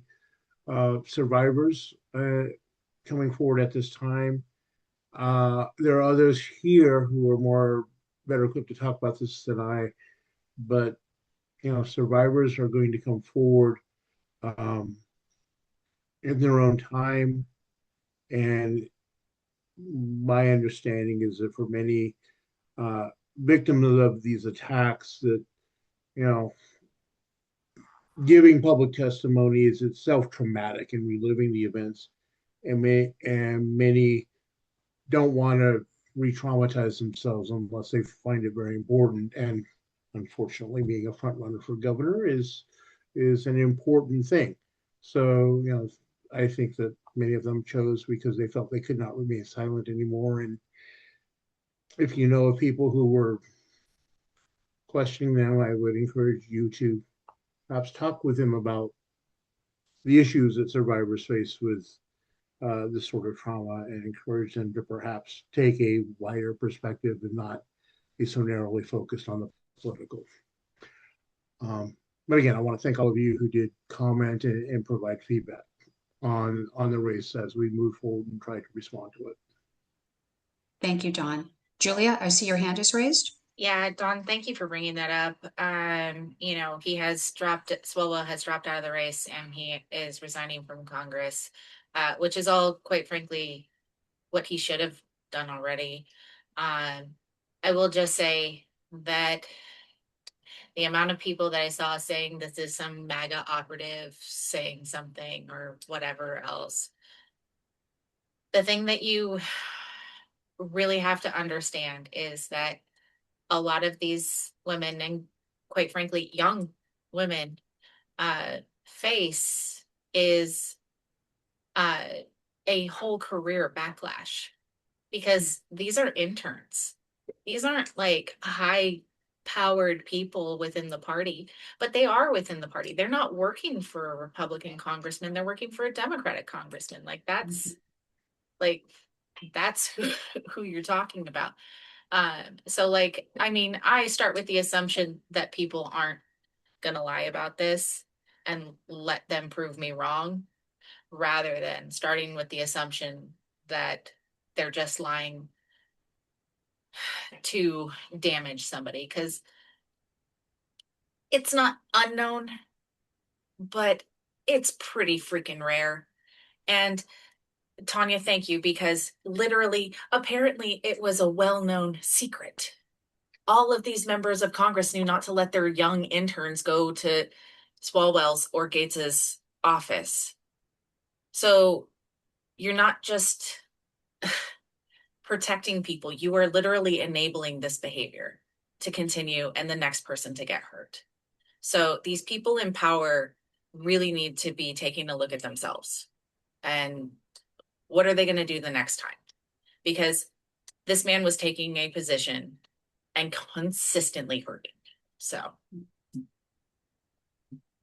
survivors coming forward at this time. There are others here who are more better equipped to talk about this than I, but survivors are going to come forward um, in their own time. And my understanding is that for many victims of these attacks, that you know, giving public testimony is itself traumatic and reliving the events, and many don't want to re-traumatize themselves unless they find it very important. And unfortunately, being a front runner for governor is an important thing. So I think that many of them chose because they felt they could not remain silent anymore. And if you know of people who were questioning them, I would encourage you to perhaps talk with them about the issues that survivors face with this sort of trauma, and encourage them to perhaps take a wider perspective and not be so narrowly focused on the political. But again, I want to thank all of you who did comment and provide feedback on the race as we move forward and try to respond to it. Thank you, Don. Julia, I see your hand is raised. Yeah, Don, thank you for bringing that up. He has Swalwell has dropped out of the race and he is resigning from Congress, which is all, quite frankly, what he should have done already. I will just say that the amount of people that I saw saying this is some MAGA operative saying something or whatever else. The thing that you really have to understand is that a lot of these women, and quite frankly, young women, face is a whole career backlash, because these are interns. These aren't like high powered people within the party, but they are within the party. They're not working for a Republican congressman. They're working for a Democratic congressman. That's who you're talking about. So I start with the assumption that people aren't gonna lie about this and let them prove me wrong, rather than starting with the assumption that they're just lying to damage somebody, because it's not unknown, but it's pretty freaking rare. And Tanya, thank you, because literally, apparently, it was a well-known secret. All of these members of Congress knew not to let their young interns go to Swalwell's or Gates's office. So you're not just protecting people, you are literally enabling this behavior to continue and the next person to get hurt. So these people in power really need to be taking a look at themselves. And what are they going to do the next time? Because this man was taking a position and consistently hurting. So.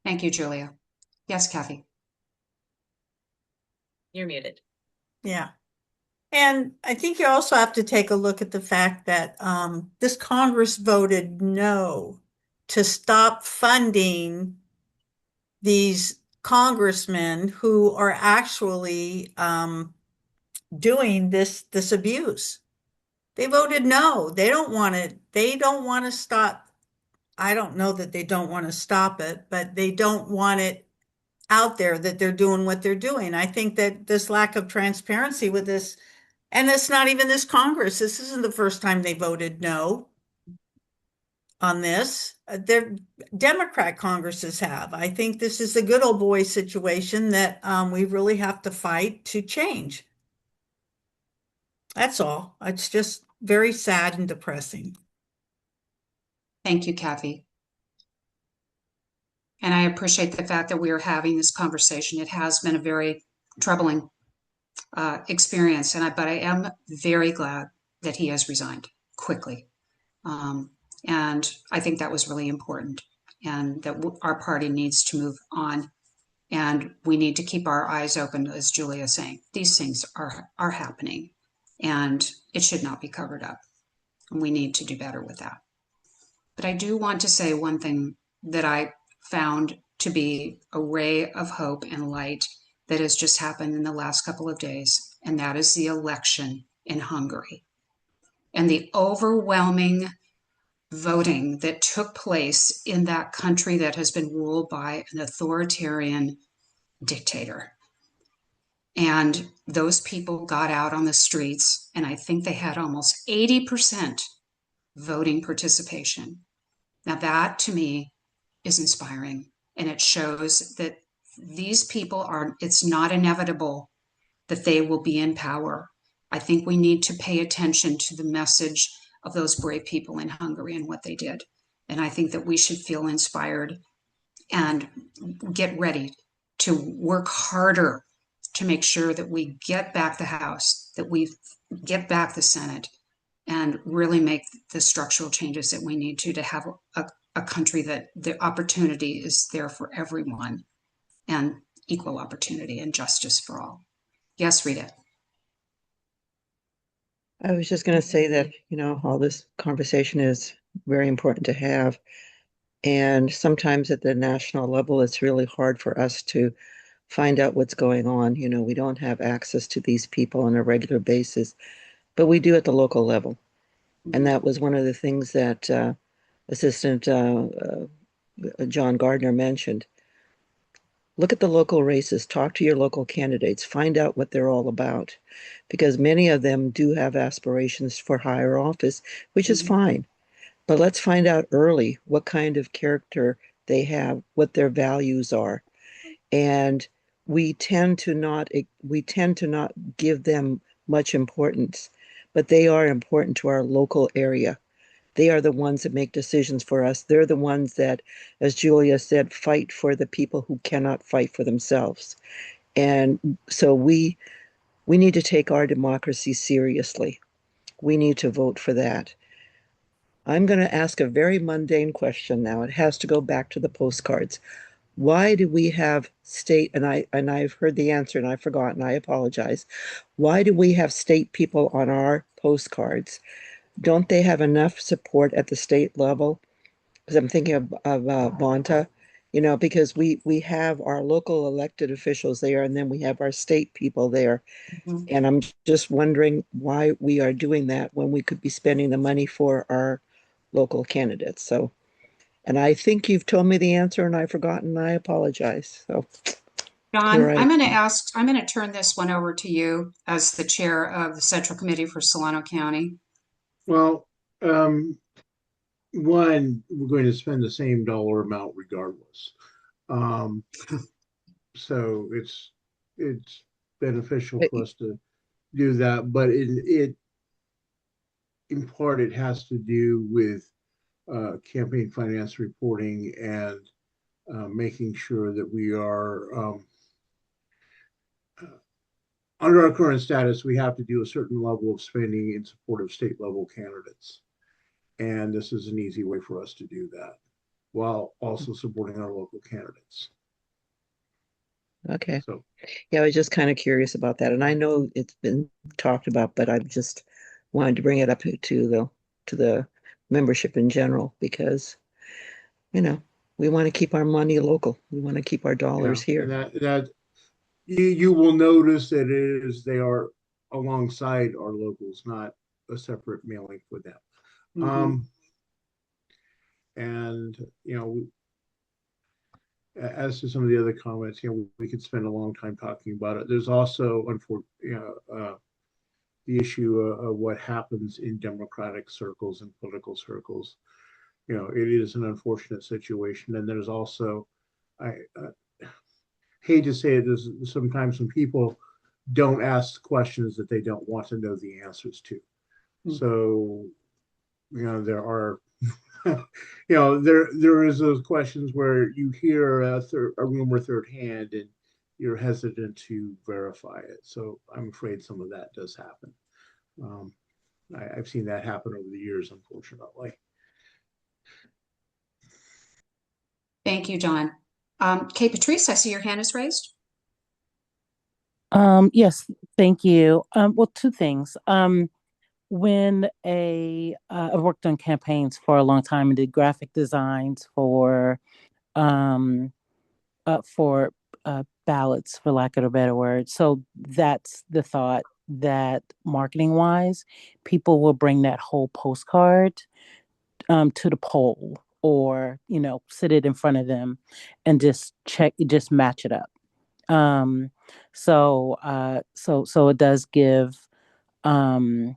Thank you, Julia. Yes, Kathy. You're muted. Yeah. And I think you also have to take a look at the fact that this Congress voted no to stop funding these congressmen who are actually doing this abuse. They voted no. They don't want it. They don't want to stop. I don't know that they don't want to stop it, but they don't want it out there that they're doing what they're doing. I think that this lack of transparency with this, and it's not even this Congress. This isn't the first time they voted no on this. Their Democrat Congresses have. I think this is a good old boy situation that we really have to fight to change. That's all. It's just very sad and depressing. Thank you, Kathy. And I appreciate the fact that we are having this conversation. It has been a very troubling experience, but I am very glad that he has resigned quickly. And I think that was really important, and that our party needs to move on, and we need to keep our eyes open, as Julia is saying. These things are happening, and it should not be covered up. And we need to do better with that. But I do want to say one thing that I found to be a ray of hope and light that has just happened in the last couple of days, and that is the election in Hungary. And the overwhelming voting that took place in that country that has been ruled by an authoritarian dictator. And those people got out on the streets, and I think they had almost 80% voting participation. Now, that to me is inspiring, and it shows that these people are, it's not inevitable that they will be in power. I think we need to pay attention to the message of those brave people in Hungary and what they did. And I think that we should feel inspired and get ready to work harder to make sure that we get back the House, that we get back the Senate, and really make the structural changes that we need to have a country that the opportunity is there for everyone and equal opportunity and justice for all. Yes, Rita. I was just going to say that, all this conversation is very important to have. And sometimes at the national level, it's really hard for us to find out what's going on. We don't have access to these people on a regular basis, but we do at the local level. And that was one of the things that Assistant John Gardner mentioned. Look at the local races, talk to your local candidates, find out what they're all about, because many of them do have aspirations for higher office, which is fine. But let's find out early what kind of character they have, what their values are. And we tend to not give them much importance, but they are important to our local area. They are the ones that make decisions for us. They're the ones that, as Julia said, fight for the people who cannot fight for themselves. And so we need to take our democracy seriously. We need to vote for that. I'm going to ask a very mundane question now. It has to go back to the postcards. Why do we have state, and I've heard the answer and I've forgotten, I apologize. Why do we have state people on our postcards? Don't they have enough support at the state level? Because I'm thinking of Bonta, because we have our local elected officials there, and then we have our state people there. Mhm. And I'm just wondering why we are doing that when we could be spending the money for our local candidates. So, and I think you've told me the answer and I've forgotten. I apologize. So, John, right. I'm going to turn this one over to you as the chair of the Central Committee for Solano County. Well, one, we're going to spend the same dollar amount regardless. Um, so it's beneficial for us to do that, but it in part it has to do with campaign finance reporting and making sure that we are under our current status, we have to do a certain level of spending in support of state level candidates. And this is an easy way for us to do that while also supporting our local candidates. Okay. So, yeah, I was just kind of curious about that. And I know it's been talked about, but I just wanted to bring it up to the membership in general because, we want to keep our money local. We want to keep our dollars here. And that you will notice that they are alongside our locals, not a separate mailing for them. Mm-hmm. And as to some of the other comments, we could spend a long time talking about it. There's also, unfortunately, the issue of what happens in democratic circles and political circles. It is an unfortunate situation, and there's also, I hate to say it, there's sometimes some people don't ask questions that they don't want to know the answers to. So, there are, there is those questions where you hear a rumor third hand and you're hesitant to verify it. So I'm afraid some of that does happen. I've seen that happen over the years, unfortunately. Thank you, John. Kay Patrice, I see your hand is raised. Yes, thank you. Well, two things. When I've worked on campaigns for a long time and did graphic designs for ballots, for lack of a better word. So that's the thought that marketing wise, people will bring that whole postcard to the poll, or sit it in front of them and just match it up. So it does give, um,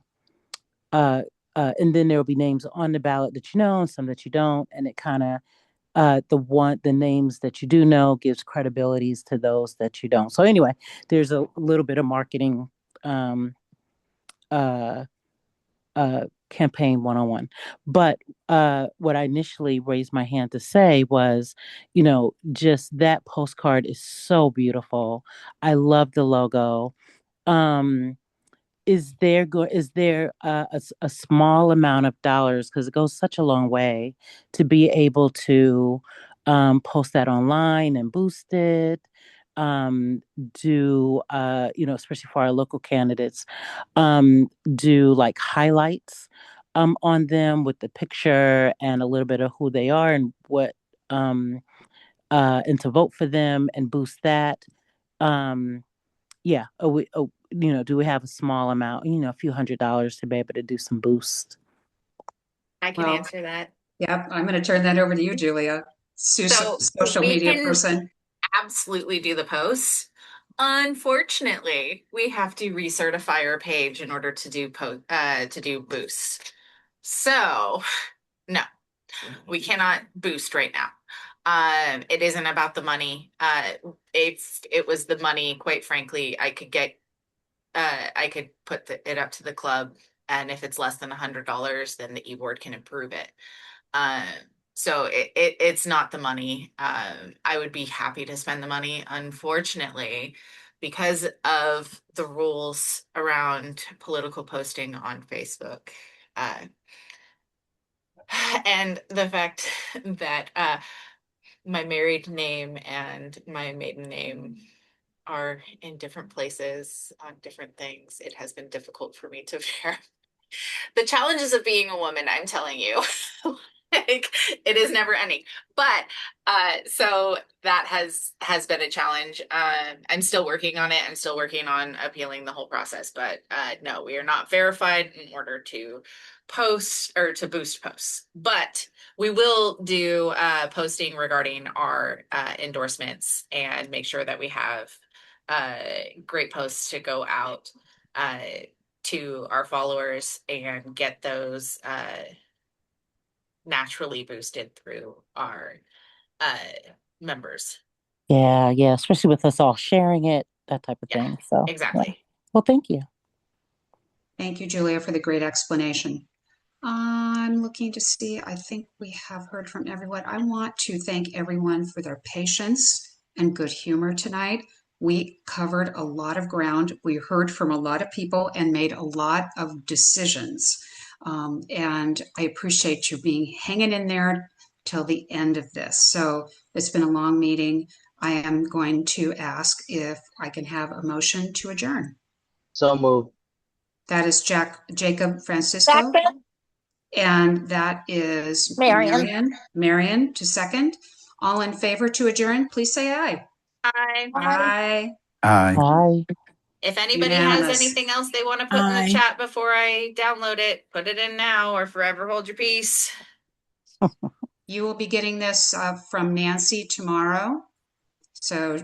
and then there will be names on the ballot that and some that you don't, and it kind of the names that you do know gives credibilities to those that you don't. So anyway, there's a little bit of marketing, um, uh, campaign 101. But what I initially raised my hand to say was, just that postcard is so beautiful. I love the logo. Um, is there a small amount of dollars, because it goes such a long way, to be able to post that online and boost it, do especially for our local candidates, do like highlights on them with the picture and a little bit of who they are and what, um and to vote for them and boost that. um yeah. Do we have a small amount, a few $100s to be able to do some boost? I can Well, answer that. yep, I'm going to turn that over to you, Julia, So social we media can person. absolutely do the posts. Unfortunately, we have to recertify our page in order to do boosts. So no, we cannot boost right now. It isn't about the money. If it was the money, quite frankly, I could put it up to the club, and if it's less than $100, then the e-board can approve it. Um, so it's not the money. I would be happy to spend the money. Unfortunately, because of the rules around political posting on Facebook, uh, and the fact that my married name and my maiden name are in different places on different things, it has been difficult for me to verify. The challenges of being a woman, I'm telling you. Like, it is never ending. But so that has been a challenge. I'm still working on it. I'm still working on appealing the whole process. But no, we are not verified in order to post or to boost posts. But we will do posting regarding our endorsements and make sure that we have great posts to go out to our followers and get those naturally boosted through our uh, members. Yeah, especially with us all sharing it, that type of thing. So yeah. Exactly. Well, thank you. Thank you, Julia, for the great explanation. I'm looking to see, I think we have heard from everyone. I want to thank everyone for their patience and good humor tonight. We covered a lot of ground. We heard from a lot of people and made a lot of decisions. And I appreciate you being hanging in there till the end of this. So it's been a long meeting. I am going to ask if I can have a motion to adjourn. So moved. That is Jacob Francisco. Second, And that is Marion. Marion to second. All in favor to adjourn, please say aye. Aye. Aye. Aye. Bye. If anybody has Unanimous. anything else they want to put in the chat before I download it, put it in now or forever hold your peace. You will be getting this from Nancy tomorrow. So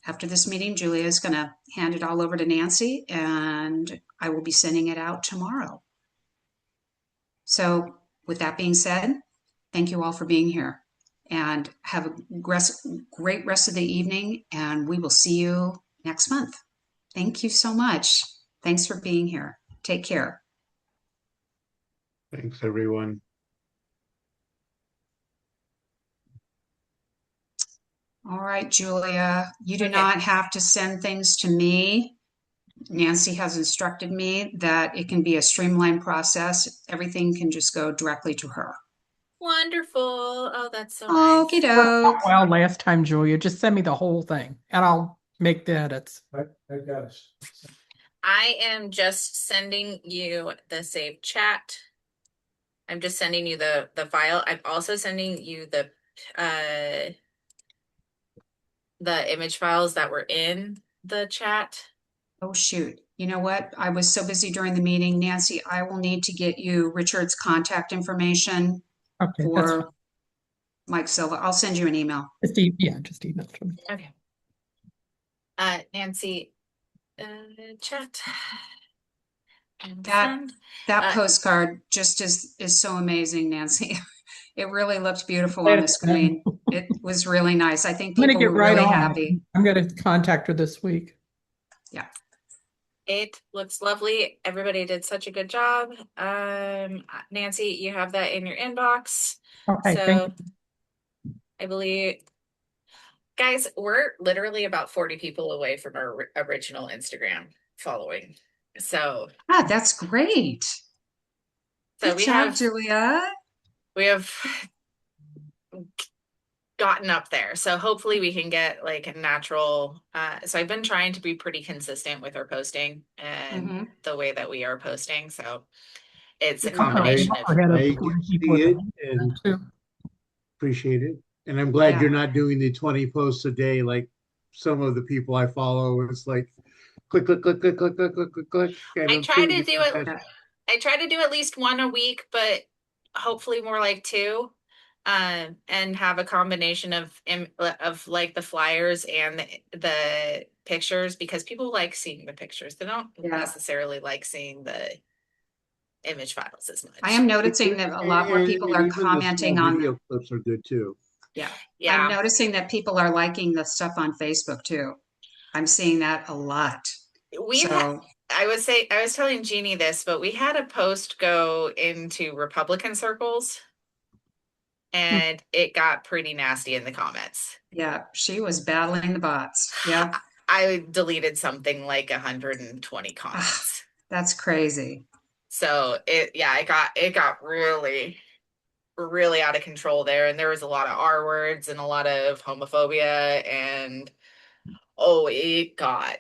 after this meeting, Julia is going to hand it all over to Nancy, and I will be sending it out tomorrow. So with that being said, thank you all for being here, and have a great rest of the evening, and we will see you next month. Thank you so much. Thanks for being here. Take care. Thanks, everyone. All right, Julia, you do Okay. not have to send things to me. Nancy has instructed me that it can be a streamlined process. Everything can just go directly to her. Wonderful. Oh, that's so nice. Okie doke. Well, last time, Julia, just send me the whole thing and I'll make the edits. I got it. I am just sending you the saved chat. I'm just sending you the file. I'm also sending you the image files that were in the chat. Oh, shoot. You know what? I was so busy during the meeting. Nancy, I will need to get you Richard's contact information Okay, that's for Mike Silva. I'll send you an email. just email to me. Okay. Nancy, chat. And That send. postcard just is so amazing, Nancy. It really looked beautiful on the screen. It was really nice. I think I'm going to people get were right really on happy. it. I'm going to contact her this week. Yeah. It looks lovely. Everybody did such a good job. Nancy, you have that in your inbox. Okay, So thank you. I believe, guys, we're literally about 40 people away from our original Instagram following. So That's great. Good we job, have Julia. we have gotten up there. So hopefully we can get like a natural. So I've been trying to be pretty consistent with our posting and the way that we are posting. So it's a combination of. I see it and appreciate it. And I'm glad you're not doing the 20 posts a day like some of the people I follow. It's like click, click, click, click, click, click, click, click, click. I try to do it. I try to do at least one a week, but hopefully more like two. And have a combination of like the flyers and the pictures, because people like seeing the pictures. They don't necessarily like seeing the image files as much. I am noticing that a lot more people are commenting on video clips are good too. Yeah. I'm noticing that people are liking the stuff on Facebook too. I'm seeing that a lot. I was telling Jeannie this, but we had a post go into Republican circles and it got pretty nasty in the comments. Yeah, she was battling the bots. Yeah. I deleted something like 120 comments. That's crazy. So it got really, really out of control there. And there was a lot of R words and a lot of homophobia, and it got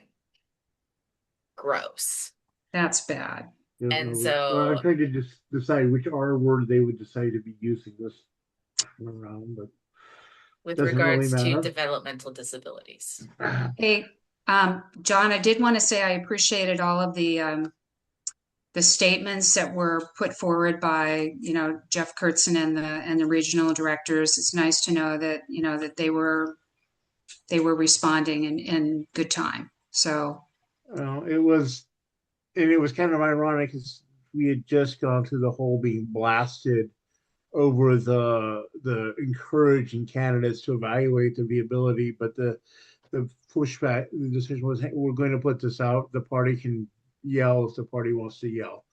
gross. That's bad. And so I'm trying to just decide which R word they would decide to be using this around, but with regards to developmental disabilities. Hey, John, I did want to say I appreciated all of the statements that were put forward by, Jeff Kurtzen and the regional directors. It's nice to know that, that they were responding in good time. So it was kind of ironic because we had just gone through the whole being blasted over the encouraging candidates to evaluate the viability, but the pushback, the decision was, hey, we're going to put this out. The party can yell if the party wants to yell.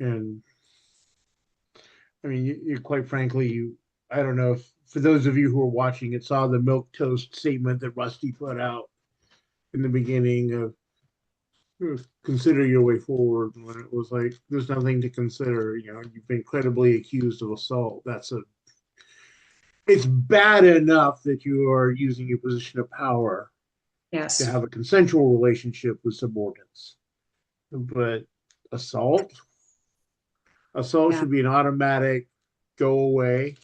And I mean, you quite frankly, I don't know if for those of you who are watching it saw the milk toast statement that Rusty put out in the beginning of consider your way forward, when it was like there's nothing to consider. You've been credibly accused of assault. It's bad enough that you are using your position of power to have a consensual relationship with subordinates, but assault should be an automatic go away.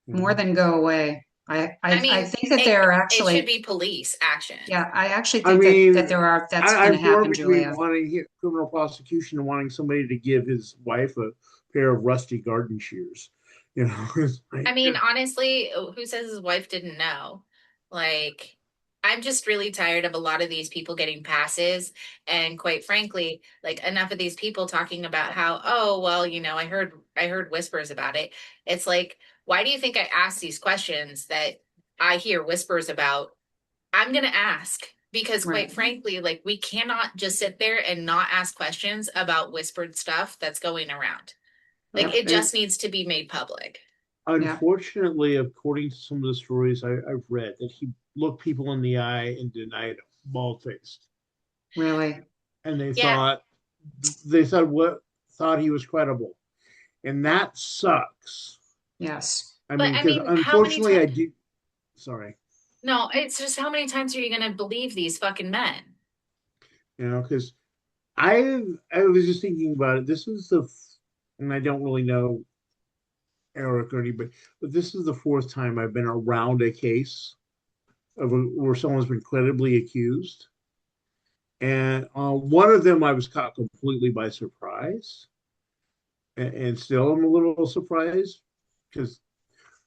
More than go away. I think that there are actually, it should be police action. Yeah, I actually think that that's going to happen, Julia. Wanting criminal prosecution and wanting somebody to give his wife a pair of rusty garden shears. I mean, honestly, who says his wife didn't know? Like, I'm just really tired of a lot of these people getting passes. And quite frankly, like enough of these people talking about how, oh, well, I heard whispers about it. It's like, why do you think I ask these questions that I hear whispers about? I'm going to ask because quite frankly, like we cannot just sit there and not ask questions about whispered stuff that's going around. Like it just needs to be made public. Unfortunately, according to some of the stories I've read, that he looked people in the eye and denied them, bald-faced. Really? And they thought he was credible, and that sucks. Yes. I mean, because unfortunately, I do. Sorry. No, it's just how many times are you going to believe these fucking men? Because I was just thinking about it. This is and I don't really know Eric or anybody, but this is the fourth time I've been around a case where someone's been credibly accused. And one of them I was caught completely by surprise. And still I'm a little surprised. because,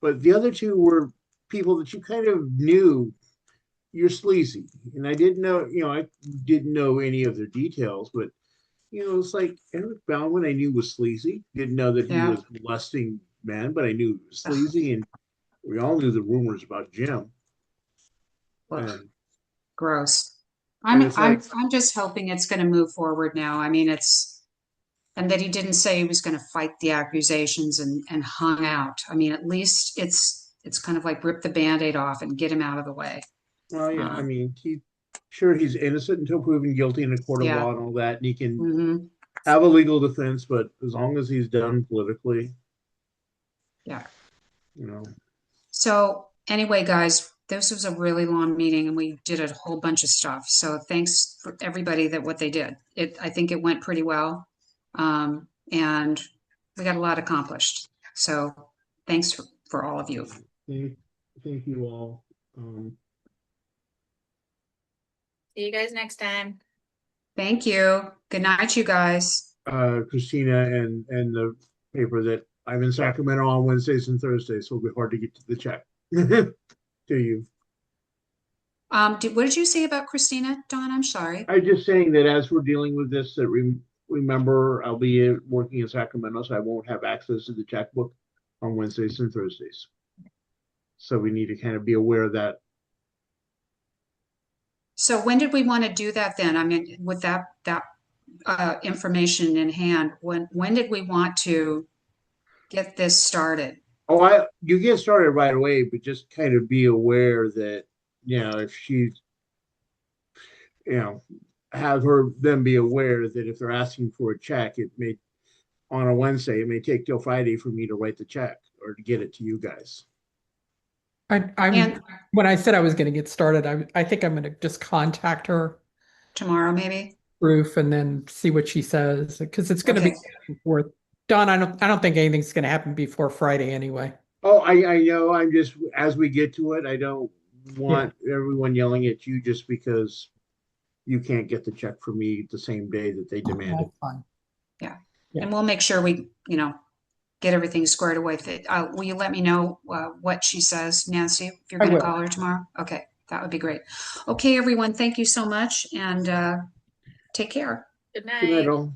but the other two were people that you kind of knew you're sleazy. And I didn't know, I didn't know any of their details, but it's like Eric Bauman I knew was sleazy. Didn't know that he Yeah. was molesting men, but I knew he was sleazy, and we all knew the rumors about Jim. And Gross. and it's like, I'm just hoping it's going to move forward now. I mean, and that he didn't say he was going to fight the accusations and hung out. I mean, at least it's kind of like rip the Band-Aid off and get him out of the way. well, yeah, I mean, he's innocent until proven guilty in a court of Yeah. law and all that, and he can Mhm. have a legal defense, but as long as he's done politically, Yeah. you know. So anyway, guys, this was a really long meeting and we did a whole bunch of stuff. So thanks for everybody that what they did. I think it went pretty well. And we got a lot accomplished. So thanks for all of you. Thank you all. See you guys next time. Thank you. Good night, you guys. Christina and the paper that I'm in Sacramento on Wednesdays and Thursdays, so it'll be hard to get to the check to you. What did you say about Christina, Dawn? I'm sorry. I'm just saying that as we're dealing with this, that remember I'll be working in Sacramento, so I won't have access to the checkbook on Wednesdays and Thursdays. So we need to kind of be aware of that. So when did we want to do that then? I mean, with that information in hand, when did we want to get this started? Oh, you get started right away, but just kind of be aware that, if she's, have them be aware that if they're asking for a check, it may, on a Wednesday, it may take till Friday for me to write the check or to get it to you guys. When I said I was going to get started, I think I'm going to just contact her tomorrow, maybe proof, and then see what she says, because it's going to be back and forth. Don, I don't think anything's going to happen before Friday anyway. Oh, I know. I'm just, as we get to it, I don't want everyone yelling at you just because you can't get the check for me the same day that they demanded. That's fine. Yeah. And we'll make sure we, get everything squared away. Will you let me know what she says, Nancy, if you're going to call her tomorrow? Okay, that would be great. Okay, everyone, thank you so much, and take care. Good night. Good night, all.